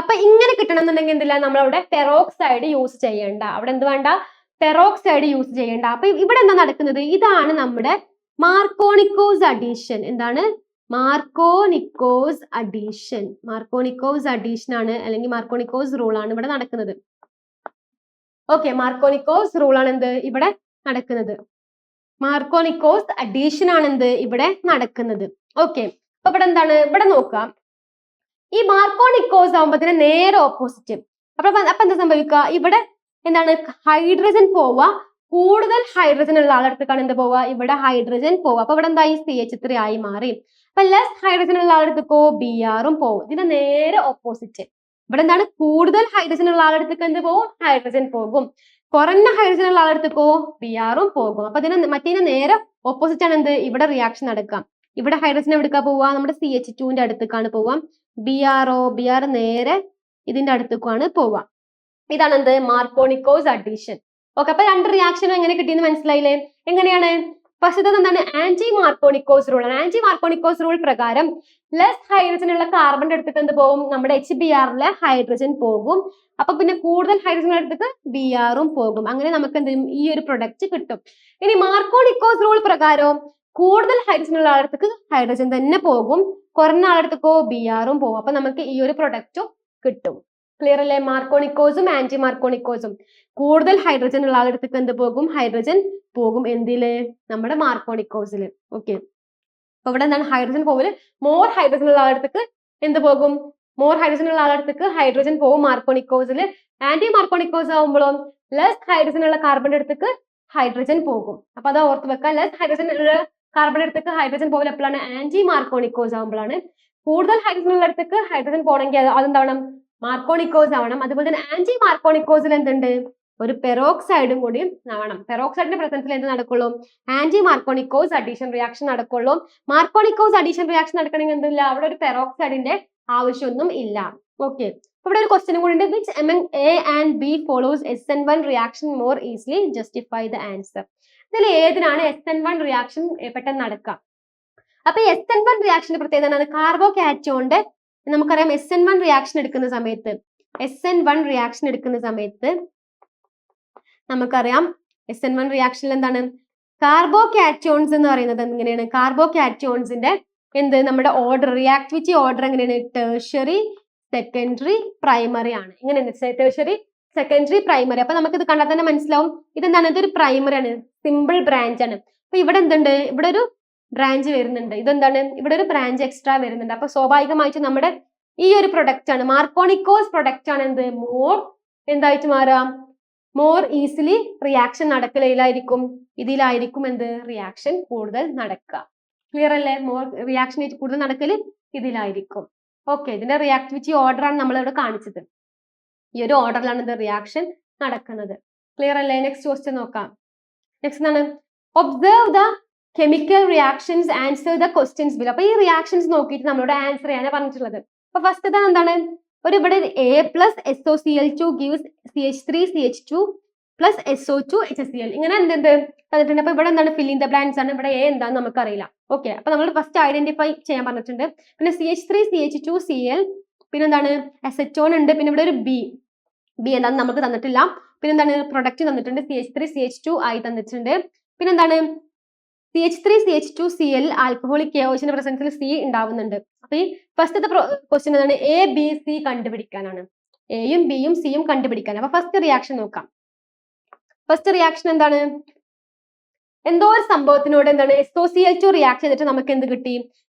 അപ്പൊ ഇങ്ങനെ കിട്ടണം എന്നുണ്ടെങ്കിൽ എന്തില്ല, നമ്മളവിടെ പെറോക്സൈഡ് യൂസ് ചെയ്യേണ്ട. അവിടെ എന്ത് വേണ്ട, പെറോക്സൈഡ് യൂസ് ചെയ്യേണ്ട. അപ്പൊ ഇവിടെ എന്താ നടക്കുന്നത്, ഇതാണ് നമ്മുടെ മാർക്കോണിക്കോസ് അഡീഷൻ. എന്താണ് മാർക്കോണിക്കോസ് അഡീഷൻ. മാർക്കോണിക്കോസ് അഡീഷൻ ആണ്, അല്ലെങ്കിൽ മാർക്കോണിക്കോസ് റൂൾ ആണ് ഇവിടെ നടക്കുന്നത്. ഓക്കെ, മാർക്കോണിക്കോസ് റൂൾ ആണ് എന്ത് ഇവിടെ നടക്കുന്നത്, മാർക്കോണിക്കോസ് അഡീഷൻ ആണ് എന്ത് ഇവിടെ നടക്കുന്നത്. ഓക്കെ, അപ്പൊ ഇവിടെ എന്താണ്, ഇവിടെ നോക്കാം, ഈ മാർക്കോണിക്കോസ് ആകുമ്പോഴത്തേന് നേരെ ഓപ്പോസിറ്റ്. അപ്പൊ എന്താ സംഭവിക്കുക, ഇവിടെ എന്താണ് ഹൈഡ്രജൻ പോവാ, കൂടുതൽ ഹൈഡ്രജൻ ഉള്ള ആളെടുത്തേക്കാണ് എന്ത് പോവാ, ഇവിടെ ഹൈഡ്രജൻ പോവാ. അപ്പൊ ഇവിടെ എന്തായി, CH3 ആയി മാറി. അപ്പൊ ലെസ് ഹൈഡ്രജൻ ഉള്ള ആളെടുത്തേക്കോ Brഉം പോവും. ഇതിന്റെ നേരെ ഓപ്പോസിറ്റ്. ഇവിടെ എന്താണ് കൂടുതൽ ഹൈഡ്രജൻ ഉള്ള ആളെടുത്തേക്ക് എന്ത് പോകും ഹൈഡ്രജൻ പോകും കുറഞ്ഞ ഹൈഡ്രജൻ ഉള്ള ആളെടുത്തേക്കോ Br പോകും അപ്പൊ ഇതിന് മറ്റേതിന് നേരെ ഓപ്പോസിറ്റ് ആണ് എന്ത് ഇവിടെ റിയാക്ഷൻ നടക്കാം ഇവിടെ ഹൈഡ്രജൻ എവിടേക്കാ പോവുക നമ്മുടെ CH2 ന്റെ അടുത്തേക്കാണ് പോവാം Br നേരെ ഇതിന്റെ അടുത്തേക്കാണ് പോവുക ഇതാണ് എന്ത് മാർക്കോണിക്കോസ് അഡീഷൻ ഓക്കെ അപ്പൊ രണ്ട് റിയാക്ഷനും എങ്ങനെ കിട്ടിയെന്ന് മനസ്സിലായില്ലേ എങ്ങനെയാണ് ഫസ്റ്റ് എന്താണ് ആന്റി മാർക്കോണിക്കോസ് റൂൾ ആണ് ആന്റി മാർക്കോണിക്കോസ് റൂൾ പ്രകാരം ലെസ് ഹൈഡ്രജൻ ഉള്ള കാർബണിന്റെ അടുത്തേക്ക് എന്ത് പോകും നമ്മുടെ HBrലെ ഹൈഡ്രജൻ പോകും അപ്പൊ പിന്നെ കൂടുതൽ ഹൈഡ്രജൻ അടുത്തേക്ക് Br പോകും അങ്ങനെ നമുക്ക് എന്ത് ചെയ്യും ഈ ഒരു പ്രൊഡക്റ്റ് കിട്ടും ഇനി മാർക്കോണിക്കോസ് റൂൾ പ്രകാരം കൂടുതൽ ഹൈഡ്രജൻ ഉള്ള ആളടുത്തേക്ക് ഹൈഡ്രജൻ തന്നെ പോകും കുറഞ്ഞ ആളടുത്തേക്കോ Br പോകും അപ്പൊ നമുക്ക് ഈ ഒരു പ്രൊഡക്റ്റും കിട്ടും ക്ലിയർ അല്ലേ മാർക്കോണിക്കോസും ആന്റി മാർക്കോണിക്കോസും കൂടുതൽ ഹൈഡ്രജൻ ഉള്ള ആളടുത്തേക്ക് എന്ത് പോകും ഹൈഡ്രജൻ പോകും എന്തില് നമ്മുടെ മാർക്കോണിക്കോസില് ഓക്കെ അപ്പൊ ഇവിടെ എന്താണ് ഹൈഡ്രജൻ പോകല് മോർ ഹൈഡ്രജൻ ഉള്ള ആളടുത്തേക്ക് എന്ത് പോകും മോർ ഹൈഡ്രജൻ ഉള്ള ആളടുത്തേക്ക് ഹൈഡ്രജൻ പോകും മാർക്കോണിക്കോസില് ആന്റി മാർക്കോണിക്കോസ് ആവുമ്പോഴോ ലെസ് ഹൈഡ്രജൻ ഉള്ള കാർബണിന്റെ അടുത്തേക്ക് ഹൈഡ്രജൻ പോകും അപ്പൊ അത് ഓർത്ത് വെക്കുക ലെസ് ഹൈഡ്രജൻ ഉള്ള കാർബണിന്റെ അടുത്തേക്ക് ഹൈഡ്രജൻ പോകൽ എപ്പോഴാണ് ആന്റി മാർക്കോണിക്കോസ് ആവുമ്പോഴാണ് കൂടുതൽ ഹൈഡ്രജൻ ഉള്ള അടുത്തേക്ക് ഹൈഡ്രജൻ പോകണമെങ്കിൽ അതെന്താവണം മാർക്കോണിക്കോസ് ആവണം അതുപോലെ തന്നെ ആന്റി മാർക്കോണിക്കോസിൽ എന്തുണ്ട് ഒരു പെറോക്സൈഡും കൂടി ആവണം പെറോക്സൈഡിന്റെ പ്രസൻസിൽ എന്ത് നടക്കുള്ളൂ ആന്റി മാർക്കോണിക്കോസ് അഡീഷൻ റിയാക്ഷൻ നടക്കുള്ളൂ മാർക്കോണിക്കോസ് അഡീഷൻ റിയാക്ഷൻ നടക്കണമെങ്കിൽ എന്തില്ല അവിടെ ഒരു പെറോക്സൈഡിന്റെ ആവശ്യമൊന്നും ഇല്ല ഓക്കെ ഇവിടെ ഒരു ക്വസ്റ്റ്യൻ കൂടി ഉണ്ട് which among A and B follows SN1 reaction more easily justify the answer ഇതിൽ ഏതിനാണ് SN1 റിയാക്ഷൻ പെട്ടെന്ന് നടക്കുക അപ്പൊ SN1 റിയാക്ഷന്റെ പ്രത്യേകത എന്താണ് കാർബോകാറ്റോണിന്റെ നമുക്കറിയാം SN1 റിയാക്ഷൻ എടുക്കുന്ന സമയത്ത് നമുക്കറിയാം SN1 റിയാക്ഷനിൽ എന്താണ് കാർബോകാറ്റോൺസ് എന്ന് പറയുന്നത് എങ്ങനെയാണ് കാർബോകാറ്റോൺസിന്റെ എന്ത് നമ്മുടെ ഓർഡർ റിയാക്ടിവിറ്റി ഓർഡർ എങ്ങനെയാണ് ടേർഷ്യറി സെക്കൻഡറി പ്രൈമറി ആണ് എങ്ങനെയാണ് ടേർഷ്യറി സെക്കൻഡറി പ്രൈമറി അപ്പൊ നമുക്ക് ഇത് കണ്ടാൽ തന്നെ മനസ്സിലാവും ഇതെന്താണ് ഇതൊരു പ്രൈമറി ആണ് സിമ്പിൾ ബ്രാഞ്ച് ആണ് അപ്പൊ ഇവിടെ എന്തുണ്ട് ഇവിടെ ഒരു ബ്രാഞ്ച് വരുന്നുണ്ട് ഇതെന്താണ് ഇവിടെ ഒരു ബ്രാഞ്ച് എക്സ്ട്രാ വരുന്നുണ്ട് അപ്പൊ സ്വാഭാവികമായിട്ട് നമ്മുടെ ഈ ഒരു പ്രൊഡക്റ്റ് ആണ് മാർക്കോണിക്കോസ് പ്രൊഡക്റ്റ് ആണ് എന്ത് മോർ എന്തായിട്ട് മാറാം മോർ ഈസിലി റിയാക്ഷൻ നടക്കലായിരിക്കും ഇതിലായിരിക്കും എന്ത് റിയാക്ഷൻ കൂടുതൽ നടക്കുക ക്ലിയർ അല്ലേ മോർ റിയാക്ഷൻ കൂടുതൽ നടക്കല് ഇതിലായിരിക്കും ഓക്കെ ഇതിന്റെ റിയാക്ടിവിറ്റി ഓർഡർ ആണ് നമ്മൾ ഇവിടെ കാണിച്ചത് ഈ ഒരു ഓർഡറിലാണ് ഇത് റിയാക്ഷൻ നടക്കുന്നത് ക്ലിയർ അല്ലേ നെക്സ്റ്റ് ക്വസ്റ്റ്യൻ നോക്കാം നെക്സ്റ്റ് എന്താണ് observe the chemical reactions answer the questions below അപ്പൊ ഈ റിയാക്ഷൻസ് നോക്കിയിട്ട് നമ്മളോട് ആൻസർ ചെയ്യാനാണ് പറഞ്ഞിട്ടുള്ളത് അപ്പൊ ഫസ്റ്റ് എന്താണ് ഒരു ഇവിടെ A plus SOCl2 gives CH3CH2 plus SO2 HCl ഇങ്ങനെ എന്തുണ്ട് തന്നിട്ടുണ്ട് അപ്പൊ ഇവിടെ എന്താണ് ഫില്ലിംഗ് ദ ബ്ലാങ്ക്സ് ആണ് ഇവിടെ A എന്താന്ന് നമുക്കറിയില്ല ഓക്കെ അപ്പൊ നമ്മൾ ഫസ്റ്റ് ഐഡന്റിഫൈ ചെയ്യാൻ പറഞ്ഞിട്ടുണ്ട് പിന്നെ CH3CH2Cl പിന്നെ എന്താണ് അസറ്റോൺ ഉണ്ട് പിന്നെ ഇവിടെ ഒരു ബി എന്താന്ന് നമുക്ക് തന്നിട്ടില്ല പിന്നെ എന്താണ് പ്രൊഡക്റ്റ് തന്നിട്ടുണ്ട് CH3CH2 ആയി തന്നിട്ടുണ്ട് പിന്നെ എന്താണ് CH3CH2Cl ആൽക്കഹോളിക് KOHന്റെ പ്രസൻസിൽ C ഉണ്ടാവുന്നുണ്ട് അപ്പൊ ഈ ഫസ്റ്റത്തെ ക്വസ്റ്റ്യൻ എന്താണ് ABC കണ്ടുപിടിക്കാനാണ് എയും ബിയും സിയും കണ്ടുപിടിക്കാൻ അപ്പൊ ഫസ്റ്റ് റിയാക്ഷൻ നോക്കാം ഫസ്റ്റ് റിയാക്ഷൻ എന്താണ് എന്തോ ഒരു സംഭവത്തിനോട് എന്താണ് SOCl2 റിയാക്ട് ചെയ്തിട്ട് നമുക്ക് എന്ത് കിട്ടി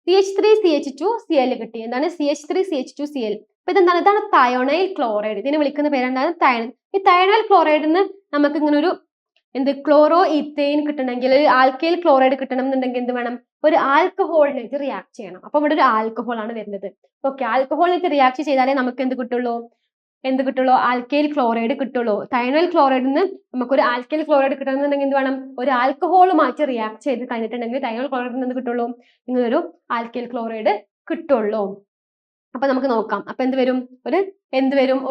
CH3CH2Cl കിട്ടി എന്താണ് CH3CH2Cl അപ്പൊ ഇതെന്താണ് ഇതാണ് തയോണൈൽ ക്ലോറൈഡ് ഇതിനെ വിളിക്കുന്ന പേരെന്താണ് ഈ തയോണൈൽ ക്ലോറൈഡിന് നമുക്ക് ഇങ്ങനെ ഒരു എന്ത് ക്ലോറോ ഈത്തേൻ കിട്ടണമെങ്കിൽ ആൽക്കൈൽ ക്ലോറൈഡ് കിട്ടണം എന്നുണ്ടെങ്കിൽ എന്ത് വേണം ഒരു ആൽക്കഹോളിനായിട്ട് റിയാക്ട് ചെയ്യണം അപ്പൊ ഇവിടെ ഒരു ആൽക്കഹോൾ ആണ് വരുന്നത് ഓക്കെ ആൽക്കഹോളിനായിട്ട് റിയാക്ട് ചെയ്താലേ നമുക്ക് എന്ത് കിട്ടുള്ളൂ ആൽക്കൈൽ ക്ലോറൈഡ് കിട്ടുള്ളൂ തൈനൈൽ ക്ലോറൈഡിൽ നിന്ന് നമുക്ക് ഒരു ആൽക്കൈൽ ക്ലോറൈഡ് കിട്ടണമെന്നുണ്ടെങ്കിൽ എന്ത് വേണം ഒരു ആൽക്കഹോളുമായിട്ട് റിയാക്ട് ചെയ്ത് കഴിഞ്ഞിട്ടുണ്ടെങ്കിൽ തൈനൈൽ ക്ലോറൈഡിൽ നിന്ന് കിട്ടുള്ളൂ ഇങ്ങനെ ഒരു ആൽക്കൈൽ ക്ലോറൈഡ് കിട്ടുള്ളൂ അപ്പൊ നമുക്ക് നോക്കാം അപ്പൊ എന്ത് വരും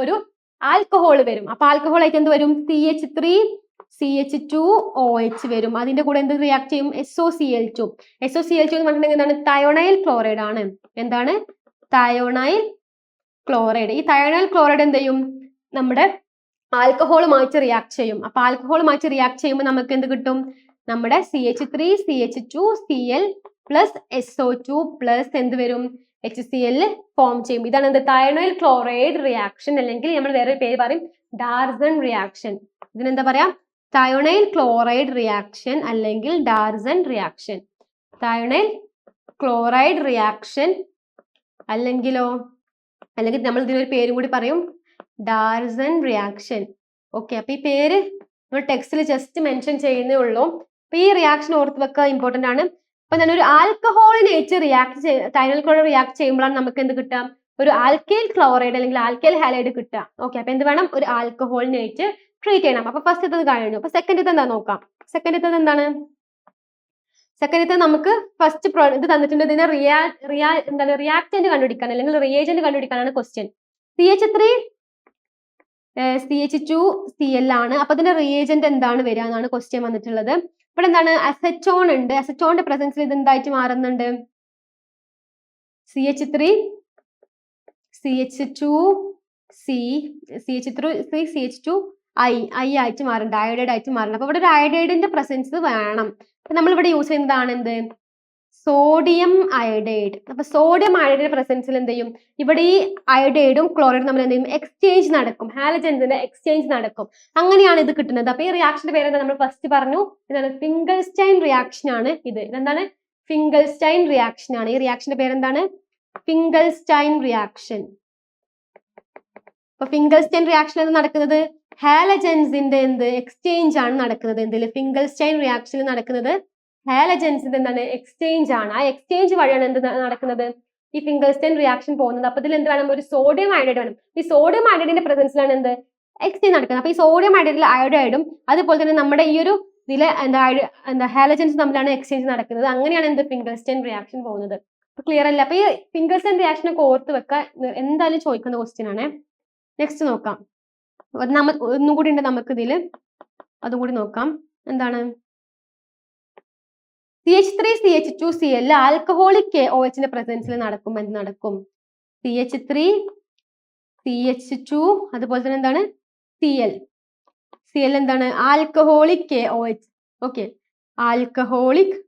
ഒരു ആൽക്കഹോൾ വരും അപ്പൊ ആൽക്കഹോൾ ആയിട്ട് എന്ത് വരും CH3CH2OH വരും അതിന്റെ കൂടെ എന്ത് റിയാക്ട് ചെയ്യും SOCl2 എന്ന് പറഞ്ഞിട്ടുണ്ടെങ്കിൽ എന്താണ് തയോണൈൽ ക്ലോറൈഡ് ആണ് എന്താണ് തയോണൈൽ ക്ലോറൈഡ് ഈ തയോണൈൽ ക്ലോറൈഡ് എന്ത് ചെയ്യും നമ്മുടെ ആൽക്കഹോളുമായിട്ട് റിയാക്ട് ചെയ്യും അപ്പൊ ആൽക്കഹോളുമായിട്ട് റിയാക്ട് ചെയ്യുമ്പോൾ നമുക്ക് എന്ത് കിട്ടും നമ്മുടെ CH3CH2Cl പ്ലസ് SO2 പ്ലസ് എന്ത് വരും HCl ഫോം ചെയ്യും ഇതാണ് എന്ത് തയോണൈൽ ക്ലോറൈഡ് റിയാക്ഷൻ അല്ലെങ്കിൽ നമ്മൾ വേറെ പേര് പറയും ഡാർസൺ റിയാക്ഷൻ ഇതിനെന്താ പറയാ തയോണൈൽ ക്ലോറൈഡ് റിയാക്ഷൻ അല്ലെങ്കിൽ ഡാർസൺ റിയാക്ഷൻ തയോണൈൽ ക്ലോറൈഡ് റിയാക്ഷൻ അല്ലെങ്കിൽ നമ്മൾ ഇതിനൊരു പേരും കൂടി പറയും ഡാർസൺ റിയാക്ഷൻ ഓക്കെ അപ്പൊ ഈ പേര് നമ്മൾ ടെക്സ്റ്റിൽ ജസ്റ്റ് മെൻഷൻ ചെയ്യുന്നേ ഉള്ളൂ അപ്പൊ ഈ റിയാക്ഷൻ ഓർത്ത് വെക്കുക ഇമ്പോർട്ടന്റ് ആണ് അപ്പൊ ഞാൻ ഒരു ആൽക്കഹോളിനായിട്ട് തൈനൈൽ ക്ലോറൈഡ് റിയാക്ട് ചെയ്യുമ്പോഴാണ് നമുക്ക് എന്ത് കിട്ടാം ഒരു ആൽക്കൈൽ ക്ലോറൈഡ് അല്ലെങ്കിൽ ആൽക്കൈൽ ഹാലൈഡ് കിട്ടുക. ഓക്കെ, അപ്പൊ എന്ത് വേണം? ഒരു ആൽക്കഹോളിനായിട്ട് ട്രീറ്റ് ചെയ്യണം. അപ്പൊ ഫസ്റ്റ് ഇത് കഴിഞ്ഞു. അപ്പൊ സെക്കൻഡ് എന്താ നോക്കാം. സെക്കൻഡ് എന്താണ്? സെക്കൻഡ് നമുക്ക് ഫസ്റ്റ് ഇത് തന്നിട്ടുണ്ട്. ഇതിനെ റിയാക്ടന്റ് കണ്ടുപിടിക്കാൻ അല്ലെങ്കിൽ റിയേജന്റ് കണ്ടുപിടിക്കാനാണ് ക്വസ്റ്റ്യൻ. CH3 CH2Cl ആണ്. അപ്പൊ ഇതിന്റെ റിയേജന്റ് എന്താണ് വരിക എന്നാണ് ക്വസ്റ്റ്യൻ വന്നിട്ടുള്ളത്. ഇവിടെ എന്താണ്? അസറ്റോൺ ഉണ്ട്. അസറ്റോണിന്റെ പ്രസൻസിൽ ഇത് എന്തായിട്ട് മാറുന്നുണ്ട്? CH3 CH2C CH3 CH2I ആയിട്ട് മാറുന്നുണ്ട്. അയോഡൈഡ് ആയിട്ട് മാറുന്നുണ്ട്. അപ്പൊ ഇവിടെ ഒരു അയോഡൈഡിന്റെ പ്രസൻസ് വേണം. അപ്പൊ നമ്മൾ ഇവിടെ യൂസ് ചെയ്യുന്നതാണ് എന്ത്? Sodium iodide. അപ്പൊ സോഡിയം അയോഡൈഡിന്റെ പ്രസൻസിൽ എന്ത് ചെയ്യും? ഇവിടെ ഈ അയോഡൈഡും ക്ലോറൈഡും നമ്മൾ എന്ത് ചെയ്യും? എക്സ്ചേഞ്ച് നടക്കും. ഹാലജൻസിന്റെ എക്സ്ചേഞ്ച് നടക്കും. അങ്ങനെയാണ് ഇത് കിട്ടുന്നത്. അപ്പൊ ഈ റിയാക്ഷന്റെ പേര് എന്താ? നമ്മൾ ഫസ്റ്റ് പറഞ്ഞു, ഇതാണ് ഫിംഗൽസ്റ്റൈൻ റിയാക്ഷൻ ആണ്. ഇതെന്താണ്? ഫിംഗൽസ്റ്റൈൻ റിയാക്ഷൻ ആണ്. ഈ റിയാക്ഷന്റെ പേര് എന്താണ്? Finkelstein reaction. അപ്പൊ ഫിംഗൽസ്റ്റൈൻ റിയാക്ഷൻ എന്ന് നടക്കുന്നത് ഹാലജൻസിന്റെ എന്ത്? എക്സ്ചേഞ്ച് ആണ് നടക്കുന്നത്. എന്തില്? ഫിംഗൽസ്റ്റൈൻ റിയാക്ഷനിൽ നടക്കുന്നത് ഹാലജൻസിന്റെ എന്താണ്? എക്സ്ചേഞ്ച് ആണ്. ആ എക്സ്ചേഞ്ച് വഴിയാണ് എന്ത് നടക്കുന്നത്? ഈ ഫിംഗൽസ്റ്റൈൻ റിയാക്ഷൻ പോകുന്നത്. അപ്പൊ ഇതിൽ എന്ത് വേണം? ഒരു സോഡിയം അയോഡൈഡ് വേണം. ഈ സോഡിയം അയോഡൈഡിന്റെ പ്രസൻസിലാണ് എന്ത്? എക്സ്ചേഞ്ച് നടക്കുന്നത്. അപ്പൊ ഈ സോഡിയം അയോഡൈഡിൽ അയോഡൈഡും അതുപോലെ തന്നെ നമ്മുടെ ഈ ഒരു ഇതിലെ എന്താ ഹാലജൻസ് തമ്മിലാണ് എക്സ്ചേഞ്ച് നടക്കുന്നത്. അങ്ങനെയാണ് എന്ത്? ഫിംഗൽസ്റ്റൈൻ റിയാക്ഷൻ പോകുന്നത്. ക്ലിയർ അല്ല? അപ്പൊ ഈ ഫിംഗൽസ്റ്റൈൻ റിയാക്ഷൻ ഒക്കെ ഓർത്ത് വെക്കാൻ എന്തായാലും ചോദിക്കുന്ന ക്വസ്റ്റ്യൻ ആണ്. നെക്സ്റ്റ് നോക്കാം. ഒന്നും കൂടി ഉണ്ട് നമുക്ക് ഇതില്, അതും കൂടി നോക്കാം. എന്താണ്? CH3 CH2Cl ആൽക്കഹോളിക് KOHന്റെ പ്രസൻസിൽ നടക്കും. എന്ത് നടക്കും? CH3 CH2 അതുപോലെ തന്നെ എന്താണ്? Cl എന്താണ്? Alcoholic KOH. ഓക്കെ, ആൽക്കഹോളിക്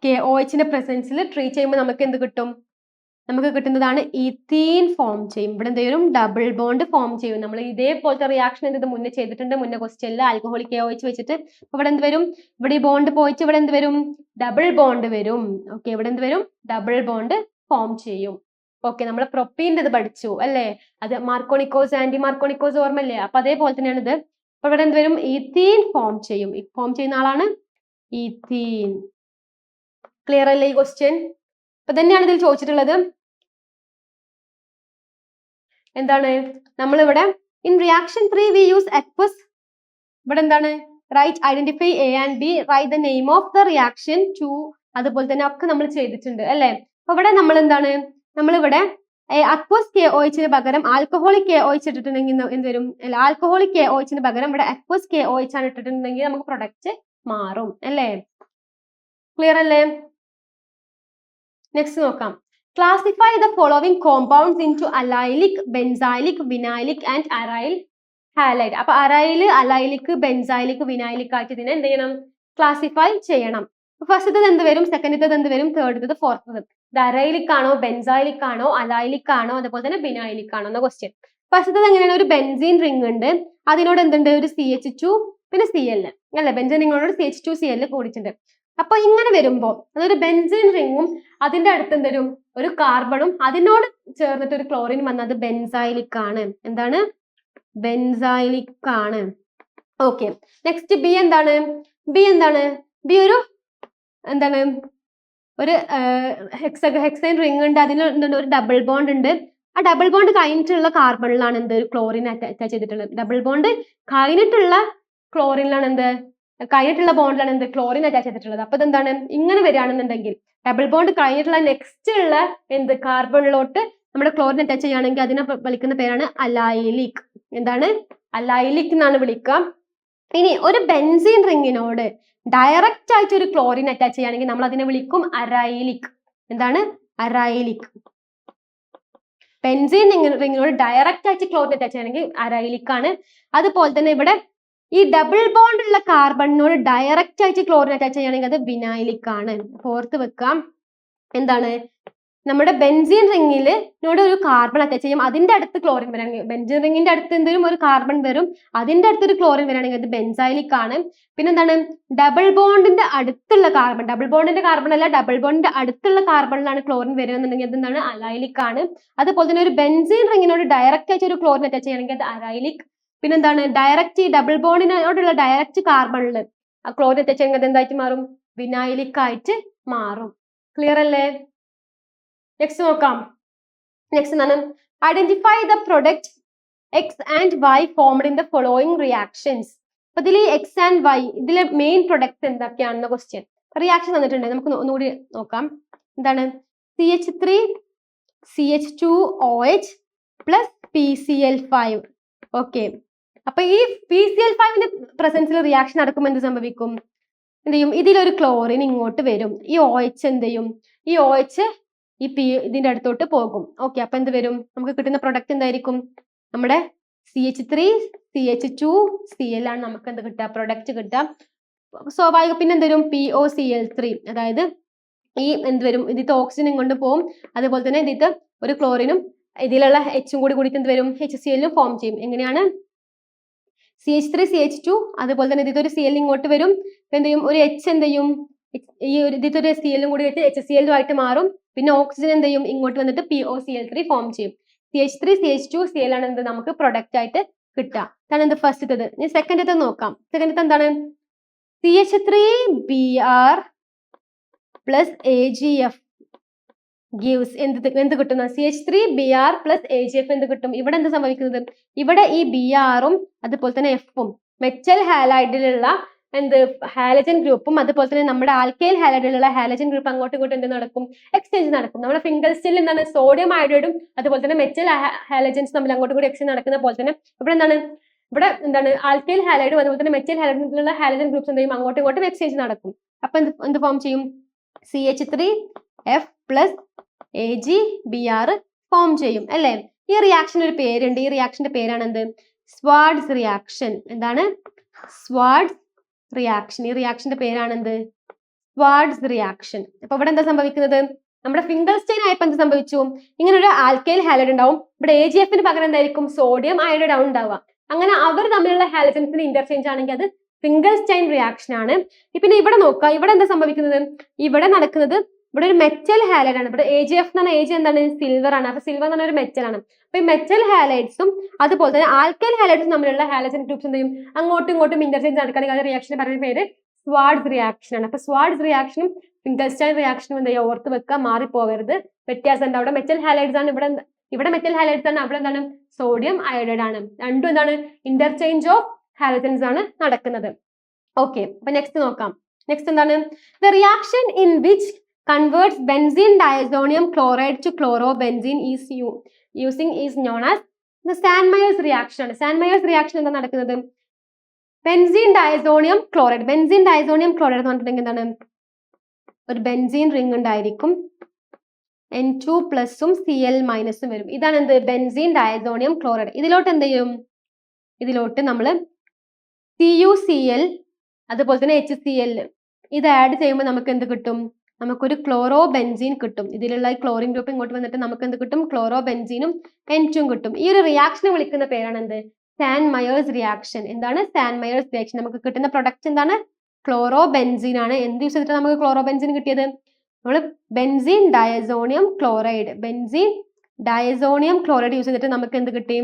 KOHന്റെ പ്രസൻസിൽ ട്രീറ്റ് ചെയ്യുമ്പോൾ നമുക്ക് എന്ത് കിട്ടും? നമുക്ക് കിട്ടുന്നതാണ് ഈത്തീൻ ഫോം ചെയ്യും. ഇവിടെ എന്ത് ചെയ്യും? ഡബിൾ ബോണ്ട് ഫോം ചെയ്യും. നമ്മൾ ഇതേപോലത്തെ റിയാക്ഷൻ ഇത് മുന്നേ ചെയ്തിട്ടുണ്ട്. മുന്നേ ക്വസ്റ്റ്യനിൽ ആൽക്കഹോളിക് KOH വെച്ചിട്ട് ഇവിടെ എന്ത് വരും? ഇവിടെ ഈ ബോണ്ട് പോയിട്ട് ഇവിടെ എന്ത് വരും? ഡബിൾ ബോണ്ട് വരും. ഓക്കെ, ഇവിടെ എന്ത് വരും? ഡബിൾ ബോണ്ട് ഫോം ചെയ്യും. ഓക്കെ, നമ്മൾ പ്രൊപ്പീൻ്റെ ഇത് പഠിച്ചു അല്ലേ? അത് മാർക്കോണിക്കോസ് ആന്റി മാർക്കോണിക്കോസ് ഓർമ്മല്ലേ? അപ്പൊ അതേപോലെ തന്നെയാണ് ഇത്. അപ്പൊ ഇവിടെ എന്ത് വരും? ഈത്തീൻ ഫോം ചെയ്യും. ഫോം ചെയ്യുന്ന ആളാണ് ഈത്തീൻ. ക്ലിയർ അല്ലേ ഈ ക്വസ്റ്റ്യൻ? അപ്പൊ തന്നെയാണ് ഇതിൽ ചോദിച്ചിട്ടുള്ളത്. എന്താണ്? നമ്മളിവിടെ in reaction 3 we use aqueous. ഇവിടെ എന്താണ്? Write identify A and B, write the name of the reaction 2. അതുപോലെ തന്നെ ഒക്കെ നമ്മൾ ചെയ്തിട്ടുണ്ട് അല്ലെ? അപ്പൊ ഇവിടെ നമ്മൾ എന്താണ്? നമ്മളിവിടെ അക്വസ് KOHന് പകരം ആൽക്കഹോളിക് KOH ഇട്ടിട്ടുണ്ടെങ്കിൽ എന്ത് വരും? അല്ല, ആൽക്കഹോളിക് KOHന് പകരം ഇവിടെ അക്വസ് KOH ആണ് ഇട്ടിട്ടുണ്ടെങ്കിൽ നമുക്ക് പ്രൊഡക്റ്റ് മാറും അല്ലേ? ക്ലിയർ അല്ലേ? നെക്സ്റ്റ് നോക്കാം. Classify the following compounds into allylic, benzylic, vinylic and aryl halide. അപ്പൊ അറൈൽ, അലൈലിക്, ബെൻസൈലിക്, വിനൈലിക് ആയിട്ട് ഇതിനെ എന്ത് ചെയ്യണം? ക്ലാസിഫൈ ചെയ്യണം. ഫസ്റ്റത്തെ എന്ത് വരും? സെക്കൻഡത്തെ എന്ത് വരും? തേർഡത്തെ, ഫോർത്തത്. ഇത് അറൈലിക് ആണോ, ബെൻസൈലിക് ആണോ, അലൈലിക് ആണോ, അതുപോലെ തന്നെ വിനൈലിക് ആണോ എന്ന ക്വസ്റ്റ്യൻ. ഫസ്റ്റത്തത് എങ്ങനെയാണ്? ഒരു ബെൻസീൻ റിംഗ് ഉണ്ട്, അതിനോട് എന്തുണ്ട്? ഒരു CH2 പിന്നെ Cl അല്ലെ? ബെൻസീൻ റിംഗിനോട് CH2Cl കൂടിയിട്ടുണ്ട്. അപ്പൊ ഇങ്ങനെ വരുമ്പോ അതൊരു ബെൻസീൻ റിംഗും അതിന്റെ അടുത്ത് എന്തൊരു ഒരു കാർബണും അതിനോട് ചേർന്നിട്ട് ഒരു ക്ലോറിൻ വന്നത് ബെൻസൈലിക് ആണ്. എന്താണ്? ബെൻസൈലിക് ആണ്. ഓക്കെ, നെക്സ്റ്റ് ബി എന്താണ്? ബി ഒരു എന്താണ്? ഒരു ഹെക്സൈൻ റിംഗ് ഉണ്ട്, അതിന് എന്തുണ്ട്? ഒരു ഡബിൾ ബോണ്ട് ഉണ്ട്. ആ ഡബിൾ ബോണ്ട് കഴിഞ്ഞിട്ടുള്ള കാർബണിലാണ് എന്ത്? ഒരു ക്ലോറിൻ അറ്റാച്ച് ചെയ്തിട്ടുള്ളത്. ഡബിൾ ബോണ്ട് കഴിഞ്ഞിട്ടുള്ള ക്ലോറിനിലാണ് എന്ത്? കഴിഞ്ഞിട്ടുള്ള ബോണ്ടിലാണ് എന്ത്? ക്ലോറിൻ അറ്റാച്ച് ചെയ്തിട്ടുള്ളത്. അപ്പൊ ഇതെന്താണ്? ഇങ്ങനെ വരികയാണെന്നുണ്ടെങ്കിൽ ഡബിൾ ബോണ്ട് കഴിഞ്ഞിട്ടുള്ള നെക്സ്റ്റ് ഉള്ള എന്ത്? കാർബണിലോട്ട് നമ്മുടെ ക്ലോറിൻ അറ്റാച്ച് ചെയ്യുകയാണെങ്കിൽ അതിനെ വിളിക്കുന്ന പേരാണ് അലൈലിക്. എന്താണ്? അലൈലിക് എന്നാണ് വിളിക്കുക. ഇനി ഒരു ബെൻസീൻ റിംഗിനോട് ഡയറക്റ്റ് ആയിട്ട് ഒരു ക്ലോറിൻ അറ്റാച്ച് ചെയ്യുകയാണെങ്കിൽ നമ്മൾ അതിനെ വിളിക്കും അരൈലിക്. എന്താണ്? അരൈലിക്. ബെൻസീൻ റിംഗിനോട് ഡയറക്റ്റ് ആയിട്ട് ക്ലോറിൻ അറ്റാച്ച് ചെയ്യുകയാണെങ്കിൽ അരൈലിക് ആണ്. അതുപോലെ തന്നെ ഇവിടെ ഈ ഡബിൾ ബോണ്ട് ഉള്ള കാർബണിനോട് ഡയറക്റ്റ് ആയിട്ട് ക്ലോറിൻ അറ്റാച്ച് ചെയ്യുകയാണെങ്കിൽ അത് വിനൈലിക് ആണ്. ഓർത്ത് വെക്കാം. എന്താണ്? നമ്മുടെ ബെൻസീൻ റിംഗിനോട് ഒരു കാർബൺ അറ്റാച്ച് ചെയ്യും, അതിന്റെ അടുത്ത് ക്ലോറിൻ വരാണെങ്കിൽ, ബെൻസീൻ റിംഗിന്റെ അടുത്ത് എന്തെങ്കിലും ഒരു കാർബൺ വരും, അതിന്റെ അടുത്തൊരു ക്ലോറിൻ വരാണെങ്കിൽ അത് ബെൻസൈലിക് ആണ്. പിന്നെ എന്താണ്? ഡബിൾ ബോണ്ടിന്റെ അടുത്തുള്ള കാർബൺ, ഡബിൾ ബോണ്ടിന്റെ കാർബൺ അല്ല, ഡബിൾ ബോണ്ടിന്റെ അടുത്തുള്ള കാർബണിലാണ് ക്ലോറിൻ വരുന്നുണ്ടെങ്കിൽ അതെന്താണ്? അലൈലിക് ആണ്. അതുപോലെ തന്നെ ഒരു ബെൻസീൻ റിംഗിനോട് ഡയറക്റ്റ് ആയിട്ട് ഒരു ക്ലോറിൻ അറ്റാച്ച് ചെയ്യണമെങ്കിൽ അത് അരൈലിക്. പിന്നെന്താണ്? ഡയറക്റ്റ് ഈ ഡബിൾ ബോണ്ടിനോടുള്ള ഡയറക്റ്റ് കാർബണിൽ ആ ക്ലോറിൻ അറ്റാച്ച് ചെയ്യുന്നത് എന്തായിട്ട് മാറും? വിനൈലിക് ആയിട്ട് മാറും. ക്ലിയർ അല്ലേ? നെക്സ്റ്റ് നോക്കാം. നെക്സ്റ്റ് എന്താണ്? Identify the product X and Y formed in the following reactions. അപ്പൊ ഇതിൽ എക്സ് ആൻഡ് വൈ ഇതിലെ മെയിൻ പ്രൊഡക്ട്സ് എന്തൊക്കെയാണെന്ന ക്വസ്റ്റ്യൻ. റിയാക്ഷൻ തന്നിട്ടുണ്ട്, നമുക്ക് ഒന്നുകൂടി നോക്കാം. എന്താണ്? CH3 CH2OH plus PCl5. Okay, അപ്പൊ ഈ PCl5ന്റെ പ്രസൻസിൽ റിയാക്ഷൻ നടക്കുമ്പോൾ എന്ത് സംഭവിക്കും? എന്ത് ചെയ്യും? ഇതിലൊരു ക്ലോറിൻ ഇങ്ങോട്ട് വരും, ഈ OH എന്ത് ചെയ്യും? ഈ OH ഈ ഇതിന്റെ അടുത്തോട്ട് പോകും. ഓക്കെ, അപ്പൊ എന്ത് വരും? നമുക്ക് കിട്ടുന്ന പ്രൊഡക്റ്റ് എന്തായിരിക്കും? നമ്മുടെ CH3 CH2Cl ആണ് നമുക്ക് എന്ത് കിട്ടുക? പ്രൊഡക്റ്റ് കിട്ടുക. സ്വാഭാവികം. പിന്നെ എന്ത് വരും? POCl3. അതായത് ഈ എന്ത് വരും? ഇതിത്തെ ഓക്സിജൻ ഇങ്ങോട്ട് പോകും, അതുപോലെ തന്നെ ഇതിത്തെ ഒരു ക്ലോറിനും ഇതിലുള്ള എച്ചും കൂടിയിട്ട് എന്ത് വരും? HCl ഫോം ചെയ്യും. എങ്ങനെയാണ്? CH3 CH2, അതുപോലെ തന്നെ ഇതിത്തെ ഒരു Cl ഇങ്ങോട്ട് വരും, എന്ത് ചെയ്യും? ഒരു H എന്ത് ചെയ്യും? ഈ ഒരു ഇതിത്തെ ഒരു Cl കൂടി വെച്ച് HCl ആയിട്ട് മാറും. പിന്നെ ഓക്സിജൻ എന്ത് ചെയ്യും? ഇങ്ങോട്ട് വന്നിട്ട് POCl3 ഫോം ചെയ്യും. CH3 CH2Cl ആണ് എന്ത് നമുക്ക് പ്രൊഡക്റ്റ് ആയിട്ട് കിട്ടുക. അതാണ് എന്ത് ഫസ്റ്റത്തത്. ഇനി സെക്കൻഡത്തെ നോക്കാം. സെക്കൻഡത്തെ എന്താണ്? CH3Br പ്ലസ് AgF gives എന്ത് കിട്ടുന്ന? CH3Br പ്ലസ് AgF എന്ത് കിട്ടും? ഇവിടെ എന്ത് സംഭവിക്കുന്നത്? ഇവിടെ ഈ Br-ഉം അതുപോലെ തന്നെ F-ഉം മെറ്റൽ ഹാലൈഡിലുള്ള എന്ത് ഹാലജൻ ഗ്രൂപ്പും അതുപോലെ തന്നെ നമ്മുടെ ആൽക്കൈൽ ഹാലൈഡിലുള്ള ഹാലജൻ ഗ്രൂപ്പ് അങ്ങോട്ടും ഇങ്ങോട്ടും എന്ത് നടക്കും? എക്സ്ചേഞ്ച് നടക്കും. നമ്മുടെ ഫിംഗർ സ്റ്റിൽ എന്താണ്? സോഡിയം അയോഡൈഡും അതുപോലെ തന്നെ മെറ്റൽ ഹാലജൻസ് തമ്മിൽ അങ്ങോട്ടും കൂടി എക്സ്ചേഞ്ച് നടക്കുന്ന പോലെ തന്നെ ഇവിടെ എന്താണ് ആൽക്കൈൽ ഹാലൈഡും അതുപോലെ തന്നെ മെറ്റൽ ഹാലൈഡിലുള്ള ഹാലജൻ ഗ്രൂപ്പ്സ് എന്ത് ചെയ്യും? അങ്ങോട്ടും ഇങ്ങോട്ടും എക്സ്ചേഞ്ച് നടക്കും. അപ്പൊ എന്ത് ഫോം ചെയ്യും? CH3F പ്ലസ് AgBr ഫോം ചെയ്യും അല്ലേ? ഈ റിയാക്ഷൻ ഒരു പേരുണ്ട്. ഈ റിയാക്ഷന്റെ പേരാണ് എന്ത്? Swarts reaction. എന്താണ്? Swarts reaction. ഈ റിയാക്ഷന്റെ പേരാണ് എന്ത്? Swarts reaction. അപ്പൊ ഇവിടെ എന്താ സംഭവിക്കുന്നത്? നമ്മുടെ ഫിംഗർസ്റ്റൈൻ ആയപ്പോൾ എന്ത് സംഭവിച്ചു? ഇങ്ങനെ ഒരു ആൽക്കൈൽ ഹാലൈഡ് ഉണ്ടാവും, ഇവിടെ AgFന് പകരം എന്തായിരിക്കും? സോഡിയം അയോഡൈഡ് ആണ് ഉണ്ടാവുക. അങ്ങനെ അവർ തമ്മിലുള്ള ഹാലജൻസിന് ഇന്റർചേഞ്ച് ആണെങ്കിൽ അത് ഫിംഗർസ്റ്റൈൻ റിയാക്ഷൻ ആണ്. പിന്നെ ഇവിടെ നോക്കുക, ഇവിടെ എന്താ സംഭവിക്കുന്നത്? ഇവിടെ നടക്കുന്നത് ഇവിടെ ഒരു മെറ്റൽ ഹാലൈഡ് ആണ്. ഇവിടെ AgF എന്ന് പറഞ്ഞാൽ AG എന്താണ്? സിൽവർ ആണ്. അപ്പൊ സിൽവർ എന്ന് പറഞ്ഞ ഒരു മെറ്റൽ ആണ്. അപ്പൊ ഈ മെറ്റൽ ഹാലൈഡ്സും അതുപോലെ തന്നെ ആൽക്കൈൽ ഹാലൈഡ്സും തമ്മിലുള്ള ഹാലജൻ ഗ്രൂപ്പ്സ് എന്ത് ചെയ്യും? അങ്ങോട്ടും ഇങ്ങോട്ടും ഇന്റർചേഞ്ച് നടക്കുകയാണെങ്കിൽ ആ റിയാക്ഷന് പറയുന്ന പേര് സ്വാർട്സ് റിയാക്ഷൻ ആണ്. അപ്പൊ സ്വാർട്സ് റിയാക്ഷനും ഫിംഗർസ്റ്റൈൻ റിയാക്ഷനും എന്താ ചെയ്യുക? ഓർത്ത് വെക്കുക, മാറിപ്പോകരുത്. വ്യത്യാസം ഉണ്ട്. അവിടെ മെറ്റൽ ഹാലൈഡ്സ് ആണ്, ഇവിടെ മെറ്റൽ ഹാലൈഡ്സ് ആണ്, അവിടെ എന്താണ്? സോഡിയം അയോഡൈഡ് ആണ്. രണ്ടും എന്താണ്? ഇന്റർചേഞ്ച് ഓഫ് ഹാലജൻസ് ആണ് നടക്കുന്നത്. ഓക്കെ, അപ്പൊ നെക്സ്റ്റ് നോക്കാം. നെക്സ്റ്റ് എന്താണ്? The reaction in which converts benzene diazonium chloride to chlorobenzene is using is known as the Sandmeyer's reaction. Sandmeyer's reaction എന്താ നടക്കുന്നത്? ബെൻസീൻ ഡയസോണിയം ക്ലോറൈഡ് എന്ന് പറഞ്ഞിട്ടുണ്ടെങ്കിൽ എന്താണ്? ഒരു ബെൻസീൻ റിംഗ് ഉണ്ടായിരിക്കും, N2 പ്ലസും Cl മൈനസും വരും. ഇതാണ് എന്ത്? Benzene diazonium chloride. ഇതിലോട്ട് എന്ത് ചെയ്യും? ഇതിലോട്ട് നമ്മൾ CuCl അതുപോലെ തന്നെ HCl ഇത് ആഡ് ചെയ്യുമ്പോൾ നമുക്ക് എന്ത് കിട്ടും? നമുക്കൊരു ക്ലോറോ ബെൻസീൻ കിട്ടും. ഇതിലുള്ള ക്ലോറിൻ ഗ്രൂപ്പ് ഇങ്ങോട്ട് വന്നിട്ട് നമുക്ക് എന്ത് കിട്ടും? ക്ലോറോ ബെൻസീനും N2 കിട്ടും. ഈ ഒരു റിയാക്ഷനെ വിളിക്കുന്ന പേരാണ് എന്ത്? സാൻമയേഴ്സ് റിയാക്ഷൻ. എന്താണ്? സാൻമയേഴ്സ് റിയാക്ഷൻ. നമുക്ക് കിട്ടുന്ന പ്രൊഡക്റ്റ് എന്താണ്? ക്ലോറോ ബെൻസീൻ ആണ്. എന്ത് യൂസ് ചെയ്തിട്ട് നമുക്ക് ക്ലോറോ ബെൻസീൻ കിട്ടിയത്? നമ്മൾ ബെൻസീൻ ഡയസോണിയം ക്ലോറൈഡ് യൂസ് ചെയ്തിട്ട് നമുക്ക് എന്ത് കിട്ടി?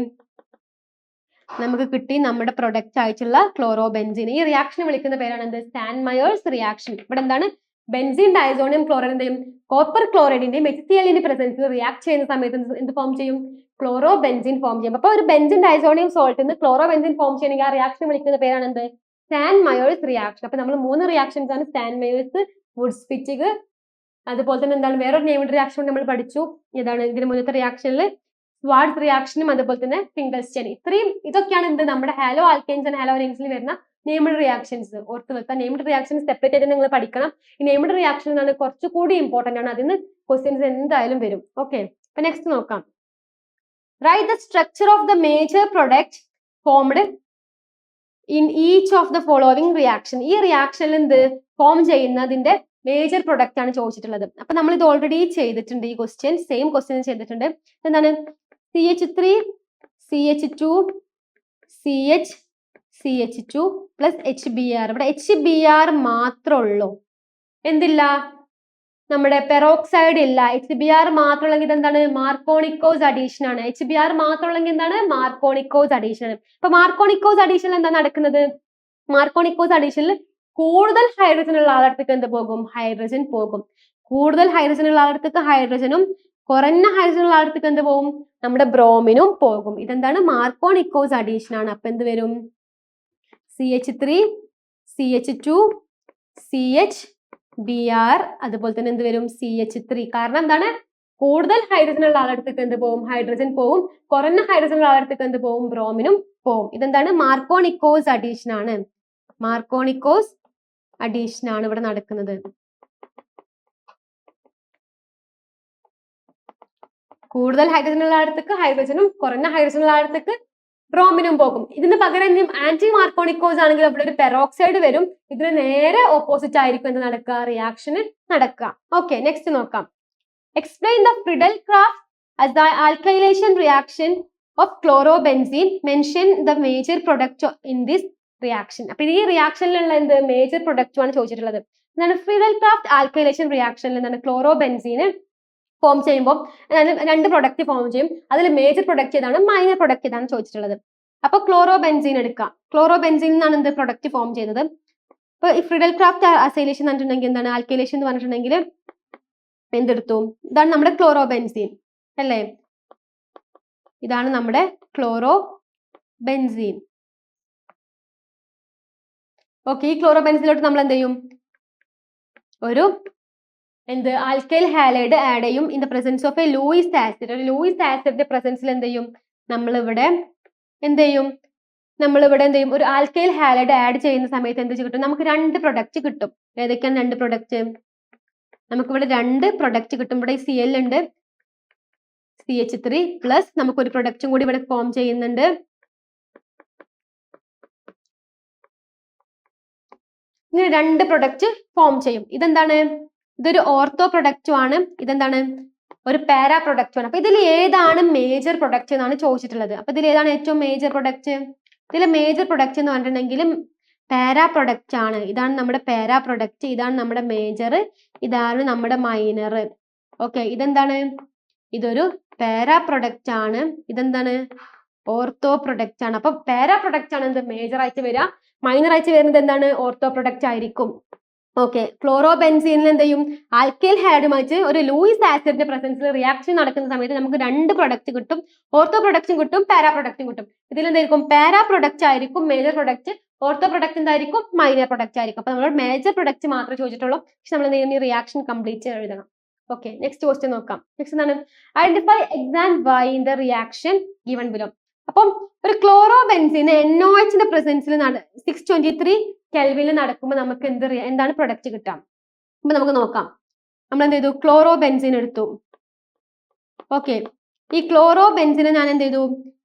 നമുക്ക് കിട്ടി നമ്മുടെ പ്രൊഡക്റ്റ് ആയിട്ടുള്ള ക്ലോറോ ബെൻസീൻ. ഈ റിയാക്ഷനെ വിളിക്കുന്ന പേരാണ് എന്ത്? സാൻമയേഴ്സ് റിയാക്ഷൻ. ഇവിടെ എന്താണ്? ബെൻസീൻ ഡയസോണിയം ക്ലോറൈഡ് എന്ത് ചെയ്യും? കോപ്പർ ക്ലോറൈഡിന്റെയും HCl പ്രസൻസിൽ റിയാക്ട് ചെയ്യുന്ന സമയത്ത് എന്ത് ഫോം ചെയ്യും? ക്ലോറോ ബെൻസീൻ ഫോം ചെയ്യും. അപ്പൊ ഒരു ബെൻസിൻ ഡയസോണിയം സോൾട്ടിൽ നിന്ന് ക്ലോറോ ബെൻസീൻ ഫോം ചെയ്യണമെങ്കിൽ ആ റിയാക്ഷൻ വിളിക്കുന്ന പേരാണ് എന്ത്? സാൻമയേഴ്സ് റിയാക്ഷൻ. അപ്പൊ നമ്മൾ 3 റിയാക്ഷൻസ് ആണ്: സാൻമയേഴ്സ്, വുഡ്സ്പിച്ചിഗ്, അതുപോലെ തന്നെ എന്താണ് വേറൊരു നെയ്മഡ് റിയാക്ഷൻ നമ്മൾ പഠിച്ചു. ഏതാണ് ഇതിന് മുന്നത്തെ റിയാക്ഷനിൽ? സ്വാർട്സ് റിയാക്ഷനും അതുപോലെ തന്നെ ഫിംഗർസ്റ്റൈൻ. ഇതൊക്കെയാണ് എന്ത്? നമ്മുടെ ഹാലോ ആൽക്കെയിൻസ് ആൻഡ് ഹാലോ അലൈൻസിൽ വരുന്ന നെയ്മഡ് റിയാക്ഷൻസ്. ഓർത്ത് വെക്കുക, നെയ്മഡ് റിയാക്ഷൻസ് സെപ്പറേറ്റ് ആയിട്ട് നിങ്ങൾ പഠിക്കണം. ഈ നെയ്മഡ് റിയാക്ഷൻ എന്നാണ് കുറച്ചുകൂടി ഇമ്പോർട്ടന്റ് ആണ്. അതിന് ക്വസ്റ്റ്യൻസ് എന്തായാലും വരും. ഓക്കെ, അപ്പൊ നെക്സ്റ്റ് നോക്കാം. Write the structure of the major product formed in each of the following reaction. ഈ റിയാക്ഷനിൽ എന്ത് ഫോം ചെയ്യുന്നതിന്റെ മേജർ പ്രൊഡക്റ്റ് ആണ് ചോദിച്ചിട്ടുള്ളത്. അപ്പൊ നമ്മൾ ഇത് ഓൾറെഡി ചെയ്തിട്ടുണ്ട്. ഈ ക്വസ്റ്റ്യൻ സെയിം ക്വസ്റ്റ്യൻ ചെയ്തിട്ടുണ്ട്. എന്താണ്? CH3 CH2 CH2 plus HBr. ഇവിടെ HBr മാത്രമേ ഉള്ളൂ, എന്തില്ല? നമ്മുടെ പെറോക്സൈഡ് ഇല്ല. HBr മാത്രമുള്ളെങ്കിൽ ഇതെന്താണ്? മാർക്കോണിക്കോസ് അഡീഷൻ ആണ്. HBr മാത്രമുള്ളെങ്കിൽ എന്താണ്? മാർക്കോണിക്കോസ് അഡീഷൻ ആണ്. അപ്പൊ മാർക്കോണിക്കോസ് അഡീഷനിൽ എന്താ നടക്കുന്നത്? മാർക്കോണിക്കോസ് അഡീഷനിൽ കൂടുതൽ ഹൈഡ്രജൻ ഉള്ള ആളടുത്തേക്ക് എന്ത് പോകും? ഹൈഡ്രജൻ പോകും. കൂടുതൽ ഹൈഡ്രജൻ ഉള്ള ആളടുത്തേക്ക് ഹൈഡ്രജനും കുറഞ്ഞ ഹൈഡ്രജൻ ഉള്ള അടുത്തേക്ക് എന്ത് പോകും? നമ്മുടെ ബ്രോമിനും പോകും. ഇതെന്താണ്? മാർക്കോണിക്കോസ് അഡീഷൻ ആണ്. അപ്പൊ എന്ത് വരും? CH3 CH2 CHBr അതുപോലെ തന്നെ എന്ത് വരും? CH3. കാരണം എന്താണ്? കൂടുതൽ ഹൈഡ്രജൻ ഉള്ള ആളടുത്തേക്ക് എന്ത് പോകും? ഹൈഡ്രജൻ പോവും. കുറഞ്ഞ ഹൈഡ്രജൻ ഉള്ള ആളടുത്തേക്ക് എന്ത് പോവും? ബ്രോമിനും പോവും. ഇതെന്താണ്? മാർക്കോണിക്കോസ് അഡീഷൻ ആണ്. മാർക്കോണിക്കോസ് അഡീഷൻ ആണ് ഇവിടെ നടക്കുന്നത്. കൂടുതൽ ഹൈഡ്രജൻ ഉള്ള ആളത്തേക്ക് ഹൈഡ്രജനും കുറഞ്ഞ ഹൈഡ്രജൻ ഉള്ള ആളത്തേക്ക് ബ്രോമിനും പോകും. ഇതിന് പകരം ആന്റി മാർക്കോണിക്കോസ് ആണെങ്കിൽ അവിടെ ഒരു പെറോക്സൈഡ് വരും. ഇതിന് നേരെ ഓപ്പോസിറ്റ് ആയിരിക്കും എന്ത് നടക്കുക? റിയാക്ഷൻ നടക്കുക. ഓക്കെ, നെക്സ്റ്റ് നോക്കാം. Explain the Friedel-craft alkylation reaction of chlorobenzene. Mention the major product in this reaction. അപ്പൊ ഈ റിയാക്ഷനിലുള്ള എന്ത് മേജർ പ്രൊഡക്റ്റ് ആണ് ചോദിച്ചിട്ടുള്ളത്. എന്താണ്? ഫ്രിഡൽ-ക്രാഫ്റ്റ് ആൽക്കൈലേഷൻ റിയാക്ഷനിൽ എന്താണ്? ക്ലോറോബെൻസീന് ഫോം ചെയ്യുമ്പോൾ രണ്ട് പ്രൊഡക്റ്റ് ഫോം ചെയ്യും. അതിൽ മേജർ പ്രൊഡക്റ്റ് ഏതാണ്, മൈനർ പ്രൊഡക്റ്റ് ഏതാണ് ചോദിച്ചിട്ടുള്ളത്. അപ്പൊ ക്ലോറോബെൻസീൻ എടുക്കാം. ക്ലോറോബെൻസീൻ എന്നാണ് എന്ത് പ്രൊഡക്റ്റ് ഫോം ചെയ്യുന്നത്. ഇപ്പൊ ഈ ഫ്രിഡൽ-ക്രാഫ്റ്റ് അസൈലേഷൻ എന്ന് പറഞ്ഞിട്ടുണ്ടെങ്കിൽ എന്താണ്? ആൽക്കൈലേഷൻ എന്ന് പറഞ്ഞിട്ടുണ്ടെങ്കിൽ എന്തെടുത്തു? ഇതാണ് നമ്മുടെ ക്ലോറോബെൻസീൻ അല്ലേ? ഇതാണ് നമ്മുടെ ക്ലോറോബെൻസീൻ. ഓക്കെ, ഈ ക്ലോറോബെൻസീനിലോട്ട് നമ്മൾ എന്ത് ചെയ്യും? ഒരു ആൽക്കൈൽ ഹാലൈഡ് ആഡ് ചെയ്യും. In the presence of a Lewis acid. ഒരു ലൂയിസ് ആസിഡിന്റെ പ്രസൻസിൽ എന്ത് ചെയ്യും? നമ്മളിവിടെ എന്ത് ചെയ്യും? ഒരു ആൽക്കൈൽ ഹാലൈഡ് ആഡ് ചെയ്യുന്ന സമയത്ത് എന്ത് കിട്ടും? നമുക്ക് രണ്ട് പ്രൊഡക്റ്റ് കിട്ടും. ഏതൊക്കെയാണ് രണ്ട് പ്രൊഡക്റ്റ്? നമുക്കിവിടെ രണ്ട് പ്രൊഡക്റ്റ് കിട്ടും. ഇവിടെ Cl ഉണ്ട്, CH3 പ്ലസ് നമുക്കൊരു പ്രൊഡക്റ്റും കൂടി ഇവിടെ ഫോം ചെയ്യുന്നുണ്ട്. ഇങ്ങനെ രണ്ട് പ്രൊഡക്റ്റ് ഫോം ചെയ്യും. ഇതെന്താണ്? ഇതൊരു ഓർത്തോ പ്രൊഡക്റ്റും ആണ്. ഇതെന്താണ്? ഒരു പാരാ പ്രൊഡക്റ്റും ആണ്. അപ്പൊ ഇതിൽ ഏതാണ് മേജർ പ്രൊഡക്റ്റ് എന്നാണ് ചോദിച്ചിട്ടുള്ളത്. അപ്പൊ ഇതിൽ ഏതാണ് ഏറ്റവും മേജർ പ്രൊഡക്റ്റ്? ഇതിലെ മേജർ പ്രൊഡക്റ്റ് എന്ന് പറഞ്ഞിട്ടുണ്ടെങ്കിൽ പാരാ പ്രൊഡക്റ്റ് ആണ്. ഇതാണ് നമ്മുടെ പാരാ പ്രൊഡക്റ്റ്, ഇതാണ് നമ്മുടെ മേജർ, ഇതാണ് നമ്മുടെ മൈനർ. ഓക്കെ, ഇതെന്താണ്? ഇതൊരു പാരാ പ്രൊഡക്റ്റ് ആണ്. ഇതെന്താണ്? ഓർത്തോ പ്രൊഡക്റ്റ് ആണ്. അപ്പൊ പാരാ പ്രൊഡക്റ്റ് ആണ് എന്ത് മേജർ ആയിട്ട് വരിക. മൈനർ ആയിട്ട് വരുന്നത് എന്താണ്? ഓർത്തോ പ്രൊഡക്റ്റ് ആയിരിക്കും. ഓക്കെ, ക്ലോറോബെൻസീനിൽ എന്ത് ചെയ്യും? ആൽക്കൈൽ ഹാലൈഡുമായിട്ട് ഒരു ലൂയിസ് ആസിഡിന്റെ പ്രസൻസിൽ റിയാക്ഷൻ നടക്കുന്ന സമയത്ത് നമുക്ക് രണ്ട് പ്രൊഡക്റ്റ് കിട്ടും. ഓർത്തോ പ്രൊഡക്റ്റും കിട്ടും, പാരാ പ്രൊഡക്റ്റും കിട്ടും. ഇതിൽ എന്തായിരിക്കും? പാരാ പ്രൊഡക്റ്റ് ആയിരിക്കും മേജർ പ്രൊഡക്റ്റ്, ഓർത്തോ പ്രൊഡക്റ്റ് എന്തായിരിക്കും? മൈനർ പ്രൊഡക്റ്റ് ആയിരിക്കും. അപ്പൊ നമ്മൾ മേജർ പ്രൊഡക്റ്റ് മാത്രമേ ചോദിച്ചിട്ടുള്ളൂ. പക്ഷെ നമ്മൾ എന്ത് ചെയ്യും? ഈ റിയാക്ഷൻ കംപ്ലീറ്റ് എഴുതണം. ഓക്കെ, നെക്സ്റ്റ് ക്വസ്റ്റ്യൻ നോക്കാം. നെക്സ്റ്റ് എന്താണ്? Identify X and Y in the reaction given below. അപ്പം ഒരു ക്ലോറോബെൻസീന് NOHന്റെ പ്രസൻസിൽ 623 കെൽവിനിൽ നടക്കുമ്പോൾ നമുക്ക് എന്താണ് പ്രൊഡക്റ്റ് കിട്ടാം? അപ്പൊ നമുക്ക് നോക്കാം. നമ്മൾ എന്ത് ചെയ്തു? ക്ലോറോബെൻസീൻ എടുത്തു. ഓക്കെ, ഈ ക്ലോറോബെൻസീനെ ഞാൻ എന്ത് ചെയ്തു?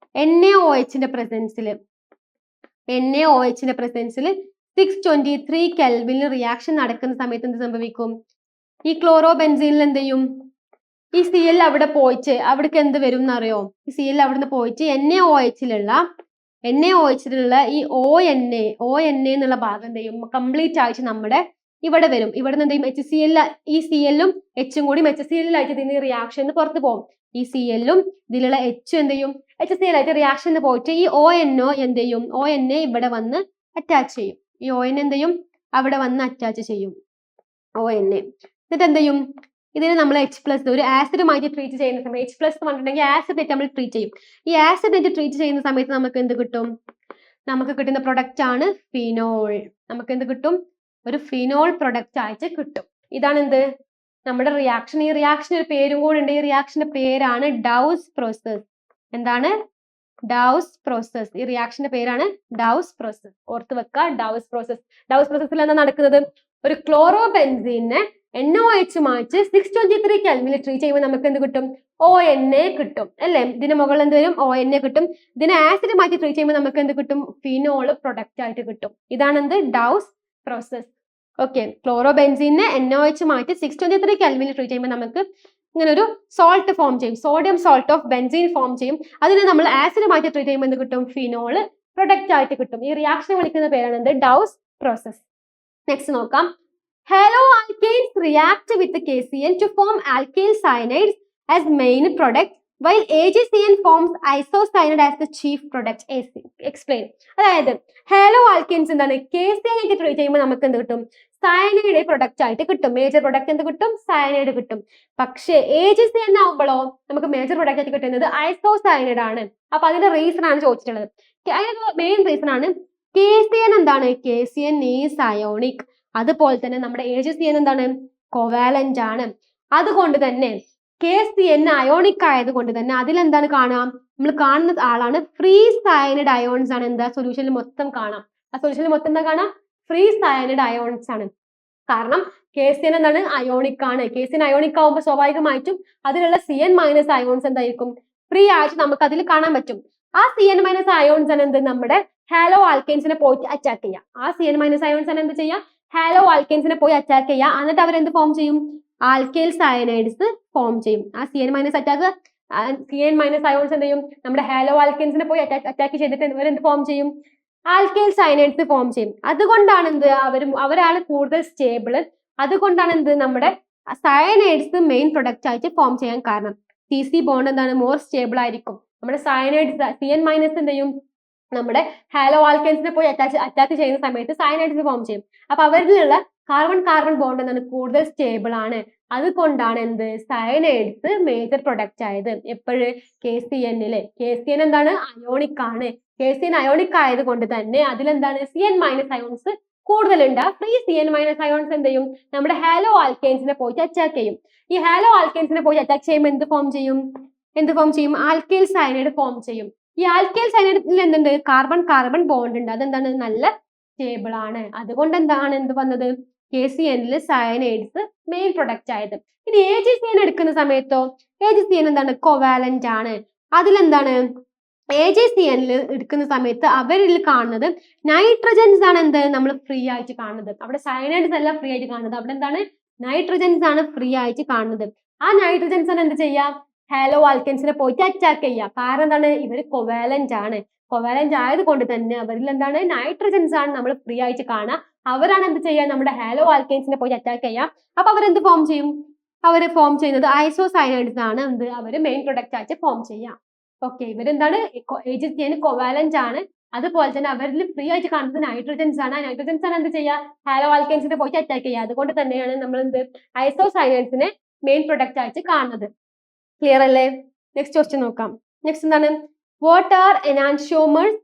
NaOHന്റെ പ്രസൻസിൽ 623 കെൽവിനിൽ റിയാക്ഷൻ നടക്കുന്ന സമയത്ത് എന്ത് സംഭവിക്കും? ഈ ക്ലോറോബെൻസീനിൽ എന്ത് ചെയ്യും? ഈ Cl അവിടെ പോയിട്ട് അവിടേക്ക് എന്ത് വരും എന്നറിയോ? ഈ Cl അവിടുന്ന് പോയിട്ട് NaOHലുള്ള ഈ ONA എന്നുള്ള ഭാഗം എന്ത് ചെയ്യും? കംപ്ലീറ്റ് ആയിട്ട് നമ്മുടെ ഇവിടെ വരും. ഇവിടെ നിന്ന് എന്ത് ചെയ്യും? HCl, ഈ Cl-ഉം H-ഉം കൂടി HCl ആയിട്ട് ഇതിന് റിയാക്ഷൻ പുറത്ത് പോകും. ഈ Cl-ഉം ഇതിലുള്ള H എന്ത് ചെയ്യും? HCl ആയിട്ട് റിയാക്ഷന് പോയിട്ട് ഈ ONO എന്ത് ചെയ്യും? ONA ഇവിടെ വന്ന് അറ്റാച്ച് ചെയ്യും. ഈ ONA എന്ത് ചെയ്യും? അവിടെ വന്ന് അറ്റാച്ച് ചെയ്യും. ONA എന്നിട്ട് എന്ത് ചെയ്യും? ഇതിനെ നമ്മൾ H+ ഒരു ആസിഡുമായിട്ട് ട്രീറ്റ് ചെയ്യുന്ന സമയത്ത് H+ എന്ന് പറഞ്ഞിട്ടുണ്ടെങ്കിൽ ആസിഡ് ആയിട്ട് നമ്മൾ ട്രീറ്റ് ചെയ്യും. ഈ ആസിഡ് ആയിട്ട് ട്രീറ്റ് ചെയ്യുന്ന സമയത്ത് നമുക്ക് എന്ത് കിട്ടും? നമുക്ക് കിട്ടുന്ന പ്രൊഡക്റ്റ് ആണ് ഫിനോൾ. നമുക്ക് എന്ത് കിട്ടും? ഒരു ഫിനോൾ പ്രൊഡക്റ്റ് ആയിട്ട് കിട്ടും. ഇതാണ് എന്ത്? നമ്മുടെ റിയാക്ഷൻ. ഈ റിയാക്ഷൻ ഒരു പേരും കൂടെ ഉണ്ട്. ഈ റിയാക്ഷന്റെ പേരാണ് ഡൗസ് പ്രോസസ്. എന്താണ്? ഡൗസ് പ്രോസസ്. ഈ റിയാക്ഷന്റെ പേരാണ് ഡൗസ് പ്രോസസ്. ഓർത്ത് വെക്കുക, ഡൗസ് പ്രോസസ്. ഡൗസ് പ്രോസസ്സിൽ എന്താ നടക്കുന്നത്? ഒരു ക്ലോറോബെൻസീനെ NOHുമായിട്ട് 623 കെൽവിനിൽ ട്രീറ്റ് ചെയ്യുമ്പോൾ നമുക്ക് എന്ത് കിട്ടും? ONA കിട്ടും അല്ലേ? ഇതിന് മുകളിൽ എന്ത് വരും? ONA കിട്ടും. ഇതിനെ ആസിഡുമായിട്ട് ട്രീറ്റ് ചെയ്യുമ്പോൾ നമുക്ക് എന്ത് കിട്ടും? ഫിനോൾ പ്രൊഡക്റ്റ് ആയിട്ട് കിട്ടും. ഇതാണ് എന്ത്? ഡൗസ് പ്രോസസ്. ഓക്കെ, ക്ലോറോബെൻസീനെ NOHുമായിട്ട് 623 കെൽവിനിൽ ട്രീറ്റ് ചെയ്യുമ്പോൾ നമുക്ക് ഇങ്ങനെ ഒരു സോൾട്ട് ഫോം ചെയ്യും. Sodium salt of benzene form ചെയ്യും. അതിനെ നമ്മൾ ആസിഡുമായിട്ട് ട്രീറ്റ് ചെയ്യുമ്പോൾ എന്ത് കിട്ടും? ഫിനോൾ പ്രൊഡക്റ്റ് ആയിട്ട് കിട്ടും. ഈ റിയാക്ഷൻ വിളിക്കുന്ന പേരാണ് എന്ത്? ഡൗസ് പ്രോസസ്. നെക്സ്റ്റ് നോക്കാം. Haloalkanes react with KCl to form alkyl cyanides as main product, while AgCN forms isocyanide as the chief product, AC. Explain. അതായത് ഹാലോ ആൽക്കെയിൻസ് എന്താണ് KCN ആയിട്ട് ട്രീറ്റ് ചെയ്യുമ്പോൾ നമുക്ക് എന്ത് കിട്ടും? സയനൈഡ് പ്രൊഡക്റ്റ് ആയിട്ട് കിട്ടും. മേജർ പ്രൊഡക്റ്റ് എന്ത് കിട്ടും? സയനൈഡ് കിട്ടും. പക്ഷേ AgCN ആവുമ്പോഴോ നമുക്ക് മേജർ പ്രൊഡക്റ്റ് ആയിട്ട് കിട്ടുന്നത് ഐസോസയനൈഡ് ആണ്. അപ്പൊ അതിന്റെ റീസൺ ആണ് ചോദിച്ചിട്ടുള്ളത്. അതിന്റെ മെയിൻ റീസൺ ആണ് KCN എന്താണ്? KCN is ionic. അതുപോലെ തന്നെ നമ്മുടെ AgCN എന്താണ്? കോവാലന്റ് ആണ്. അതുകൊണ്ട് തന്നെ KCN അയോണിക് ആയതുകൊണ്ട് തന്നെ അതിലെന്താണ് കാണാം? നമ്മൾ കാണുന്ന ആളാണ് ഫ്രീ സയനൈഡ് അയോൺസ് ആണ്. എന്താ സൊല്യൂഷനിൽ മൊത്തം കാണാം? ആ സൊല്യൂഷനിൽ മൊത്തം എന്താ കാണാം? ഫ്രീ സയനൈഡ് അയോൺസ് ആണ്. കാരണം KCN എന്താണ്? അയോണിക് ആണ്. KCN അയോണിക് ആവുമ്പോൾ സ്വാഭാവികമായിട്ടും അതിലുള്ള CN മൈനസ് അയോൺസ് എന്തായിരിക്കും? ഫ്രീ ആയിട്ട് നമുക്ക് അതിൽ കാണാൻ പറ്റും. ആ CN മൈനസ് അയോൺസ് ആണ് എന്ത്? നമ്മുടെ ഹാലോ ആൽക്കെയിൻസിനെ പോയിട്ട് അറ്റാക്ക് ചെയ്യുക. ആ CN മൈനസ് അയോൺസ് ആണ് എന്ത് ചെയ്യുക? ഹാലോ ആൽക്കെയിൻസിനെ പോയി അറ്റാക്ക് ചെയ്യുക. എന്നിട്ട് അവർ എന്ത് ഫോം ചെയ്യും? ആൽക്കൈൽ സയനൈഡ്സ് ഫോം ചെയ്യും. ആ CN മൈനസ് അയോൺസ് എന്ത് ചെയ്യും? നമ്മുടെ ഹാലോ ആൽക്കെയിൻസിനെ പോയി അറ്റാക്ക് ചെയ്തിട്ട് ഇവരെന്ത് ഫോം ചെയ്യും? ആൽക്കൈൽ സയനൈഡ്സ് ഫോം ചെയ്യും. അതുകൊണ്ടാണ് എന്ത്? അവരാണ് കൂടുതൽ സ്റ്റേബിൾ. അതുകൊണ്ടാണ് എന്ത്? നമ്മുടെ സയനൈഡ്സ് മെയിൻ പ്രൊഡക്റ്റ് ആയിട്ട് ഫോം ചെയ്യാൻ കാരണം. CC ബോണ്ട് എന്താണ്? മോർ സ്റ്റേബിൾ ആയിരിക്കും. നമ്മുടെ സയനൈഡ്സ് CN മൈനസ് എന്ത് ചെയ്യും? നമ്മുടെ ഹാലോ ആൽക്കെയിൻസിനെ പോയി അറ്റാക്ക് ചെയ്യുന്ന സമയത്ത് സയനൈഡ്സ് ഫോം ചെയ്യും. അപ്പൊ അവരിലുള്ള കാർബൺ ബോണ്ട് എന്താണ്? കൂടുതൽ സ്റ്റേബിൾ ആണ്. അതുകൊണ്ടാണ് എന്ത്? സയനൈഡ്സ് മേജർ പ്രൊഡക്റ്റ് ആയത്. എപ്പോഴും KCN KCN എന്താണ്? അയോണിക് ആണ്. KCN അയോണിക് ആയതുകൊണ്ട് തന്നെ അതിലെന്താണ്? CN മൈനസ് അയോൺസ് കൂടുതലുണ്ട്. ഫ്രീ CN മൈനസ് അയോൺസ് എന്ത് ചെയ്യും? നമ്മുടെ ഹാലോ ആൽക്കെയിൻസിനെ പോയിട്ട് അറ്റാക്ക് ചെയ്യും. ഈ ഹാലോ ആൽക്കെയിൻസിനെ പോയി അറ്റാക്ക് ചെയ്യുമ്പോൾ എന്ത് ഫോം ചെയ്യും? ആൽക്കൈൽ സയനൈഡ് ഫോം ചെയ്യും. ഈ ആൽക്കൈൽ സയനൈഡിൽ എന്തുണ്ട്? കാർബൺ ബോണ്ട് ഉണ്ട്. അതെന്താണ്? നല്ല സ്റ്റേബിൾ ആണ്. അതുകൊണ്ട് എന്താണ് എന്ത് വന്നത്? KCN സയനൈഡ്സ് മെയിൻ പ്രൊഡക്റ്റ് ആയത്. ഇനി AgCN എടുക്കുന്ന സമയത്തോ AgCN എന്താണ്? കോവാലന്റ് ആണ്. അതിലെന്താണ്? AgCN എടുക്കുന്ന സമയത്ത് അവരിൽ കാണുന്നത് നൈട്രജൻസ് ആണ്. എന്ത്? നമ്മൾ ഫ്രീ ആയിട്ട് കാണുന്നത്. അവിടെ സയനൈഡ്സ് അല്ല ഫ്രീ ആയിട്ട് കാണുന്നത്. അവിടെ എന്താണ്? നൈട്രജൻസ് ആണ് ഫ്രീ ആയിട്ട് കാണുന്നത്. ആ നൈട്രജൻസ് ആണ് എന്ത് ചെയ്യുക? ഹാലോ ആൽക്കെയിൻസിനെ പോയിട്ട് അറ്റാക്ക് ചെയ്യുക. കാരണം എന്താണ്? ഇവർ കോവാലന്റ് ആണ്. കോവാലന്റ് ആയതുകൊണ്ട് തന്നെ അവരിൽ എന്താണ്? നൈട്രജൻസ് ആണ് നമ്മൾ ഫ്രീ ആയിട്ട് കാണുക. അവരാണ് എന്ത് ചെയ്യുക? നമ്മുടെ ഹാലോ ആൽക്കെയിൻസിനെ പോയി അറ്റാക്ക് ചെയ്യുക. അപ്പൊ അവരെന്ത് ഫോം ചെയ്യും? അവർ ഫോം ചെയ്യുന്നത് ഐസോസയനൈഡ്സ് ആണ്. എന്ത്? അവർ മെയിൻ പ്രൊഡക്റ്റ് ആയിട്ട് ഫോം ചെയ്യാം. ഓക്കെ, ഇവരെന്താണ്? AgCN കോവാലന്റ് ആണ്. അതുപോലെ തന്നെ അവരിൽ ഫ്രീ ആയിട്ട് കാണുന്നത് നൈട്രജൻസ് ആണ്. നൈട്രജൻസ് ആണ് എന്ത് ചെയ്യുക? ഹാലോ ആൽക്കെയിൻസിനെ പോയിട്ട് അറ്റാക്ക് ചെയ്യുക. അതുകൊണ്ട് തന്നെയാണ് നമ്മൾ എന്ത്? ഐസോസയനൈഡ്സിനെ മെയിൻ പ്രൊഡക്റ്റ് ആയിട്ട് കാണുന്നത്. ക്ലിയർ അല്ലേ? നെക്സ്റ്റ് ക്വസ്റ്റ്യൻ നോക്കാം. നെക്സ്റ്റ് എന്താണ്? What are enantiomers?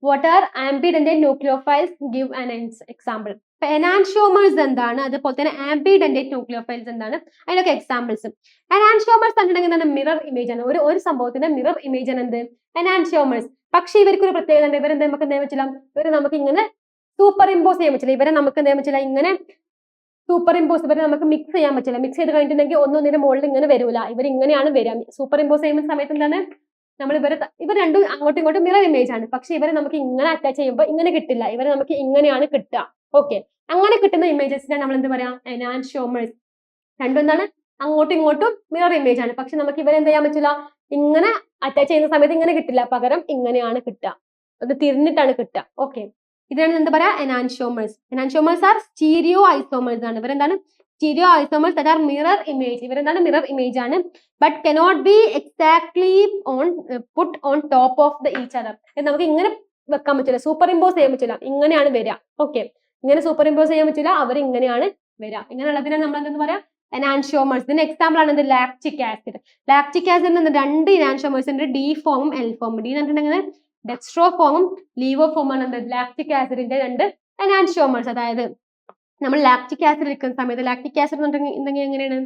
What are ambidentate nucleophiles? Give an example. ഇപ്പൊ എനാൻഷ്യോമേഴ്സ് എന്താണ്? അതുപോലെ തന്നെ ആംബിഡന്റേറ്റ് ന്യൂക്ലിയോഫൈൽസ് എന്താണ്? അതിനൊക്കെ എക്സാമ്പിൾസ്. എനാൻഷ്യോമേഴ്സ് കണ്ടിട്ടുണ്ടെങ്കിൽ എന്താണ്? മിറർ ഇമേജ് ആണ്. ഒരു സംഭവത്തിന്റെ മിറർ ഇമേജ് ആണ് എന്ത്? എനാൻഷ്യോമേഴ്സ്. പക്ഷെ ഇവർക്ക് ഒരു പ്രത്യേകത ഉണ്ട്. ഇവരെന്ത് നമുക്ക് എന്താ പറ്റില്ല? ഇവരെ നമുക്ക് ഇങ്ങനെ സൂപ്പർ ഇമ്പോസ് ചെയ്യാൻ പറ്റില്ല. ഇവരെ നമുക്ക് എന്താ പറ്റില്ല? ഇങ്ങനെ സൂപ്പർ ഇമ്പോസ് ഇവരെ നമുക്ക് മിക്സ് ചെയ്യാൻ പറ്റില്ല. മിക്സ് ചെയ്ത് കഴിഞ്ഞിട്ടുണ്ടെങ്കിൽ ഒന്നൊന്നിന്റെ മുകളിൽ ഇങ്ങനെ വരൂല. ഇവർ ഇങ്ങനെയാണ് വരിക. സൂപ്പർ ഇമ്പോസ് ചെയ്യുന്ന സമയത്ത് എന്താണ്? നമ്മൾ ഇവർ രണ്ടും അങ്ങോട്ടും ഇങ്ങോട്ടും മിറർ ഇമേജ് ആണ്. പക്ഷെ ഇവരെ നമുക്ക് ഇങ്ങനെ അറ്റാച്ച് ചെയ്യുമ്പോൾ ഇങ്ങനെ കിട്ടില്ല. ഇവരെ നമുക്ക് ഇങ്ങനെയാണ് കിട്ടുക. ഓക്കെ, അങ്ങനെ കിട്ടുന്ന ഇമേജസിനെ നമ്മൾ എന്ത് പറയാം? എനാൻഷ്യോമേഴ്സ്. രണ്ടും എന്താണ്? അങ്ങോട്ടും ഇങ്ങോട്ടും മിറർ ഇമേജ് ആണ്. പക്ഷെ നമുക്ക് ഇവരെ എന്ത് ചെയ്യാൻ പറ്റില്ല? ഇങ്ങനെ അറ്റാച്ച് ചെയ്യുന്ന സമയത്ത് ഇങ്ങനെ കിട്ടില്ല. പകരം ഇങ്ങനെയാണ് കിട്ടുക. അത് തിരിഞ്ഞിട്ടാണ് കിട്ടുക. ഓക്കെ, ഇതിനാണ് എന്താ പറയാ? Enantiomers. Enantiomers are stereoisomers ആണ്. ഇവരെന്താണ്? Stereoisomers that are mirror image. ഇവരെന്താണ്? മിറർ ഇമേജ് ആണ്. But cannot be exactly put on top of the each other. നമുക്ക് ഇങ്ങനെ വെക്കാൻ പറ്റില്ല. സൂപ്പർ ഇമ്പോസ് ചെയ്യാൻ പറ്റില്ല. ഇങ്ങനെയാണ് വരിക. ഓക്കെ, ഇങ്ങനെ സൂപ്പർ ഇമ്പോസ് ചെയ്യാൻ പറ്റില്ല. അവർ ഇങ്ങനെയാണ് വരിക. ഇങ്ങനെയുള്ളതിനാണ് നമ്മൾ എന്തെന്ന് പറയാം? എനാൻഷ്യോമേഴ്സ്. ഇതിന് എക്സാമ്പിൾ ആണ് എന്ത്? Lactic acid. ലാക്റ്റിക് ആസിഡിന് രണ്ട് എനാൻഷ്യോമേഴ്സ് ഉണ്ട്. D ഫോമും L ഫോമും. D എന്ന് പറഞ്ഞിട്ടുണ്ടെങ്കിൽ ഡെക്സ്ട്രോ ഫോമും ലീവോ ഫോമാണ് എന്ത്? ലാക്റ്റിക് ആസിഡിന്റെ രണ്ട് എനാൻഷ്യോമേഴ്സ്. അതായത് നമ്മൾ ലാക്റ്റിക് ആസിഡ് എടുക്കുന്ന സമയത്ത് ലാക്റ്റിക് ആസിഡ് എന്നുണ്ടെങ്കിൽ എങ്ങനെയാണ്?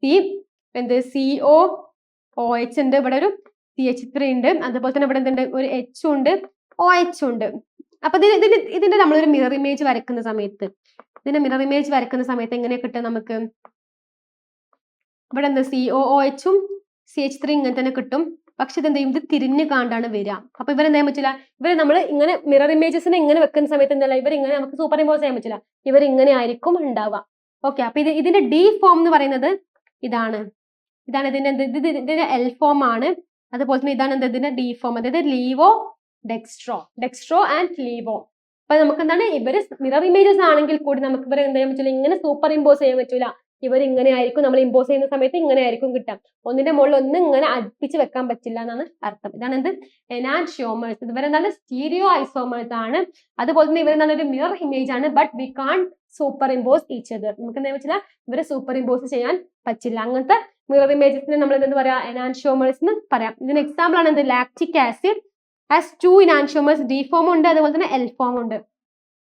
COOH ഉണ്ട്. ഇവിടെ ഒരു CH3 ഉണ്ട്. അതുപോലെ തന്നെ ഇവിടെ എന്തുണ്ട്? ഒരു H ഉണ്ട്, OH ഉണ്ട്. അപ്പൊ ഇതിന്റെ നമ്മളൊരു മിറർ ഇമേജ് വരയ്ക്കുന്ന സമയത്ത് എങ്ങനെ കിട്ടും നമുക്ക്? ഇവിടെ എന്താ? COOH ഉം CH3 ഇങ്ങനെ തന്നെ കിട്ടും. പക്ഷെ ഇതെന്ത് ചെയ്യും? ഇത് തിരിഞ്ഞു കാണ്ടാണ് വരിക. അപ്പൊ ഇവരെന്താൻ പറ്റില്ല? ഇവരെ നമ്മൾ ഇങ്ങനെ മിറർ ഇമേജസിനെ ഇങ്ങനെ വെക്കുന്ന സമയത്ത് എന്തല്ല? ഇവരിങ്ങനെ നമുക്ക് സൂപ്പർ ഇമ്പോസ് ചെയ്യാൻ പറ്റില്ല. ഇവർ ഇങ്ങനെ ആയിരിക്കും ഉണ്ടാവുക. ഓക്കെ, അപ്പൊ ഇതിന്റെ D ഫോം എന്ന് പറയുന്നത് ഇതാണ്. ഇതിന്റെ L ഫോം ആണ്. അതുപോലെ തന്നെ ഇതാണ് എന്ത്? ഇതിന്റെ D ഫോം. അതായത് ലീവോ ഡെക്സ്ട്രോ ആൻഡ് ലീവോ. അപ്പൊ നമുക്ക് എന്താണ്? ഇവര് മിറർ ഇമേജസ് ആണെങ്കിൽ കൂടി നമുക്ക് ഇവരെ എന്ത് ചെയ്യാൻ പറ്റില്ല? ഇങ്ങനെ സൂപ്പർ ഇമ്പോസ് ചെയ്യാൻ പറ്റില്ല. ഇവർ ഇങ്ങനെ ആയിരിക്കും, നമ്മൾ ഇമ്പോസ് ചെയ്യുന്ന സമയത്ത് ഇങ്ങനെ ആയിരിക്കും കിട്ടാം. ഒന്നിന്റെ മുകളിൽ ഒന്ന് ഇങ്ങനെ അടുപ്പിച്ച് വെക്കാൻ പറ്റില്ല എന്നാണ് അർത്ഥം. ഇതാണ് എന്ത് എനാൻഷിയോമേഴ്സ്. ഇവരെന്താണ് സ്റ്റീരിയോ ഐസോമേഴ്സ് ആണ്. അതുപോലെ തന്നെ ഇവരെന്താണ് ഒരു മിറർ ഇമേജ് ആണ്. But we can superimpose each other. നമുക്ക് എന്താ വെച്ചാൽ ഇവരെ സൂപ്പർ ഇമ്പോസ് ചെയ്യാൻ പറ്റില്ല. അങ്ങനത്തെ മിറർ ഇമേജസിനെ നമ്മൾ എന്താ പറയാ എനാൻഷിയോമേഴ്സ് എന്ന് പറയാം. ഇതിന് എക്സാമ്പിൾ ആണ് എന്ത് lactic acid as 2 enantiomers. D form ഉണ്ട്, അതുപോലെ തന്നെ എൽ ഫോം ഉണ്ട്.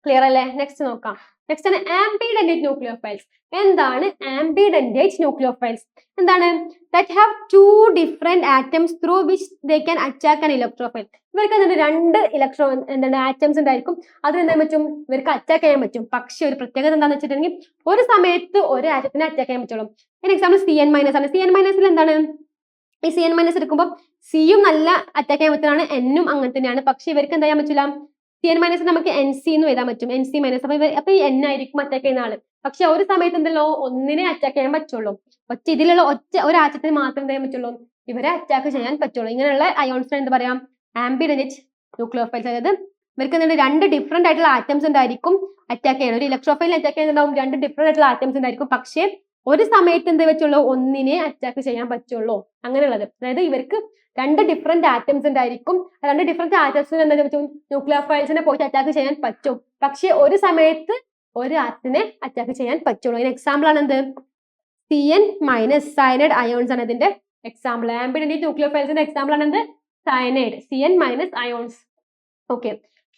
ക്ലിയർ അല്ലേ? നെക്സ്റ്റ് നോക്കാം. നെക്സ്റ്റ് ആണ് ആംബിഡെന്റേറ്റ് ന്യൂക്ലിയോഫൈൽസ്. എന്താണ് ആംബിഡെന്റേറ്റ് ന്യൂക്ലിയോഫൈൽസ്? എന്താണ്? That have 2 different atoms through which they can attack an electrophile. ഇവർക്ക് എന്താണ് 2 ഇലക്ട്രോ എന്താണ് ആറ്റംസ് ഉണ്ടായിരിക്കും, അതിന് എന്താ പറ്റും ഇവർക്ക് അറ്റാക്ക് ചെയ്യാൻ പറ്റും. പക്ഷെ ഒരു പ്രത്യേകത എന്താണെന്ന് വെച്ചിട്ടുണ്ടെങ്കിൽ ഒരു സമയത്ത് ഒരു ആറ്റത്തിനെ അറ്റാക്ക് ചെയ്യാൻ പറ്റുള്ളൂ. അതിന് എക്സാമ്പിൾ CN- ആണ്. CN- എന്താണ്? ഈ CN- എടുക്കുമ്പോൾ സിയും നല്ല അറ്റാക്ക് ചെയ്യാൻ പറ്റുന്നതാണ്, എന്നും അങ്ങനെ തന്നെയാണ്. പക്ഷെ ഇവർക്ക് എന്താ ചെയ്യാൻ പറ്റില്ല, CN- നമുക്ക് NC എന്ന് എഴുതാൻ പറ്റും, NC-. അപ്പൊ ഈ N ആയിരിക്കും അറ്റാക്ക് ചെയ്യുന്ന ആള്. പക്ഷെ ഒരു സമയത്ത് എന്തല്ലോ ഒന്നിനെ അറ്റാക്ക് ചെയ്യാൻ പറ്റുള്ളൂ. ഇതിലുള്ള ഒരു ആറ്റത്തിന് മാത്രം എന്താ ചെയ്യാൻ പറ്റുള്ളൂ, ഇവരെ അറ്റാക്ക് ചെയ്യാൻ പറ്റുള്ളൂ. ഇങ്ങനെയുള്ള അയോൺസിനെ എന്താ പറയാം ആംബിഡെന്റേറ്റ് ന്യൂക്ലിയോഫൈൽസ്. അതായത് ഇവർക്ക് എന്താണ് 2 ഡിഫറെന്റ് ആയിട്ടുള്ള ആറ്റംസ് ഉണ്ടായിരിക്കും അറ്റാക്ക് ചെയ്യാൻ. ഒരു ഇലക്ട്രോഫൈലിനെ അറ്റാക്ക് ചെയ്യുന്നുണ്ടാവും 2 ഡിഫറെന്റ് ആയിട്ടുള്ള ആറ്റംസ് ഉണ്ടായിരിക്കും. പക്ഷേ ഒരു സമയത്ത് എന്താ പറ്റുള്ളൂ, ഒന്നിനെ അറ്റാക്ക് ചെയ്യാൻ പറ്റുള്ളൂ. അങ്ങനെയുള്ളത്. അതായത് ഇവർക്ക് 2 ഡിഫറെന്റ് ആറ്റംസ് ഉണ്ടായിരിക്കും. 2 ഡിഫറെന്റ് ആറ്റംസിന് എന്താ പറ്റും ന്യൂക്ലിയോഫൈൽസിനെ പോയിട്ട് അറ്റാക്ക് ചെയ്യാൻ പറ്റും. പക്ഷെ ഒരു സമയത്ത് ഒരു ആറ്റത്തിനെ അറ്റാക്ക് ചെയ്യാൻ പറ്റുള്ളൂ. അതിന് എക്സാമ്പിൾ ആണ് എന്ത് CN- സയനൈഡ് അയോൺസ് ആണ് ഇതിന്റെ എക്സാമ്പിൾ. ആംബിഡെന്റേറ്റ് ന്യൂക്ലിയോഫൈൽസിന്റെ എക്സാമ്പിൾ ആണ് എന്ത് സയനൈഡ്, CN- അയോൺസ്. ഓക്കെ,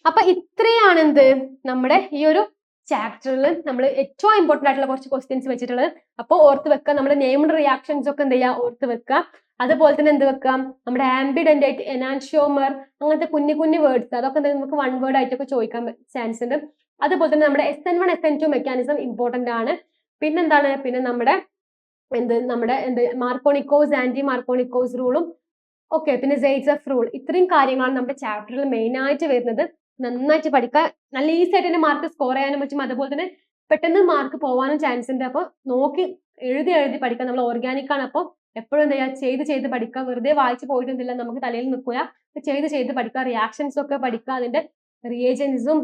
അപ്പൊ ഇത്രയാണ് എന്ത് നമ്മുടെ ഈ ഒരു ചാപ്റ്ററിൽ നമ്മൾ ഏറ്റവും ഇമ്പോർട്ടന്റ് ആയിട്ടുള്ള കുറച്ച് ക്വസ്റ്റ്യൻസ് വെച്ചിട്ടുള്ളത്. അപ്പോൾ ഓർത്ത് വെക്കുക, നമ്മുടെ നെയിംഡ് റിയാക്ഷൻസ് ഒക്കെ എന്ത് ചെയ്യുക ഓർത്ത് വെക്കുക. അതുപോലെ തന്നെ എന്ത് വെക്കാം, നമ്മുടെ ആംബിഡെന്റേറ്റ്, എനാൻഷിയോമർ, അങ്ങനത്തെ കുഞ്ഞു കുഞ്ഞു വേർഡ്സ് അതൊക്കെ നമുക്ക് 1 വേർഡ് ആയിട്ടൊക്കെ ചോദിക്കാൻ ചാൻസ് ഉണ്ട്. അതുപോലെ തന്നെ നമ്മുടെ SN1 SN2 മെക്കാനിസം ഇമ്പോർട്ടന്റ് ആണ്. പിന്നെന്താണ്, പിന്നെ നമ്മുടെ മാർക്കോണിക്കോസ് ആന്റി മാർക്കോണിക്കോസ് റൂളും ഓക്കെ, പിന്നെ സെയ്റ്റ്സഫ് റൂൾ. ഇത്രയും കാര്യങ്ങളാണ് നമ്മുടെ ചാപ്റ്ററിൽ മെയിൻ ആയിട്ട് വരുന്നത്. നന്നായിട്ട് പഠിക്കുക, നല്ല ഈസി ആയിട്ട് തന്നെ മാർക്ക് സ്കോർ ചെയ്യാനും പറ്റും. അതുപോലെ തന്നെ പെട്ടെന്ന് മാർക്ക് പോകാനും ചാൻസ് ഉണ്ട്. അപ്പോൾ നോക്കി എഴുതി പഠിക്കുക. നമ്മൾ ഓർഗാനിക് ആണ്, അപ്പോൾ എപ്പോഴും എന്താ ചെയ്യുക ചെയ്ത് പഠിക്കുക. വെറുതെ വായിച്ച് പോയിട്ടൊന്നുമില്ല, നമുക്ക് തലയിൽ നിൽക്കുക. ചെയ്ത് പഠിക്കുക. റിയാക്ഷൻസ് ഒക്കെ പഠിക്കുക, അതിന്റെ റിയേജൻസും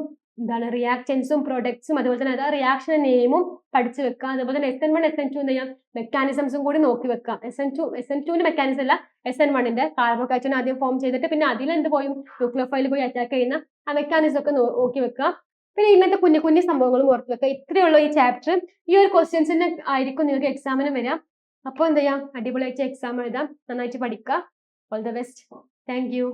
റിയാക്ടൻസും പ്രൊഡക്ട്സും അതുപോലെ തന്നെ റിയാക്ഷൻ നെയിമും പഠിച്ചു വെക്കുക. അതുപോലെ തന്നെ SN1 SN2 എന്ത് ചെയ്യാം മെക്കാനിസംസും കൂടി നോക്കി വെക്കുക. SN2ന്റെ മെക്കാനിസം അല്ല, SN1ന്റെ കാർബോകാറ്റോൺ ആദ്യം ഫോം ചെയ്തിട്ട് പിന്നെ അതിൽ എന്ത് പോയും ന്യൂക്ലിയോഫൈൽ പോയി അറ്റാക്ക് ചെയ്യുന്ന ആ മെക്കാനിസം ഒക്കെ നോക്കി വെക്കുക. പിന്നെ ഇങ്ങനത്തെ കുഞ്ഞു കുഞ്ഞു സംഭവങ്ങളും ഓർത്ത് വെക്കുക. ഇത്രയേ ഉള്ളൂ ഈ ചാപ്റ്റർ. ഈ ഒരു ക്വസ്റ്റ്യൻസിന് ആയിരിക്കും നിങ്ങൾക്ക് എക്സാമിന് വരാം. അപ്പോൾ എന്ത് ചെയ്യാം, അടിപൊളിയായിട്ട് എക്സാം എഴുതാം. നന്നായിട്ട് പഠിക്കുക. All the best. Thank you.